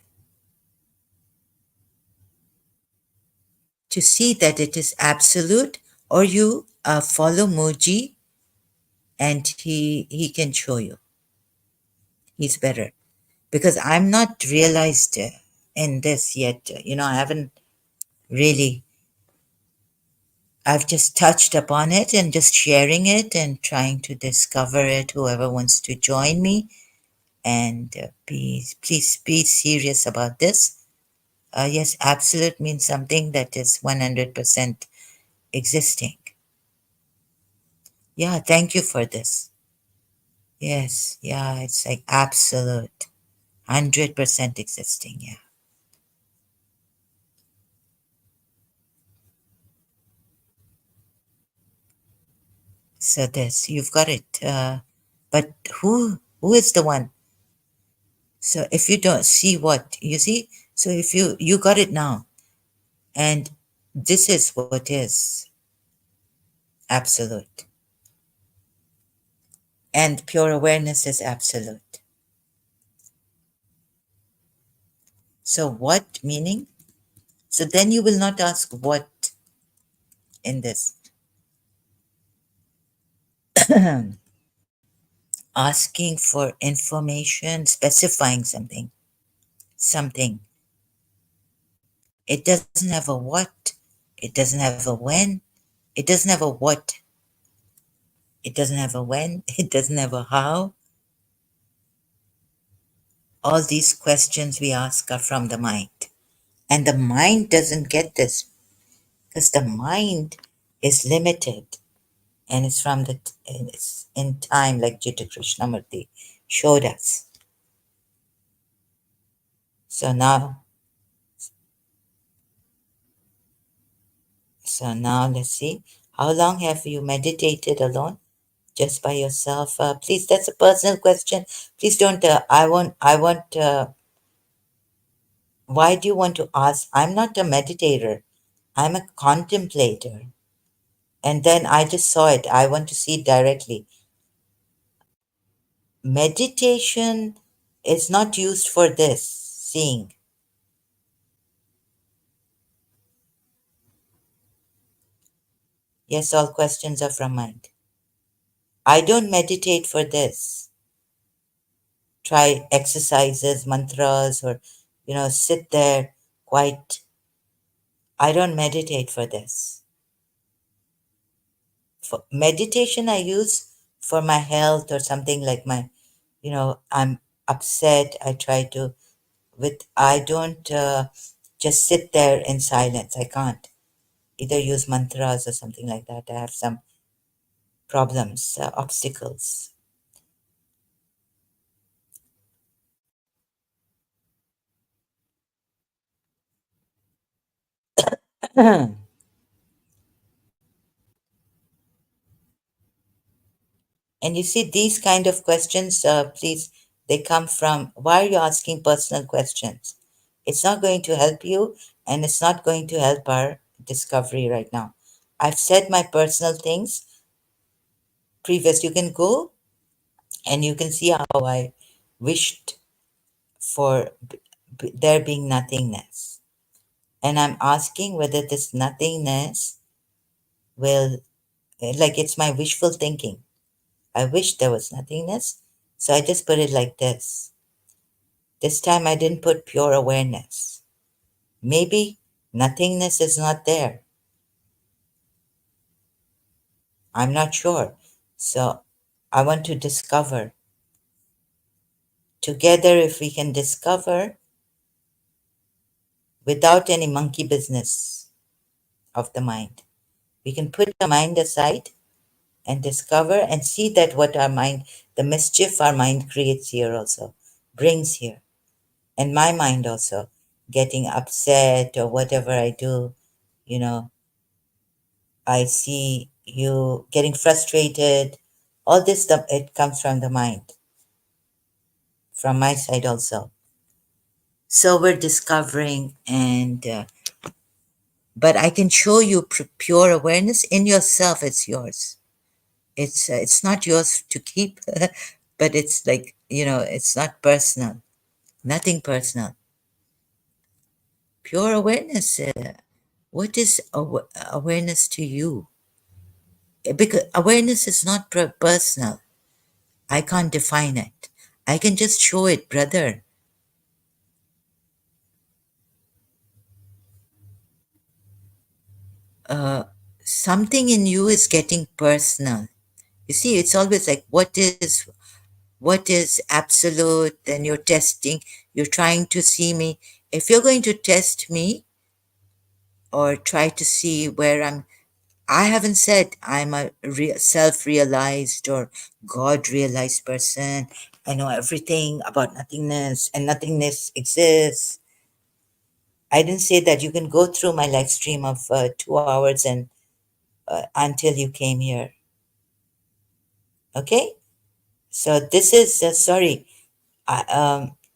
To see that it is absolute, or you follow Muji and he can show you. He's better. Because I'm not realized in this yet. I haven't really, I've just touched upon it and just sharing it and trying to discover it. Whoever wants to join me and please be serious about this. Yes, absolute means something that is 100% existing. Yeah, thank you for this. Yes, yeah, it's like absolute, 100% existing. Yeah. So this, you've got it. But who is the one? So if you don't see what you see, so if you got it now, and this is what is absolute. And pure awareness is absolute. So, what meaning? So, then you will not ask what in this. Asking for information, specifying something, something. It doesn't have a what, it doesn't have a when, it doesn't have a what, it doesn't have a when, it doesn't have a how. All these questions we ask are from the mind. And the mind doesn't get this because the mind is limited and it's from it's in time, like Jita Krishnamurti showed us. So now, let's see. How long have you meditated alone? Just by yourself? Please, that's a personal question. Please don't, why do you want to ask? I'm not a meditator. I'm a contemplator. And then I just saw it. I want to see it directly. Meditation is not used for this, seeing. Yes, all questions are from mind. I don't meditate for this. Try exercises, mantras, or, sit there quiet. I don't meditate for this. For meditation, I use for my health or something like I'm upset. I try to, I don't just sit there in silence. I can't. Either use mantras or something like that. I have some problems, obstacles. And you see, these kind of questions, please, they come from why are you asking personal questions? It's not going to help you, and it's not going to help our discovery right now. I've said my personal things previous. You can go and you can see how I wished for there being nothingness. And I'm asking whether this nothingness will, like, it's my wishful thinking. I wish there was nothingness, so I just put it like this. This time I didn't put pure awareness. Maybe nothingness is not there. I'm not sure. So I want to discover. Together, if we can discover without any monkey business of the mind, we can put the mind aside and discover and see that what our mind, the mischief our mind creates here also, brings here. And my mind also, getting upset or whatever I do, you know, I see you getting frustrated. All this stuff, it comes from the mind, from my side also. So we're discovering, and but I can show you pure awareness in yourself. It's yours. It's not yours to keep, but it's like, it's not personal. Nothing personal. Pure awareness. What is awareness to you? Because awareness is not personal. I can't define it. I can just show it, brother. Uh, Something in you is getting personal. You see, it's always like what is absolute, then you're testing, you're trying to see me. If you're going to test me or try to see where I haven't said I'm a self-realized or God-realized person. I know everything about nothingness and nothingness exists. I didn't say that. You can go through my live stream of 2 hours and until you came here. Okay? So this is, sorry,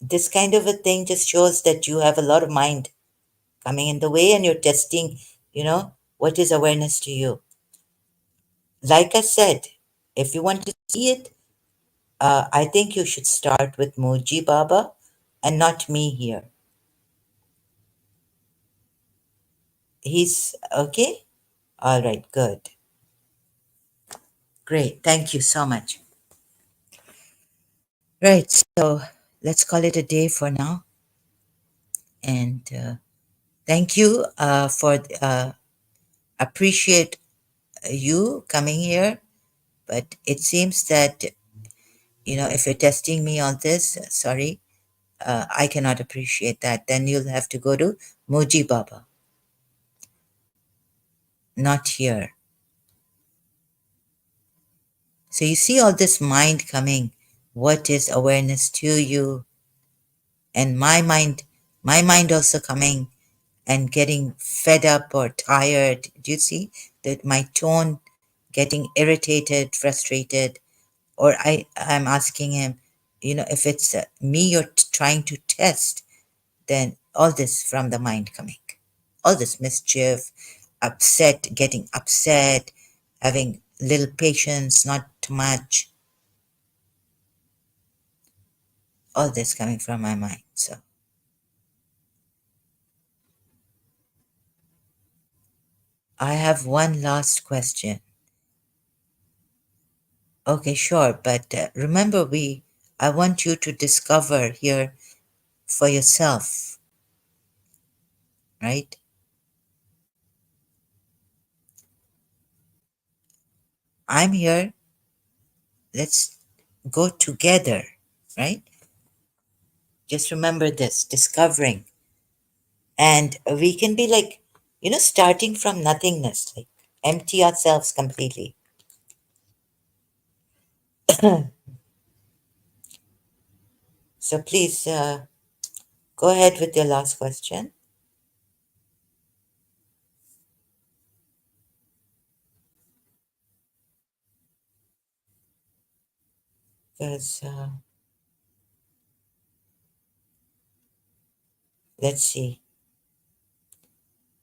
this kind of a thing just shows that you have a lot of mind coming in the way and you're testing, what is awareness to you. Like I said, if you want to see it, I think you should start with Moji Baba and not me here. He's okay? All right, good. Great. Thank you so much. Right, so let's call it a day for now. And thank you for appreciate you coming here. But it seems that, if you're testing me on this, sorry, I cannot appreciate that. Then you'll have to go to Moji Baba, not here. So you see all this mind coming. What is awareness to you? And my mind also coming and getting fed up or tired. Do you see that my tone getting irritated, frustrated? Or I'm asking him, if it's me you're trying to test, then all this from the mind coming. All this mischief, upset, getting upset, having little patience, not too much. All this coming from my mind. So I have one last question. Okay, sure, but remember, I want you to discover here for yourself, right? I'm here. Let's go together, right? Just remember this, discovering. And we can be like, starting from nothingness, like empty ourselves completely. So please go ahead with your last question. Because let's see.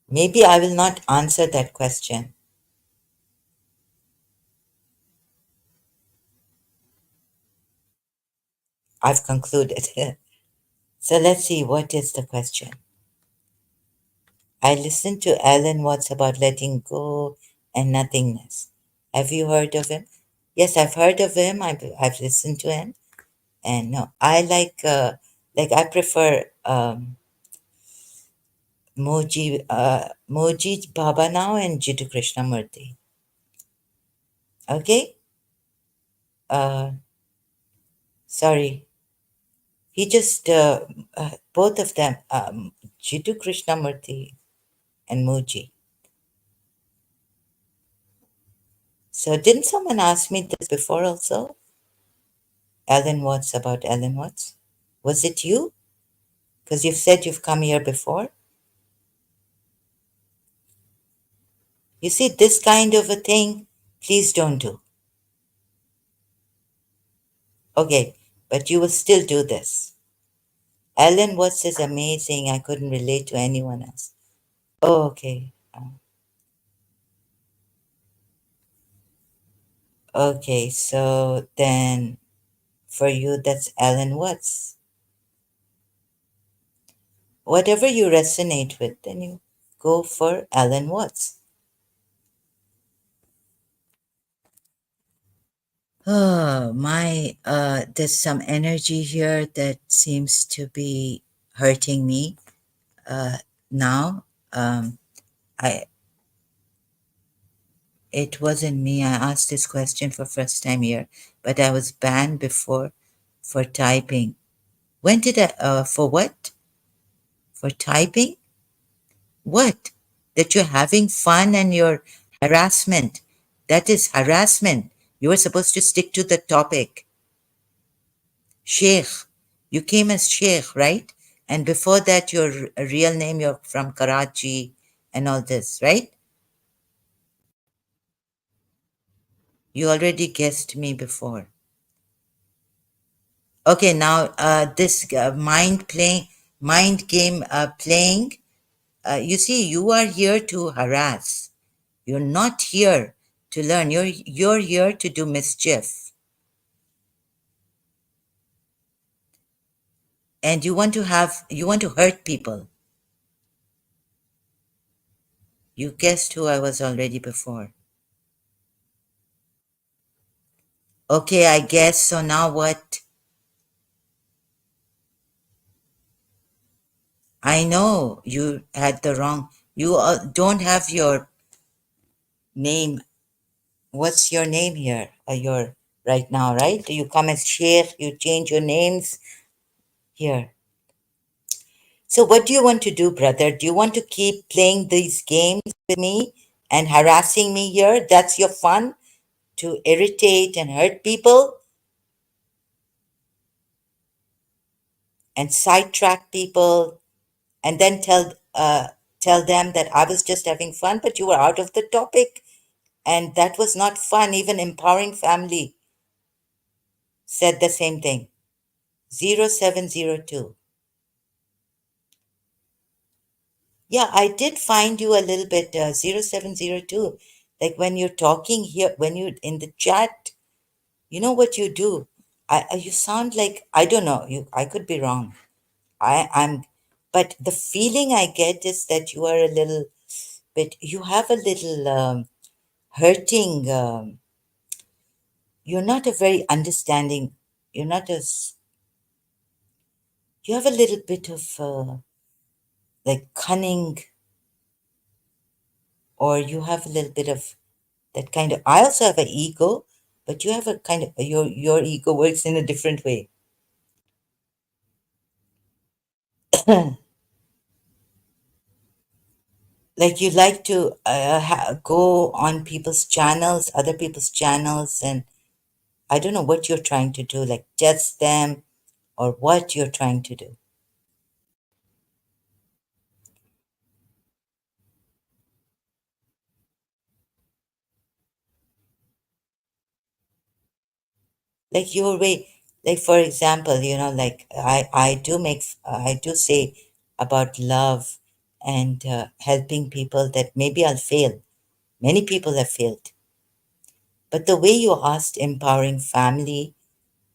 Maybe I will not answer that question. I've concluded. So let's see, what is the question? I listened to Alan Watts about letting go and nothingness. Have you heard of him? Yes, I've heard of him. I've listened to him. And no, I I prefer Moji Baba now and Jiddu Krishnamurti. Okay? Uh, Sorry. He just, both of them, Jiddu Krishnamurti and Moji. So didn't someone ask me this before also? Alan Watts, about Alan Watts? Was it you? Because you've said you've come here before. You see, this kind of a thing, please don't do. Okay, but you will still do this. Alan Watts is amazing. I couldn't relate to anyone else. Oh, okay. Okay, so then for you, that's Alan Watts. Whatever you resonate with, then you go for Alan Watts. Oh, there's some energy here that seems to be hurting me now. I It wasn't me. I asked this question for first time here, but I was banned before for typing. When did for what? For typing? What? That you're having fun and you're harassment. That is harassment. You were supposed to stick to the topic. Sheikh. You came as Sheikh, right? And before that, your real name, you're from Karachi and all this, right? You already guessed me before. Okay, now this mind game playing. You see, you are here to harass. You're not here to learn. You're here to do mischief. And you want to hurt people. You guessed who I was already before. Okay, I guess. So now what? I know you had the wrong. You don't have your name. What's your name here? Your right now, right? You come as Sheikh. You change your names here. So what do you want to do, brother? Do you want to keep playing these games with me and harassing me here? That's your fun, to irritate and hurt people and sidetrack people and then tell them that I was just having fun, but you were out of the topic, and that was not fun. Even Empowering Family said the same thing. 0702. Yeah, I did find you a little bit 0702. Like when you're talking here, when you're in the chat, you know what you do? You sound like, I don't know, I could be wrong. I'm, but the feeling I get is that you are a little bit, you have a little hurting. You're not a very understanding, you're not as, you have a little bit of like cunning, or you have a little bit of that kind of, I also have an ego, but you have a kind of, your ego works in a different way. Like you like to go on people's channels, other people's channels, and I don't know what you're trying to do, like test them or what you're trying to do. Like your way, like for example, like I do say about love and helping people that maybe I'll fail. Many people have failed. But the way you asked Empowering Family,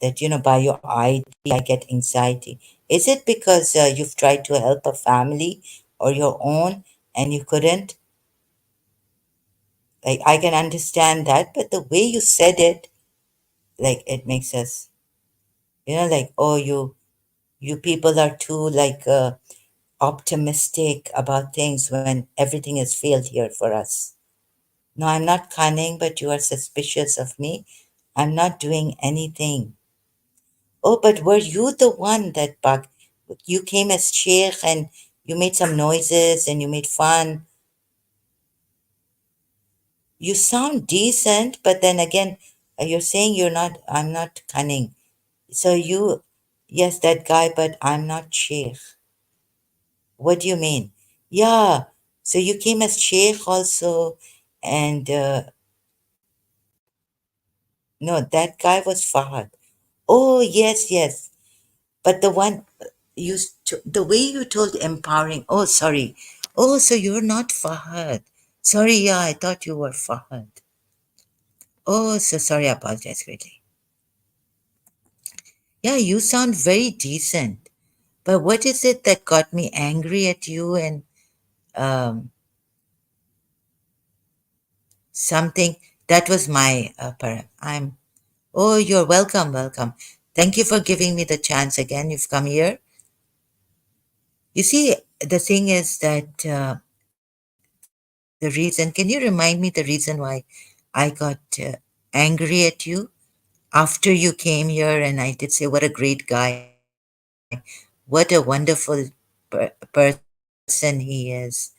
that, by your ID, I get anxiety. Is it because you've tried to help a family or your own and you couldn't? Like, I can understand that, but the way you said it, like, it makes us, like, oh, you people are too, like, optimistic about things when everything has failed here for us. No, I'm not cunning, but you are suspicious of me. I'm not doing anything. Oh, but were you the one that bug? You came as sheikh and you made some noises and you made fun. You sound decent, but then again, you're saying you're not, I'm not cunning. So you, yes, that guy, but I'm not sheikh. What do you mean? Yeah, so you came as sheikh also, and no, that guy was Fahad. Oh, yes, yes. But the one the way you told empowering, oh, sorry. Oh, so you're not Fahad. Sorry, yeah, I thought you were Fahad. Oh, so sorry, I apologize greatly. Yeah, you sound very decent. But what is it that got me angry at you and um, something? That was my, I'm, oh, you're welcome, welcome. Thank you for giving me the chance again. You've come here. You see, the thing is that the reason, can you remind me the reason why I got angry at you after you came here and I did say, what a great guy, what a wonderful person he is.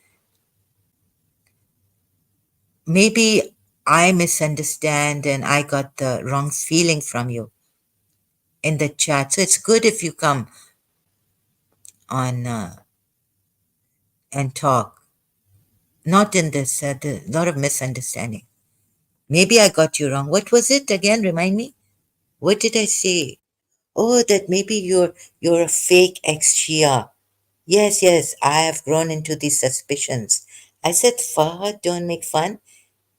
Maybe I misunderstand and I got the wrong feeling from you in the chat. So it's good if you come on and talk. Not in this, a lot of misunderstanding. Maybe I got you wrong. What was it again? Remind me. What did I say? Oh, that maybe you're a fake ex-Shia. Yes, yes, I have grown into these suspicions. I said, Fahad, don't make fun.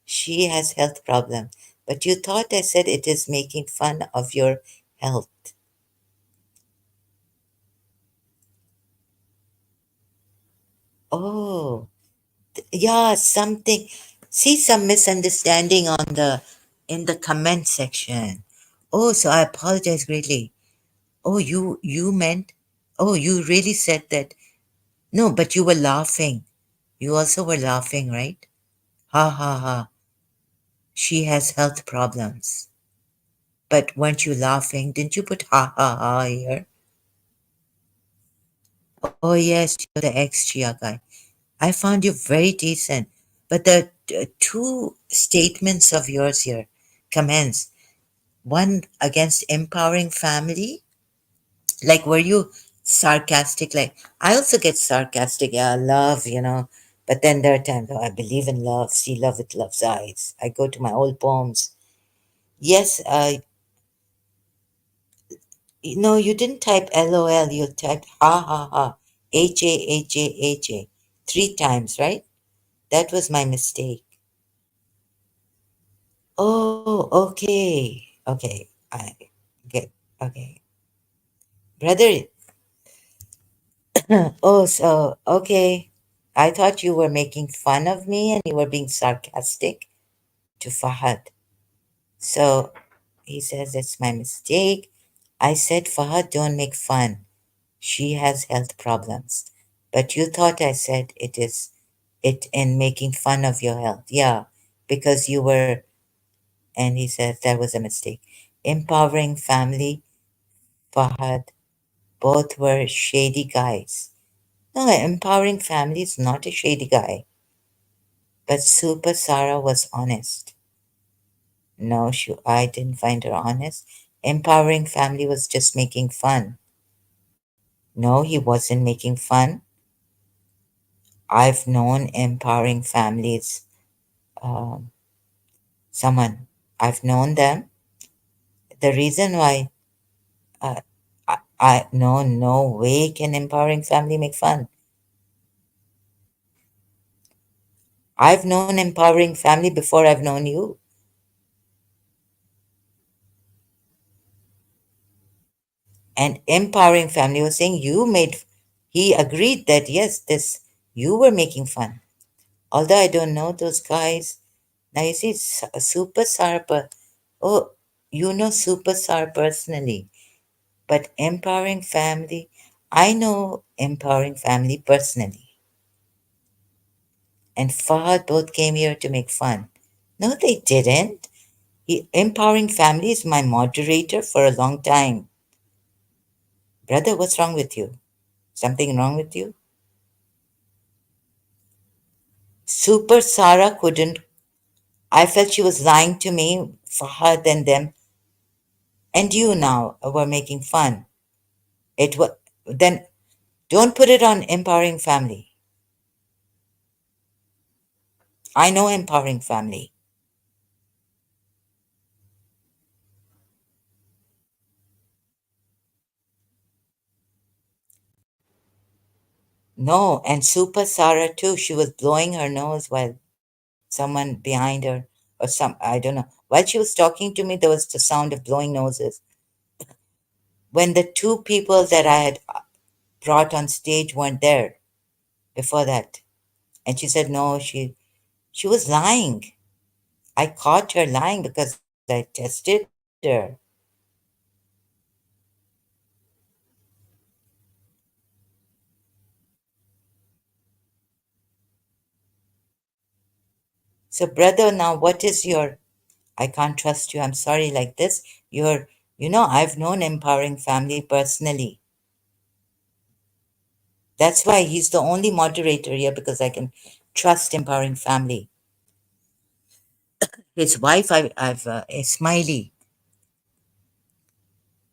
She has health problem. But you thought I said it is making fun of your health. Oh, yeah, something. See some misunderstanding on the in the comment section. Oh, so I apologize greatly. Oh, you meant. Oh, you really said that. No, but you were laughing. You also were laughing, right? Ha ha ha. She has health problems. But weren't you laughing? Didn't you put ha ha ha here? Oh yes, you're the ex-Shia guy. I found you very decent. But the two statements of yours here, comments. One against empowering family. Like, were you sarcastic? Like, I also get sarcastic. Yeah, love, But then there are times, oh, I believe in love, see love with love's eyes. I go to my old poems. Yes, no, you didn't type LOL. You typed ha ha ha. HA. Three times, right? That was my mistake. Oh, okay. Okay. I get, okay. Brother, oh, so, okay. I thought you were making fun of me and you were being sarcastic to Fahad. So he says it's my mistake. I said, Fahad, don't make fun. She has health problems. But you thought I said it is it in making fun of your health. Yeah, because you were, and he says that was a mistake. Empowering family, Fahad, both were shady guys. No, empowering family is not a shady guy. But Super Sarah was honest. No, I didn't find her honest. Empowering family was just making fun. No, he wasn't making fun. I've known empowering families, um, someone. I've known them. The reason why, uh, no way can empowering family make fun. I've known empowering family before I've known you. And empowering family was saying he agreed that yes, you were making fun. Although I don't know those guys. Now you see, Super Sarpa. Oh, you know Super Sar personally, but empowering family. I know empowering family personally, and Fahad both came here to make fun. No, they didn't. Empowering family is my moderator for a long time. Brother, what's wrong with you? Something wrong with you? Super Sarah couldn't. I felt she was lying to me, Fahad and them, and you now were making fun. It was then. Don't put it on empowering family. I know empowering family. No, and Super Sarah too. She was blowing her nose while someone behind her, or I don't know. While she was talking to me, there was the sound of blowing noses. When the two people that I had brought on stage weren't there before that. And she said, no, she was lying. I caught her lying because I tested her. So, brother, now what is your I can't trust you. I'm sorry, like this. I've known Empowering Family personally. That's why he's the only moderator here because I can trust Empowering Family. His wife, I've is Smiley.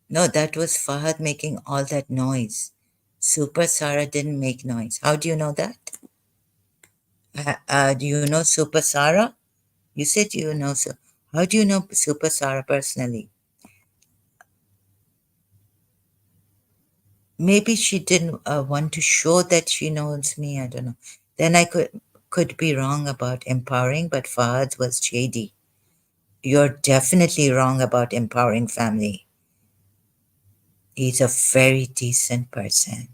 No, that was Fahad making all that noise. Super Sarah didn't make noise. How do you know that? Do you know Super Sarah? You said you know. So, how do you know Super Sarah personally? Maybe she didn't want to show that she knows me. I don't know. Then I could be wrong about empowering, but Fahad was shady. You're definitely wrong about empowering family. He's a very decent person.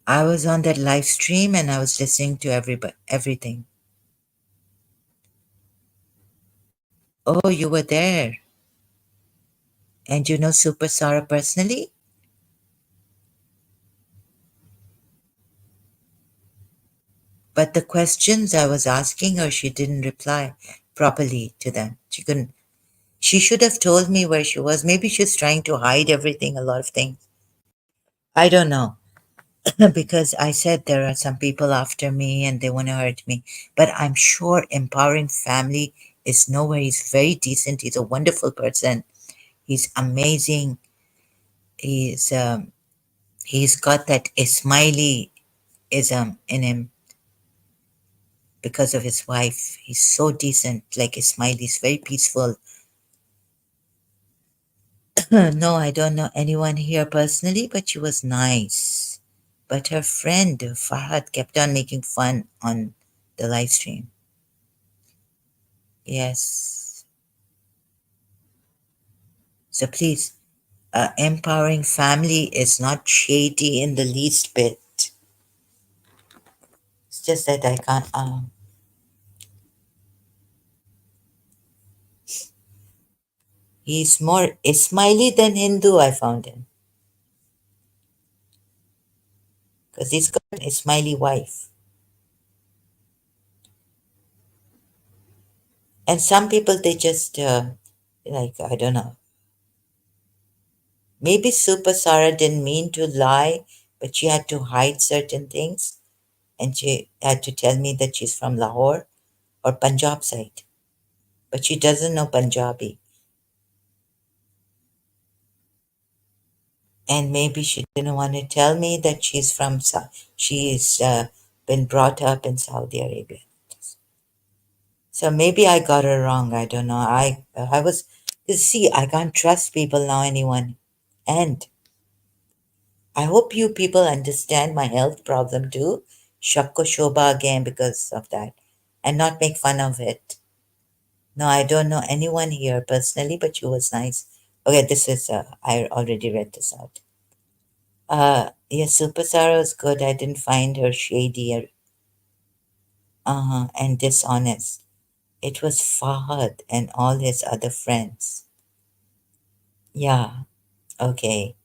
I was on that live stream and I was listening to everything. Oh, you were there. And you know Super Sarah personally? But the questions I was asking her, she didn't reply properly to them. She couldn't. She should have told me where she was. Maybe she's trying to hide everything, a lot of things. I don't know. Because I said there are some people after me and they want to hurt me. But I'm sure Empowering Family is nowhere. He's very decent. He's a wonderful person. He's amazing. He's he's got that Ismailism in him because of his wife. He's so decent, like Ismail. He's very peaceful. No, I don't know anyone here personally, but she was nice. But her friend Farhad kept on making fun on the live stream. Yes. So please, Empowering Family is not shady in the least bit. It's just that I can't. He's more Ismaili than Hindu, I found him. Because he's got an Ismaili wife. And some people, they just, like, I don't know. Maybe Super Sarah didn't mean to lie, but she had to hide certain things. And she had to tell me that she's from Lahore or Punjab side. But she doesn't know Punjabi. And maybe she didn't want to tell me that she's from, she's been brought up in Saudi Arabia. So maybe I got her wrong. I don't know. I was, you see, I can't trust people now, anyone. And I hope you people understand my health problem too. Shakko Shobha again because of that. And not make fun of it. No, I don't know anyone here personally, but she was nice. Okay, this is, I already read this out. Yes, Super Sarah was good. I didn't find her shady or, and dishonest. It was Fahad and all his other friends. Yeah, okay.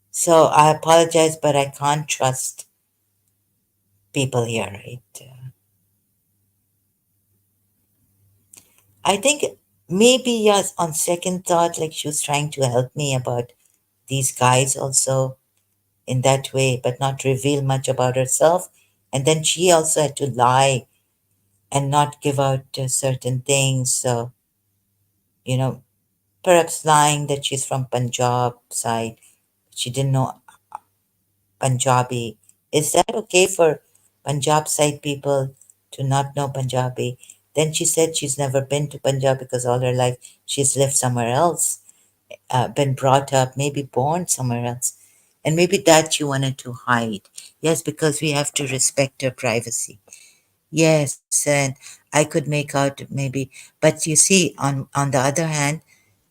So I apologize, but I can't trust people here, right? I think maybe, yes, on second thought, like she was trying to help me about these guys also in that way, but not reveal much about herself. And then she also had to lie and not give out certain things. So, you know, perhaps lying that she's from Punjab side. She didn't know Punjabi. Is that okay for Punjab side people to not know Punjabi? Then she said she's never been to Punjab because all her life she's lived somewhere else, been brought up, maybe born somewhere else. And maybe that she wanted to hide. Yes, because we have to respect her privacy. Yes, and I could make out maybe, but you see, on the other hand,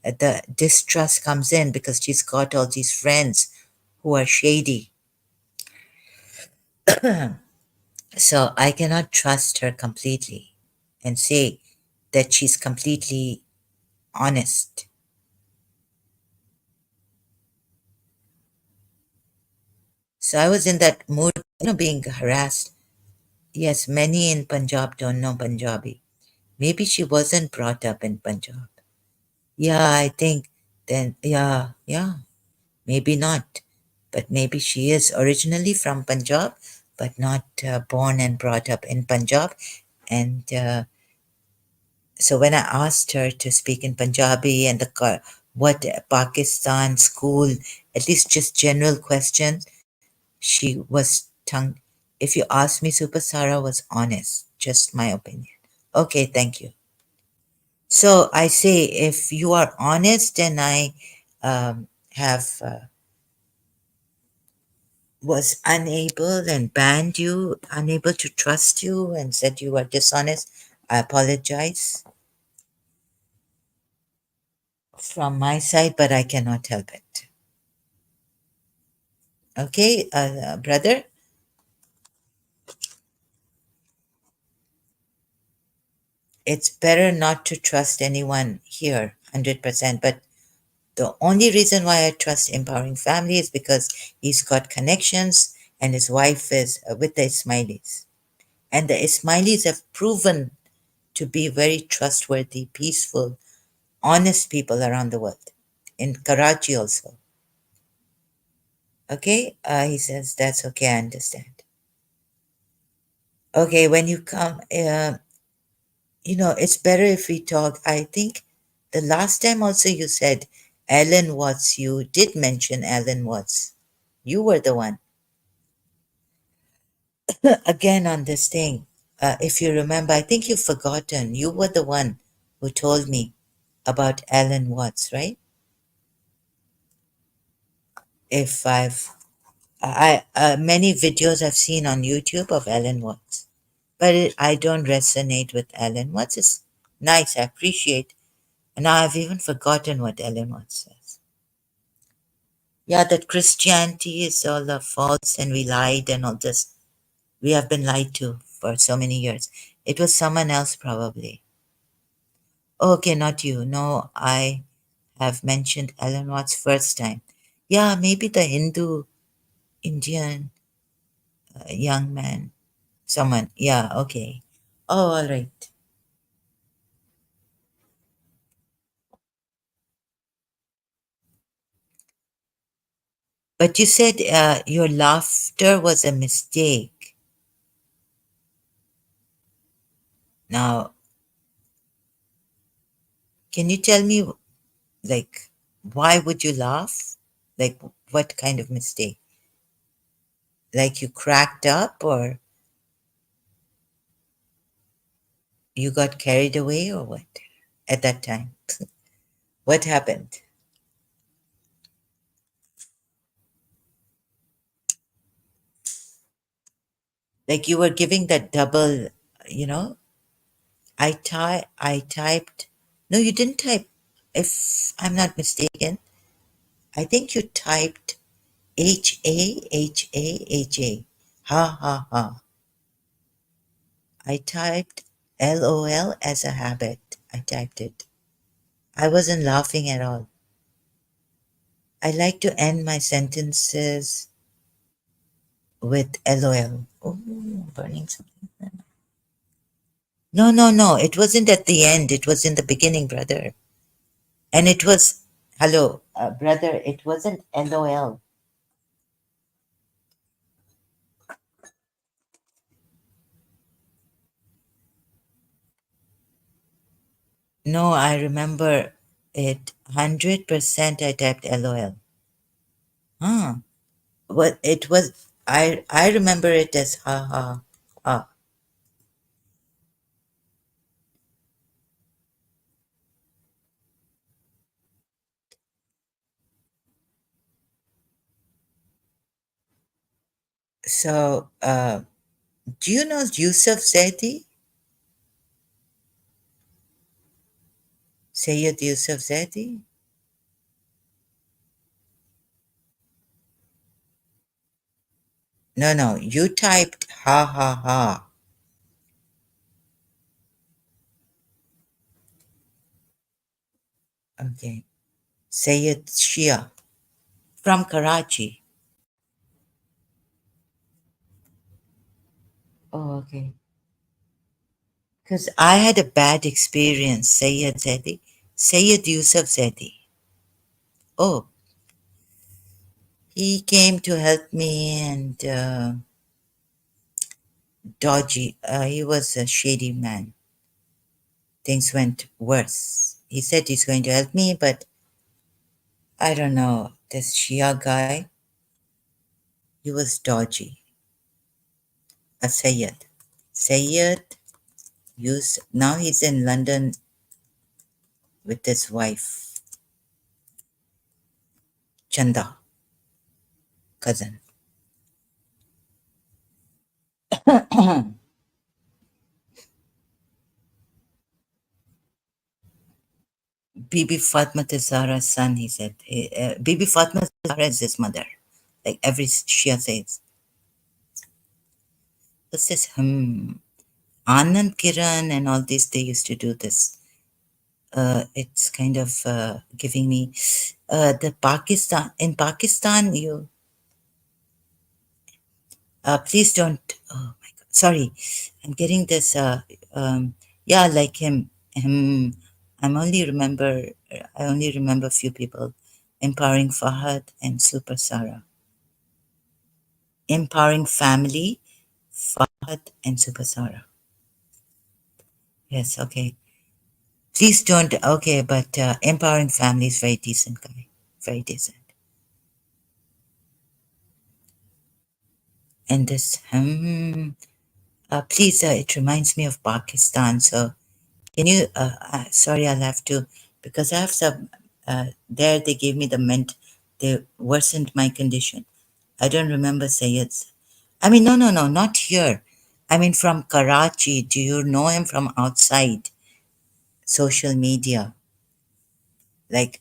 the distrust comes in because she's got all these friends who are shady. So I cannot trust her completely and say that she's completely honest. So I was in that mood, being harassed. Yes, many in Punjab don't know Punjabi. Maybe she wasn't brought up in Punjab. Yeah, I think then, yeah, maybe not. But maybe she is originally from Punjab, but not born and brought up in Punjab. And so when I asked her to speak in Punjabi and what Pakistan school, at least just general questions, she was tongue. If you ask me, Super Sarah was honest. Just my opinion. Okay, thank you. So I say, if you are honest and I have was unable and banned you, unable to trust you, and said you are dishonest, I apologize from my side, but I cannot help it. Okay, brother? it's better not to trust anyone here 100%. But the only reason why I trust Empowering Family is because he's got connections and his wife is with the Ismailis. And the Ismailis have proven to be very trustworthy, peaceful, honest people around the world. In Karachi also. Okay? He says, that's okay, I understand. Okay, when you come, it's better if we talk. I think the last time also you said Alan Watts, you did mention Alan Watts. You were the one. Again, on this thing, if you remember, I think you've forgotten. You were the one who told me about Alan Watts, right? If many videos I've seen on YouTube of Alan Watts, but I don't resonate with Alan Watts. It's nice, I appreciate. And now I've even forgotten what Alan Watts says. Yeah, that Christianity is all false and we lied and all this. We have been lied to for so many years. It was someone else probably. Okay, not you. No, I have mentioned Alan Watts first time. Yeah, maybe the Hindu Indian young man. Someone. Yeah, okay. Oh, all right. But you said your laughter was a mistake. Now, can you tell me, like, why would you laugh? Like, what kind of mistake? Like you cracked up or you got carried away or what at that time? What happened? Like you were giving that double, you know? I typed. No, you didn't type. If I'm not mistaken, I think you typed H-A-H-A-H-A. Ha ha ha. I typed LOL as a habit. I typed it. I wasn't laughing at all. I like to end my sentences with LOL. Oh, burning something. No, no, no. It wasn't at the end. It was in the beginning, brother. And it was, hello, brother, it wasn't LOL. No, I remember it 100% I typed LOL. Huh. But it was, I remember it as ha ha ha. So, do you know Yusuf Zaidi? Sayyid Yusuf Zaidi? No, no, you typed ha ha ha. Okay. Sayyid Shia from Karachi. Oh, okay. Because I had a bad experience, Sayyid Zaidi. Sayyid Yusuf Zaidi. Oh, he came to help me and dodgy. He was a shady man. Things went worse. He said he's going to help me, but I don't know. This Shia guy, he was dodgy. A Sayyid. Sayyid Yusuf. Now he's in London with his wife, Chanda, cousin. Bibi Fatma Zahra's son, he said. Bibi Fatma Zahra is his mother. Like every Shia says. What's this? Anand Kiran and all this, they used to do this. It's kind of giving me the Pakistan. In Pakistan, you please don't. Oh my God, sorry, I'm getting this. Yeah, like him. Him. I'm only remember. I only remember a few people. Empowering Fahad and Super Sarah. Empowering Family, Fahad and Super Sarah. Yes, okay. Please don't. Okay, but Empowering Family is very decent guy. Very decent. And this, please, it reminds me of Pakistan. So can you, sorry, I'll have to, because I have some, there they gave me the mint, they worsened my condition. I don't remember Sayyid's. I mean, no, no, no, not here. I mean, from Karachi. Do you know him from outside social media? Like,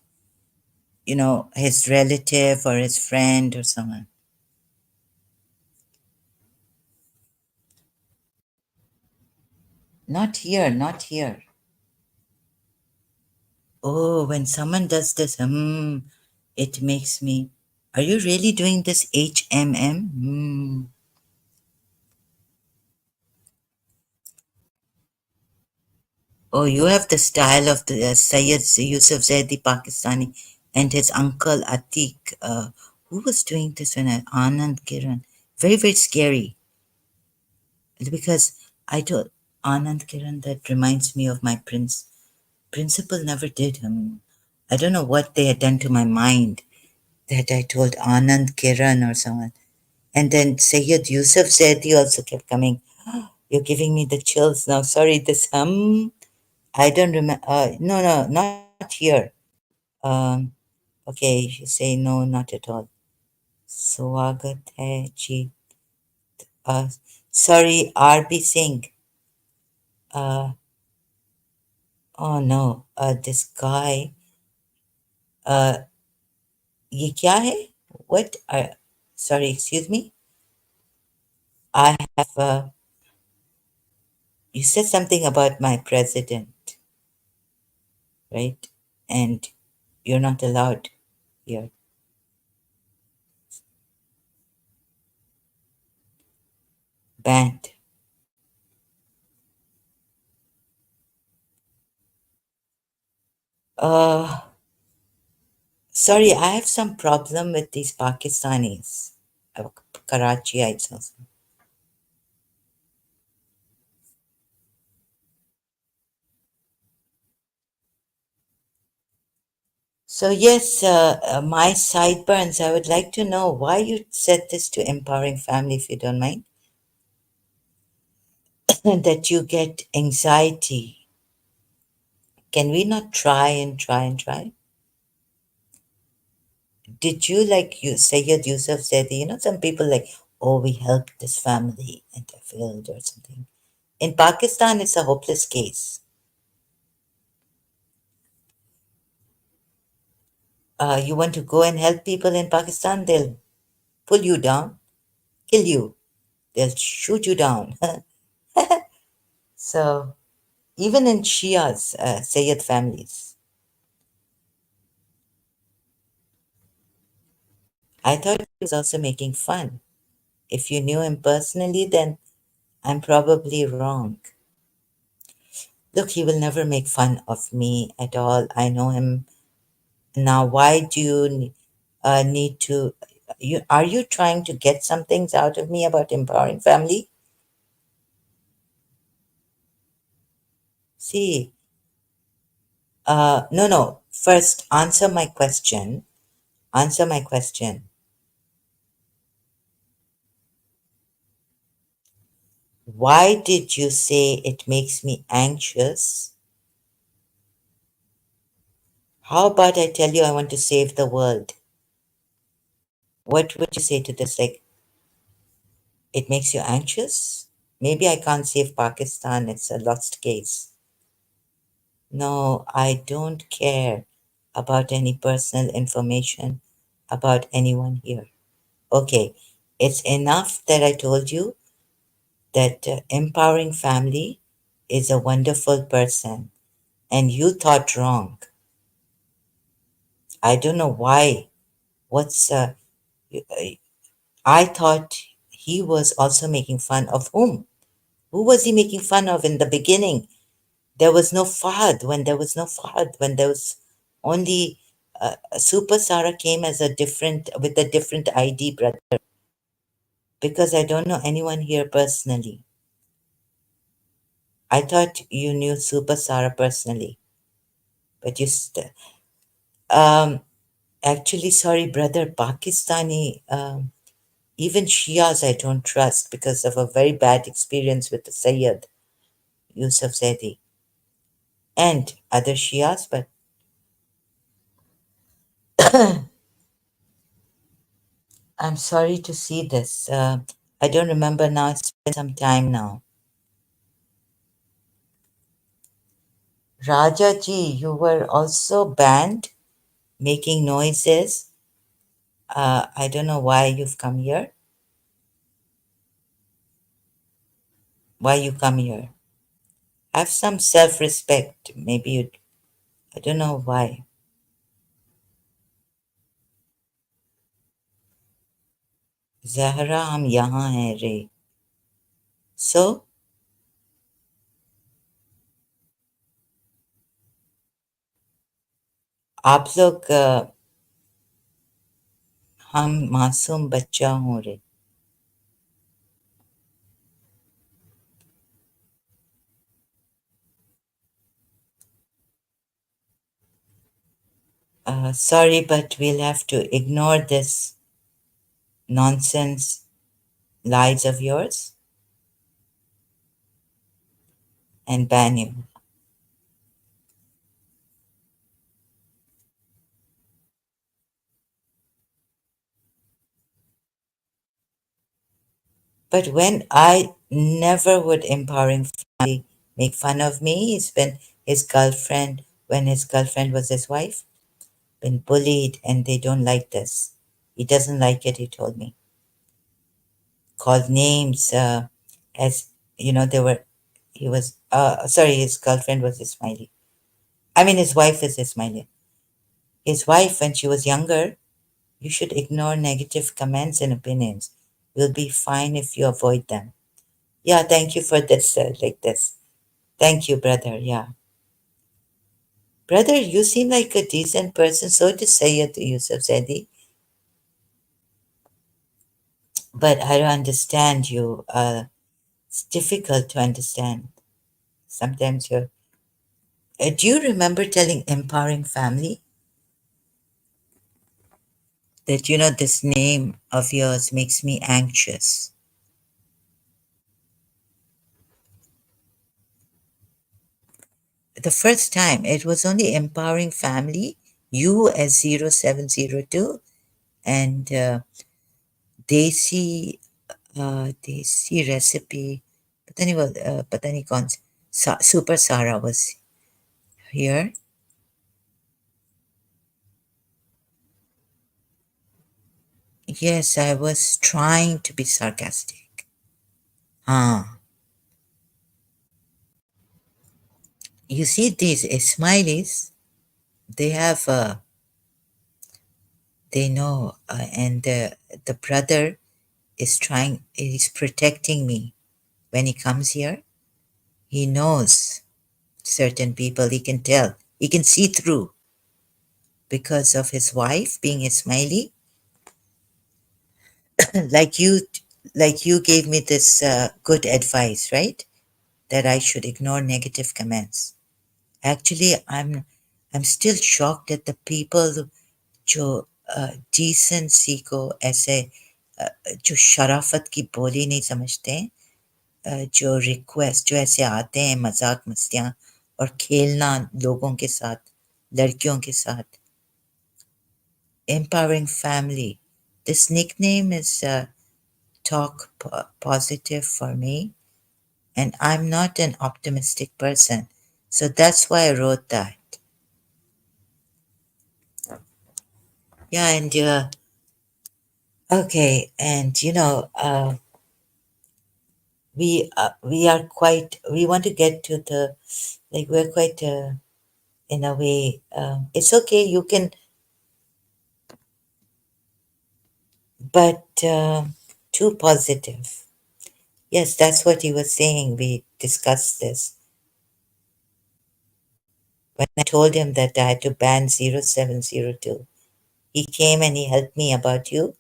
his relative or his friend or someone? Not here, not here. Oh, when someone does this, it makes me. Are you really doing this HMM? Oh, you have the style of the Sayyid Yusuf Zaidi Pakistani and his uncle Atiq. Who was doing this when Anand Kiran? Very, very scary. Because I told Anand Kiran that reminds me of my principal never did him. I don't know what they had done to my mind that I told Anand Kiran or someone. And then Sayyid Yusuf Zaidi also kept coming. You're giving me the chills now. Sorry, this I don't remember. No, no, not here. Um, okay, you say no, not at all. Swagat hai ji. Uh, sorry, RB Singh. Uh, oh no, this guy. Uh, ये क्या है? What? Sorry, excuse me. I have. You said something about my president, right? And you're not allowed here. Banned. Uh, Sorry, I have some problem with these Pakistanis. Karachiites also. So yes, my sideburns, I would like to know why you said this to Empowering Family, if you don't mind, that you get anxiety. Can we not try and try and try? Did you, like you Sayyid Yusuf said, some people like, oh, we helped this family and they failed or something. In Pakistan, it's a hopeless case. You want to go and help people in Pakistan, they'll pull you down, kill you, they'll shoot you down. So, even in Shias, Sayyid families, I thought he was also making fun. If you knew him personally, then I'm probably wrong. Look, he will never make fun of me at all. I know him now. Why do you need to? Are you trying to get some things out of me about empowering family? See, no, no. First, answer my question. Answer my question. Why did you say it makes me anxious? How about I tell you I want to save the world? What would you say to this? Like, it makes you anxious? Maybe I can't save Pakistan. It's a lost case. No, I don't care about any personal information about anyone here. Okay, it's enough that I told you that empowering family is a wonderful person and you thought wrong. I don't know why. What's I thought he was also making fun of whom? Who was he making fun of in the beginning? There was no Fahad. When there was no Fahad, when there was only Super Sarah came as a different with a different ID, brother. Because I don't know anyone here personally. I thought you knew Super Sarah personally, but um actually sorry, brother, Pakistani even Shias I don't trust because of a very bad experience with the Sayyid Yusuf Zaidi and other Shias, but I'm sorry to see this. I don't remember now. It's been some time now. Rajaji, you were also banned making noises. I don't know why you've come here. Why you come here? Have some self-respect. Maybe you. I don't know why. Zahra हम यहाँ हैं रे. So आप लोग हम मासूम बच्चा हूँ रे. Sorry, but we'll have to ignore this nonsense lies of yours and ban you. But when I never would empowering family make fun of me, he's been his girlfriend when his girlfriend was his wife, been bullied and they don't like this. He doesn't like it, he told me. Called names as you know, they were he was sorry, his girlfriend was Ismaili. I mean his wife is Ismaili. His wife when she was younger, you should ignore negative comments and opinions. You'll be fine if you avoid them. Yeah, thank you for this, like this. Thank you, brother. Yeah. Brother, you seem like a decent person. So to say it to Yusuf Zedi, but I don't understand you. It's difficult to understand. Sometimes you're. Do you remember telling Empowering Family that, you know, this name of yours makes me anxious? The first time, it was only Empowering Family, you as 0702, and Desi देसी recipe पता नहीं कौन Super Sarah was here. Yes, I was trying to be sarcastic. Ah, you see these Ismailis, they have they know and the brother is protecting me when he comes here. He knows certain people, he can tell, he can see through because of his wife being Ismaili. like you like you gave me this good advice, right, that I should ignore negative comments. Actually, I'm still shocked at the people जो decency को ऐसे जो शराफत की बोली नहीं समझते हैं, जो रिक्वेस्ट जो ऐसे आते हैं मजाक मस्तियाँ और खेलना लोगों के साथ, लड़कियों के साथ. Empowering family, this nickname is positive for me, and I'm not an optimistic person. So that's why I wrote that. Yeah, and okay, and we are quite, we want to get to the, like, we're quite in a way, it's okay, you can, but too positive. Yes, that's what he was saying. We discussed this when I told him that I had to ban 0702. He came and he helped me about you.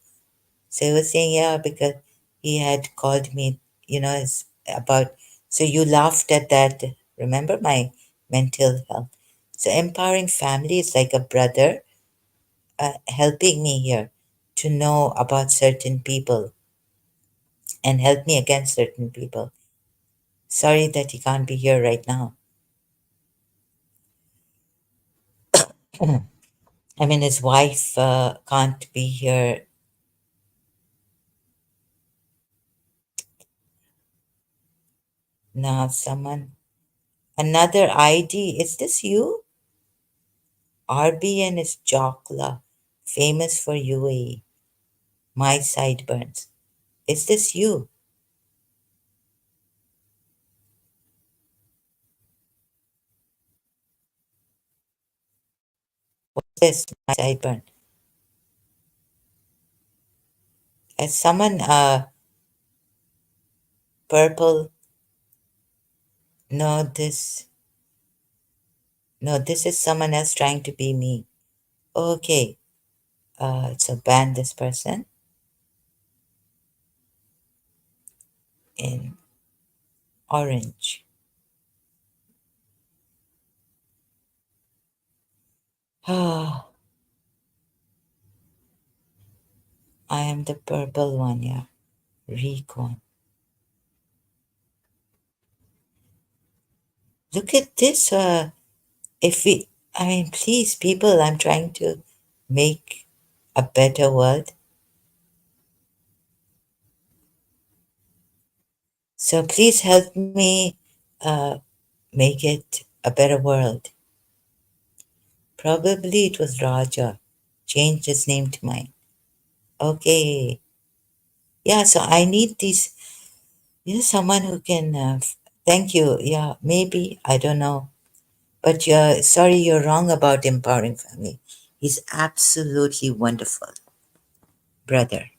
So he was saying, yeah, because he had called me, it's about, so you laughed at that. Remember my mental health. So empowering family is like a brother helping me here to know about certain people and help me against certain people. Sorry that he can't be here right now. I mean, his wife can't be here now. Someone, another ID. Is this you? RBN is Jokla, famous for UAE. My sideburns. Is this you? This my sideburn. As someone purple. No, this is someone else trying to be me. Okay. So ban this person in orange. Ah, I am the purple one, yeah. Recon. Look at this. If we, I mean, please, people, I'm trying to make a better world. So please help me uh, make it a better world. Probably it was Raja. Changed his name to mine. Okay. Yeah, so I need these, someone who can, thank you. Yeah, maybe, I don't know. But sorry, you're wrong about empowering family. He's absolutely wonderful, brother.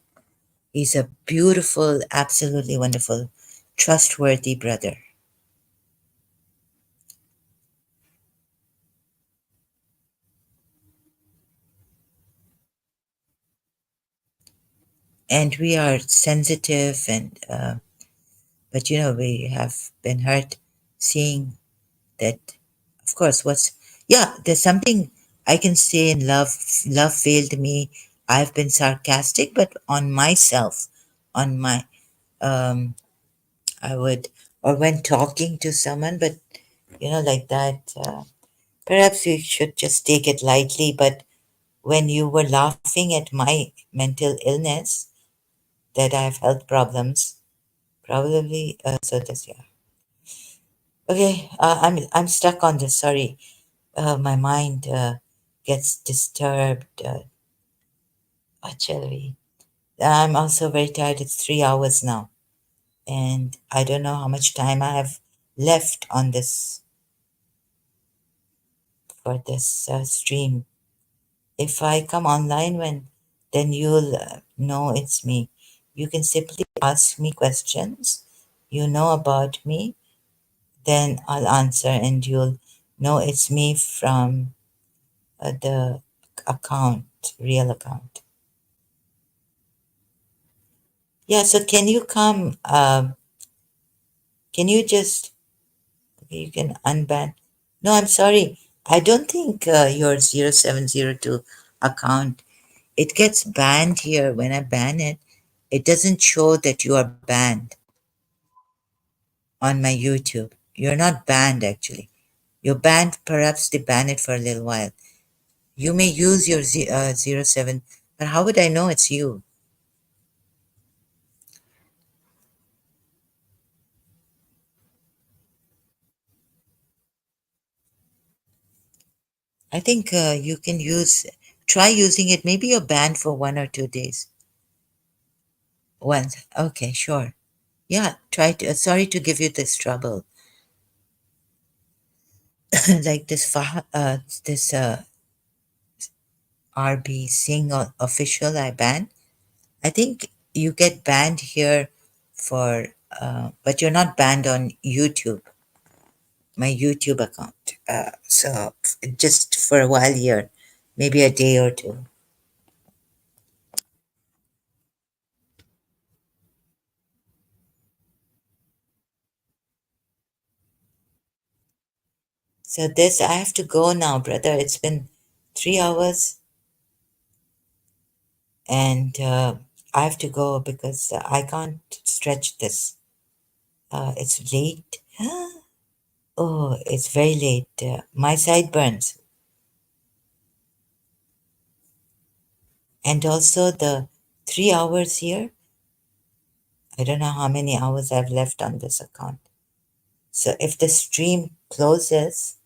He's a beautiful, absolutely wonderful, trustworthy brother. And we are sensitive, and but we have been hurt seeing that. Of course, yeah, there's something I can say in love. Love failed me. I've been sarcastic, but on myself, on my, um, I would, or when talking to someone, but like that. Perhaps you should just take it lightly, but when you were laughing at my mental illness, that I have health problems, probably. So just yeah. Okay, I'm stuck on this. Sorry, my mind gets disturbed. What shall we? I'm also very tired. It's 3 hours now, and I don't know how much time I have left on this for this stream. If I come online then you'll know it's me. You can simply ask me questions. You know about me, then I'll answer, and you'll know it's me from the account, real account. Yeah, so can you come? Can you just, okay, you can unban. No, I'm sorry. I don't think your 0702 account, it gets banned here. When I ban it, it doesn't show that you are banned on my YouTube. You're not banned actually. You're banned, perhaps they ban it for a little while. You may use your 07, but how would I know it's you? I think you can try using it. Maybe you're banned for 1 or 2 days. Once. Okay, sure. Yeah, try to. Sorry to give you this trouble. Like this RB Singh official I banned. I think you get banned here for, but you're not banned on YouTube, my YouTube account. So just for a while here, maybe a day or two. So this, I have to go now, brother. It's been 3 hours and I have to go because I can't stretch this. It's late. Oh, it's very late. My side burns. And also the 3 hours here, I don't know how many hours I've left on this account. So if the stream closes,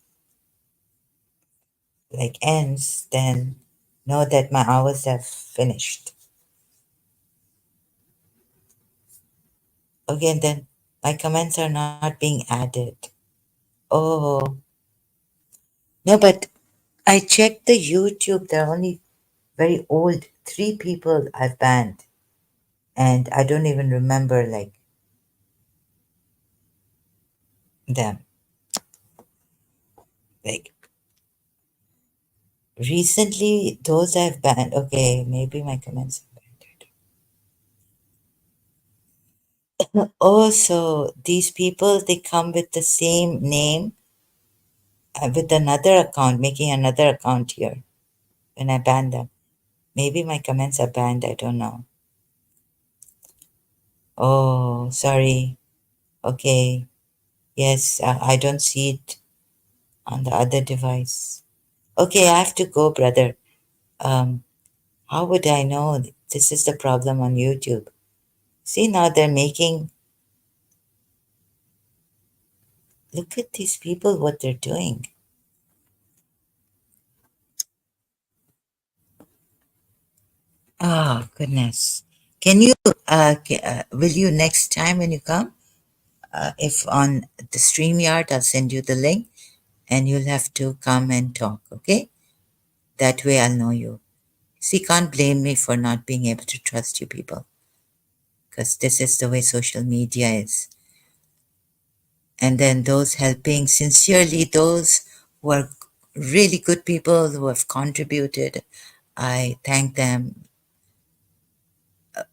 like ends, then know that my hours have finished. Okay, and then my comments are not being added. Oh, no, but I checked the YouTube. There are only very old 3 people I've banned. And I don't even remember like them. Like recently, those I've banned. Okay, maybe my comments are banned. Oh, so these people, they come with the same name with another account, making another account here when I ban them. Maybe my comments are banned. I don't know. Oh, sorry. Okay. Yes, I don't see it on the other device. Okay, I have to go, brother. Um, how would I know this is the problem on YouTube? See, now they're making, look at these people, what they're doing. Oh, goodness. Can you, will you next time when you come, if on the StreamYard, I'll send you the link and you'll have to come and talk, okay? That way I'll know you. See, can't blame me for not being able to trust you people because this is the way social media is. And then those helping sincerely, those who are really good people who have contributed, I thank them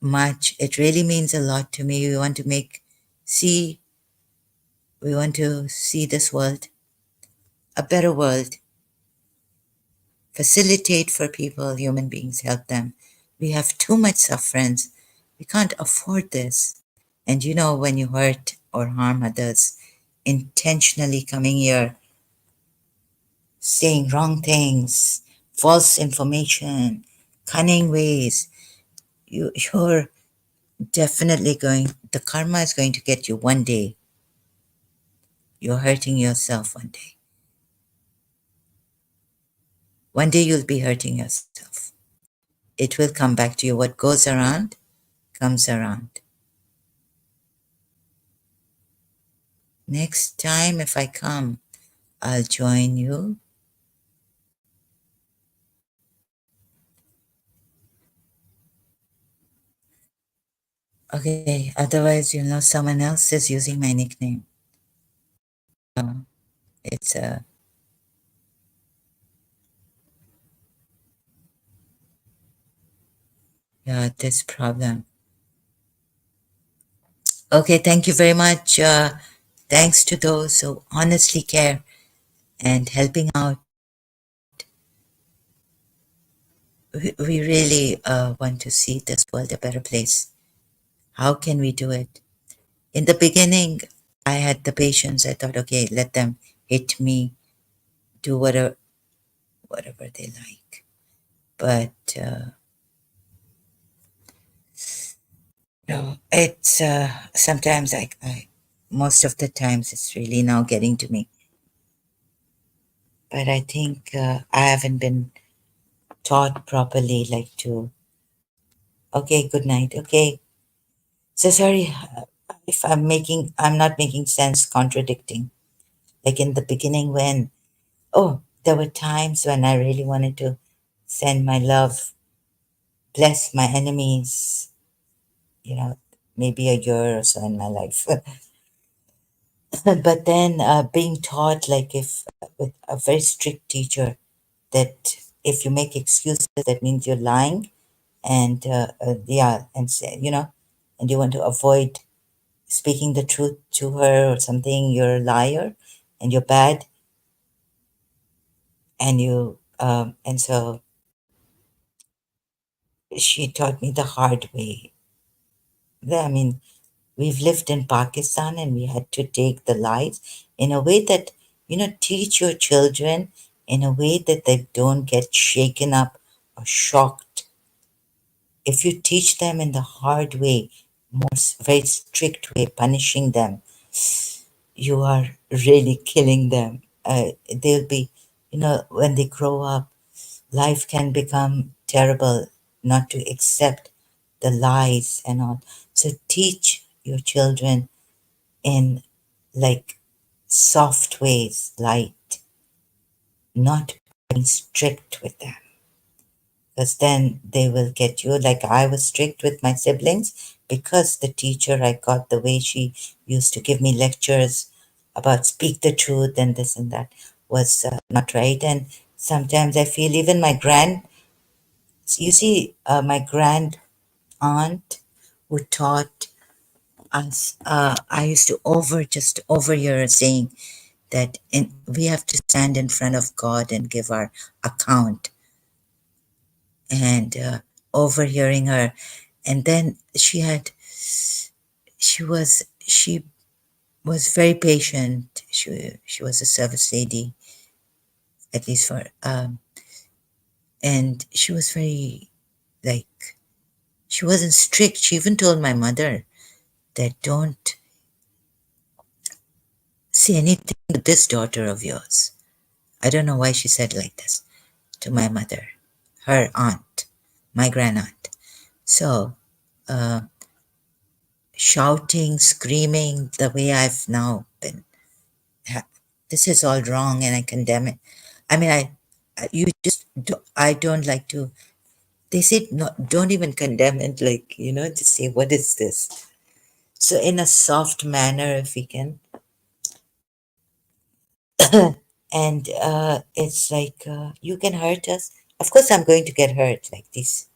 much. It really means a lot to me. See, we want to see this world, a better world, facilitate for people, human beings, help them. We have too much sufferance. We can't afford this. And you know, when you hurt or harm others, intentionally coming here, saying wrong things, false information, cunning ways, you're definitely the karma is going to get you one day. You're hurting yourself one day. One day you'll be hurting yourself. It will come back to you. What goes around comes around. Next time, if I come, I'll join you. Okay, otherwise, you'll know someone else is using my nickname. Uh, it's a, yeah, this problem. Okay, thank you very much. Thanks to those who honestly care and helping out. We really want to see this world a better place. How can we do it? In the beginning, I had the patience. I thought, okay, let them hit me, do whatever they like. But no, it's sometimes most of the times it's really now getting to me. But I think I haven't been taught properly, like to. Okay, good night. Okay, so sorry. if I'm not making sense contradicting. Like in the beginning when, oh, there were times when I really wanted to send my love, bless my enemies, you know, maybe a year or so in my life. But then being taught, like if with a very strict teacher, that if you make excuses, that means you're lying, and yeah, and say, and you want to avoid speaking the truth to her or something, you're a liar, and you're bad, and so she taught me the hard way. I mean, we've lived in Pakistan and we had to take the lies in a way that, teach your children in a way that they don't get shaken up or shocked. If you teach them in the hard way, very strict way, punishing them, you are really killing them. They'll be, when they grow up, life can become terrible not to accept the lies and all. So teach your children in like soft ways, light, not being strict with them. Because then they will get you. Like I was strict with my siblings because the teacher I got, the way she used to give me lectures about speak the truth and this and that was not right. And sometimes I feel even you see, my grand aunt who taught us, I used to just overhear her saying that we have to stand in front of God and give our account, and overhearing her. And then she was very patient. She was a service lady, at least for, and she was very, like, she wasn't strict. She even told my mother that don't say anything to this daughter of yours. I don't know why she said like this to my mother, her aunt, my grand aunt. So, uh, shouting, screaming the way I've now been, this is all wrong and I condemn it. I mean, you just, I don't like to, they say, no, don't even condemn it, like, just say, what is this? So, in a soft manner, if we can. And it's like, you can hurt us. Of course, I'm going to get hurt, like these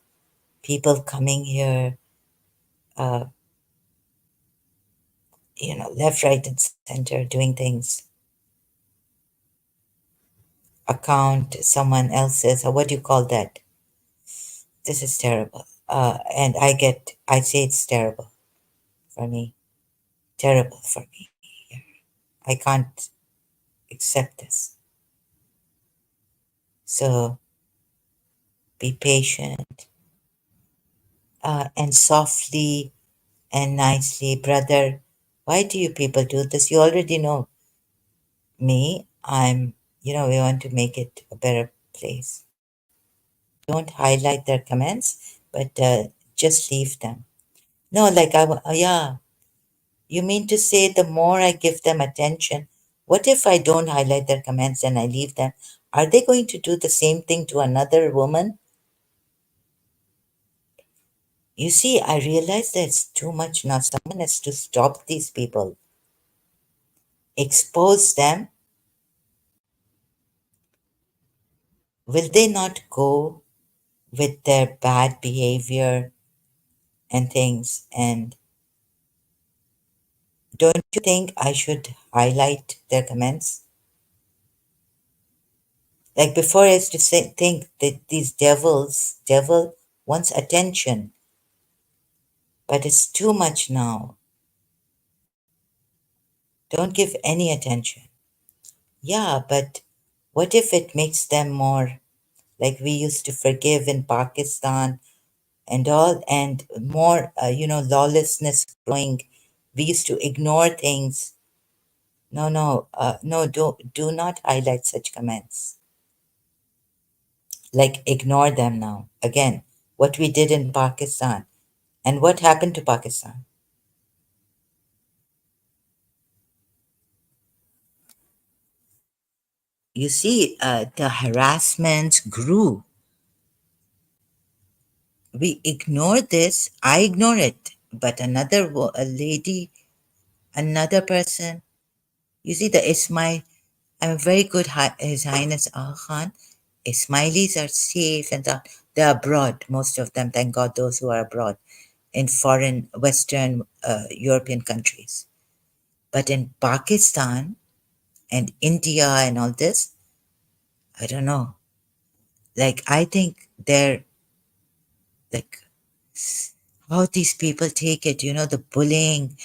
people coming here, uh, left, right, and center, doing things, account someone else's, or what do you call that? This is terrible. And I say it's terrible for me, terrible for me. I can't accept this. So be patient, and softly and nicely, brother. Why do you people do this? You already know me. We want to make it a better place. Don't highlight their comments, but just leave them. No, like yeah. You mean to say the more I give them attention, what if I don't highlight their comments and I leave them? Are they going to do the same thing to another woman? You see, I realize that it's too much now. Someone has to stop these people, expose them. Will they not go with their bad behavior and things? And don't you think I should highlight their comments? Like before, I used to think that these devil wants attention, but it's too much now. Don't give any attention. Yeah, but what if it makes them more like we used to forgive in Pakistan and all, and more, lawlessness growing? We used to ignore things. No, no, no, do not highlight such comments. Like ignore them now. Again, what we did in Pakistan. And what happened to Pakistan? you see, the harassment grew. We ignore this. I ignore it. But a lady, another person, you see, the Ismail, I'm a very good, His Highness Aga Khan. Ismailis are safe and they're abroad, most of them, thank God, those who are abroad in foreign Western European countries. But in Pakistan and India and all this, I don't know. Like, I think they're like, how these people take it, the bullying,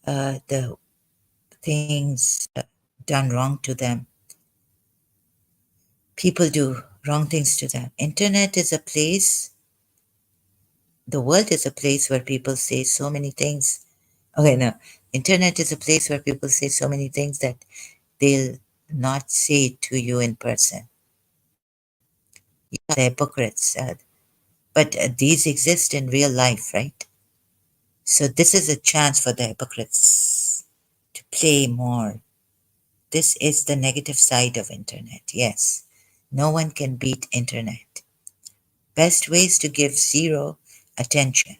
the things done wrong to them. People do wrong things to them. Internet is a place, the world is a place where people say so many things. Okay, no. Internet is a place where people say so many things that they'll not say to you in person. The hypocrites. But these exist in real life, right? So this is a chance for the hypocrites to play more. This is the negative side of internet. Yes, no one can beat internet. Best ways to give zero attention.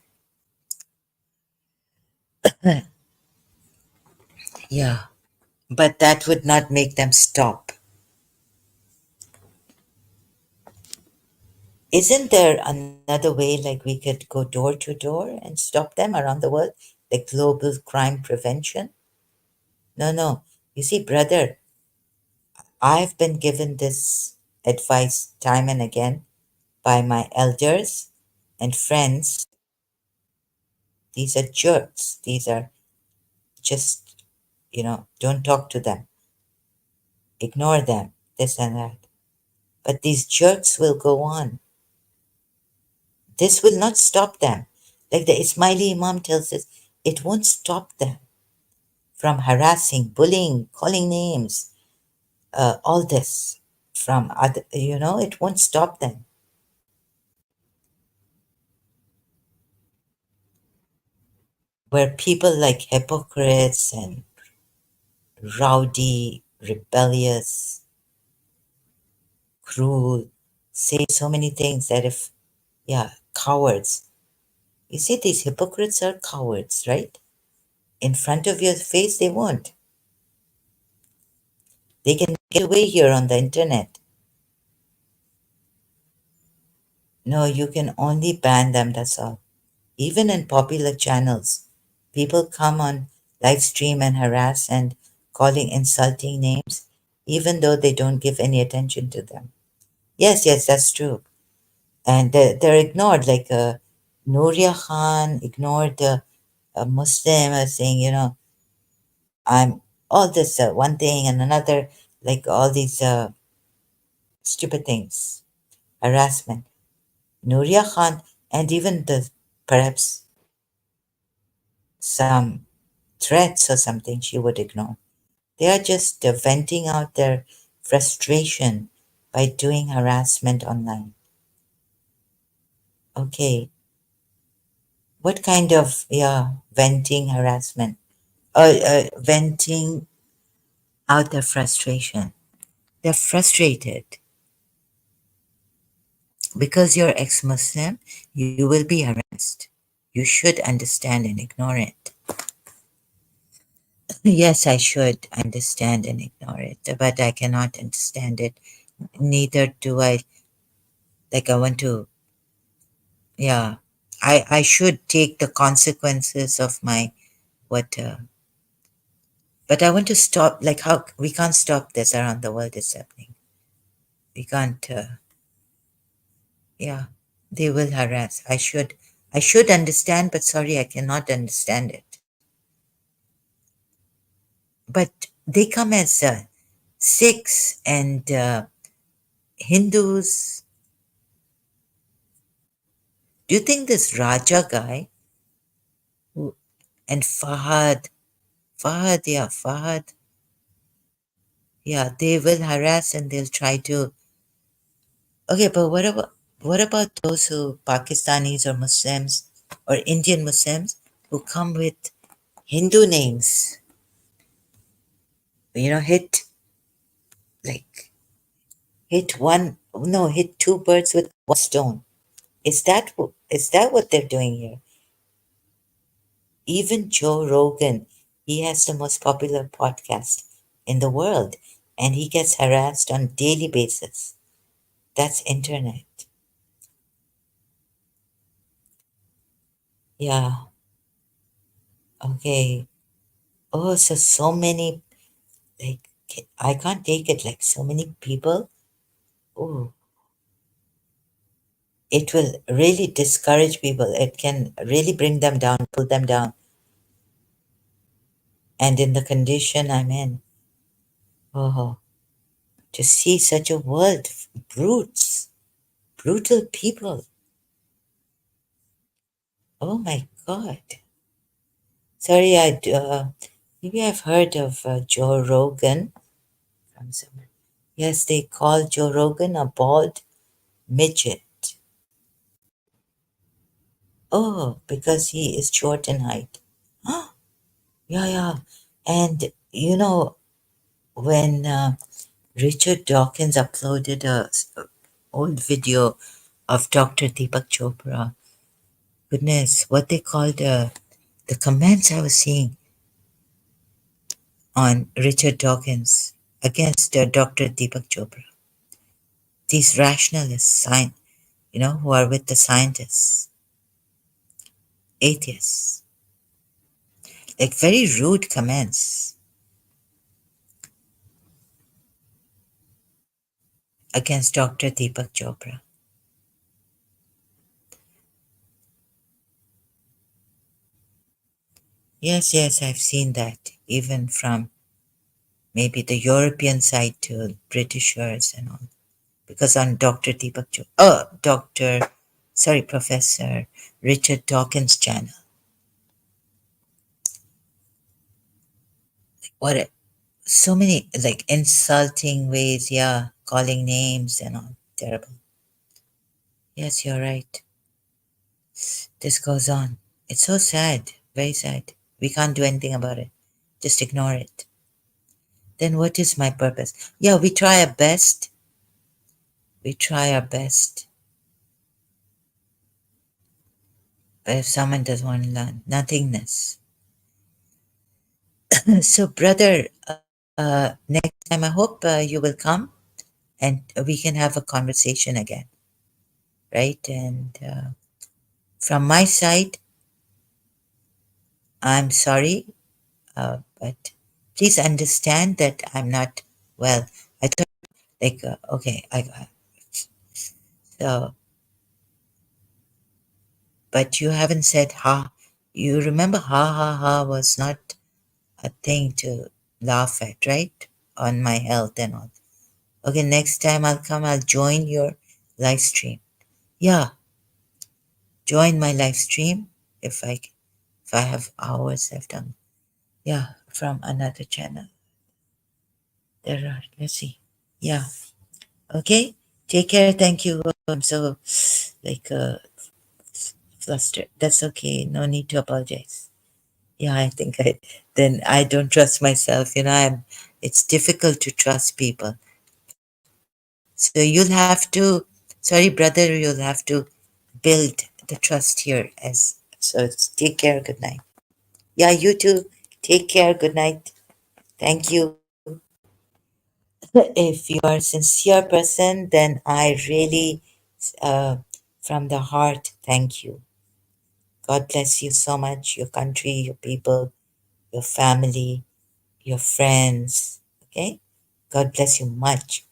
Yeah, but that would not make them stop. Isn't there another way, like we could go door to door and stop them around the world, like global crime prevention? No, no. You see, brother, I've been given this advice time and again by my elders and friends. These are jerks. These are just, don't talk to them, ignore them, this and that. But these jerks will go on. This will not stop them. Like the Ismaili Imam tells us, it won't stop them from harassing, bullying, calling names, all this from other, it won't stop them. Where people like hypocrites and rowdy, rebellious, cruel, say so many things that if, yeah, cowards. You see, these hypocrites are cowards, right? In front of your face, they won't. They can get away here on the internet. No, you can only ban them, that's all. Even in popular channels, people come on live stream and harass and calling insulting names, even though they don't give any attention to them. Yes, yes, that's true. And they're ignored. Like Nuria Khan ignored a Muslim saying, I'm all this one thing and another, like all these stupid things, harassment. Nuria Khan, and even the perhaps some threats or something she would ignore. They are just venting out their frustration by doing harassment online. Okay, what kind of, yeah, venting harassment? Venting out their frustration. They're frustrated because you're ex-Muslim, you will be harassed. You should understand and ignore it. Yes, I should understand and ignore it, but I cannot understand it. Neither do I. Like, I want to, yeah, I should take the consequences of my, what, but I want to stop, like, how, we can't stop this around the world, it's happening. We can't, yeah, they will harass. I should understand, but sorry, I cannot understand it. But they come as Sikhs and Hindus. Do you think this Raja guy who, and Fahad, yeah, they will harass and they'll try to. Okay, but what about those who Pakistanis or Muslims or Indian Muslims who come with Hindu names? Hit like hit two birds with one stone. Is that what they're doing here? Even Joe Rogan, he has the most popular podcast in the world, and he gets harassed on daily basis. That's internet. Yeah. Okay. Oh, so many, like, I can't take it. Like, so many people. Oh, it will really discourage people. It can really bring them down, pull them down. And in the condition I'm in, oh, to see such a world, brutes, brutal people. Oh my God. Sorry, maybe I've heard of Joe Rogan from somewhere. Yes, they call Joe Rogan a bald midget. Oh, because he is short in height. Yeah, yeah. And when Richard Dawkins uploaded a old video of Dr. Deepak Chopra, goodness, what they called the comments I was seeing on Richard Dawkins against Dr. Deepak Chopra. These rationalists, who are with the scientists, atheists, like very rude comments against Dr. Deepak Chopra. Yes, yes, I've seen that, even from maybe the European side to Britishers and all. Because on Dr. Deepak Chopra, Professor Richard Dawkins' channel. What so many like insulting ways, yeah, calling names and all. Terrible. Yes, you're right. This goes on. It's so sad, very sad. We can't do anything about it. Just ignore it. Then what is my purpose? Yeah, we try our best. We try our best. But if someone doesn't want to learn, nothingness. So, brother, next time I hope you will come and we can have a conversation again, right? And from my side, I'm sorry, but please understand that I'm not well. I thought, like, okay, so, but you haven't said ha. You remember ha ha ha was not a thing to laugh at, right? On my health and all. Okay, next time I'll come, I'll join your live stream. Yeah, join my live stream if I have hours left on. Yeah, from another channel. There are, let's see. Yeah. Okay. Take care. Thank you. I'm so like flustered. That's okay. No need to apologize. Yeah, I think I don't trust myself. It's difficult to trust people. So you'll have to, sorry, brother, you'll have to build the trust here take care. Good night. Yeah, you too. Take care. Good night. Thank you. If you are a sincere person, then I really, uh, from the heart, thank you. God bless you so much, your country, your people, your family, your friends. Okay? God bless you much,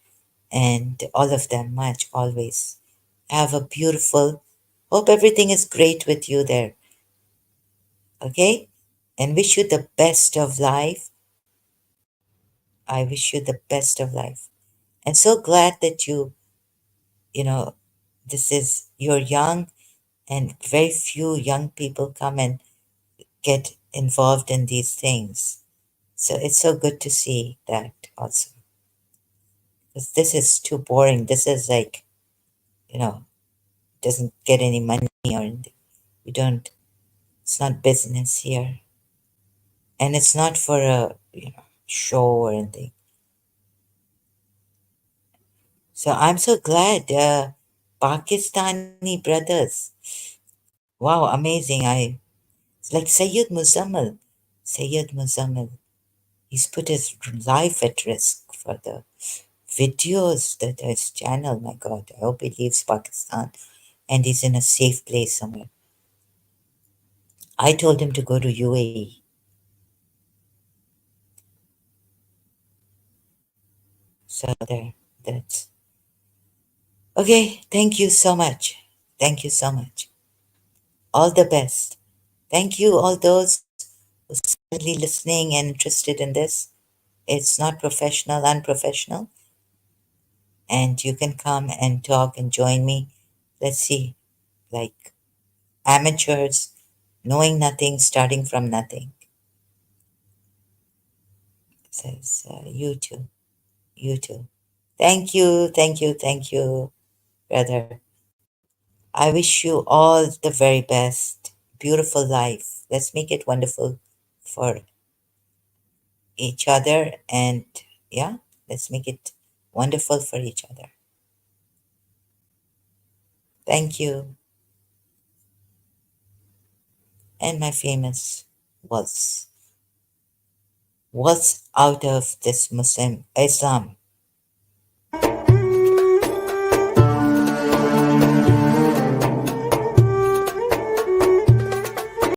and all of them much, always. Have a beautiful, hope everything is great with you there. Okay? And wish you the best of life. I wish you the best of life. And so glad that you know, you're young and very few young people come and get involved in these things. So it's so good to see that also. Because this is too boring. This is like, doesn't get any money or anything. We don't, it's not business here. And it's not for a show or anything. So I'm so glad. Pakistani brothers. Wow, amazing. It's like Sayyid Muzammil. Sayyid Muzammil. He's put his life at risk for the videos that his channel. My God, I hope he leaves Pakistan and he's in a safe place somewhere. I told him to go to UAE. So there, that's okay. Thank you so much. Thank you so much. All the best. Thank you, all those who silently listening and interested in this. It's not professional, unprofessional, and you can come and talk and join me. Let's see, like amateurs, knowing nothing, starting from nothing. It says you too, you too. Thank you, brother. I wish you all the very best. Beautiful life. Let's make it wonderful for each other, and yeah, let's make it wonderful for each other. Thank you. And my famous waltz. Waltz out of this Muslim Islam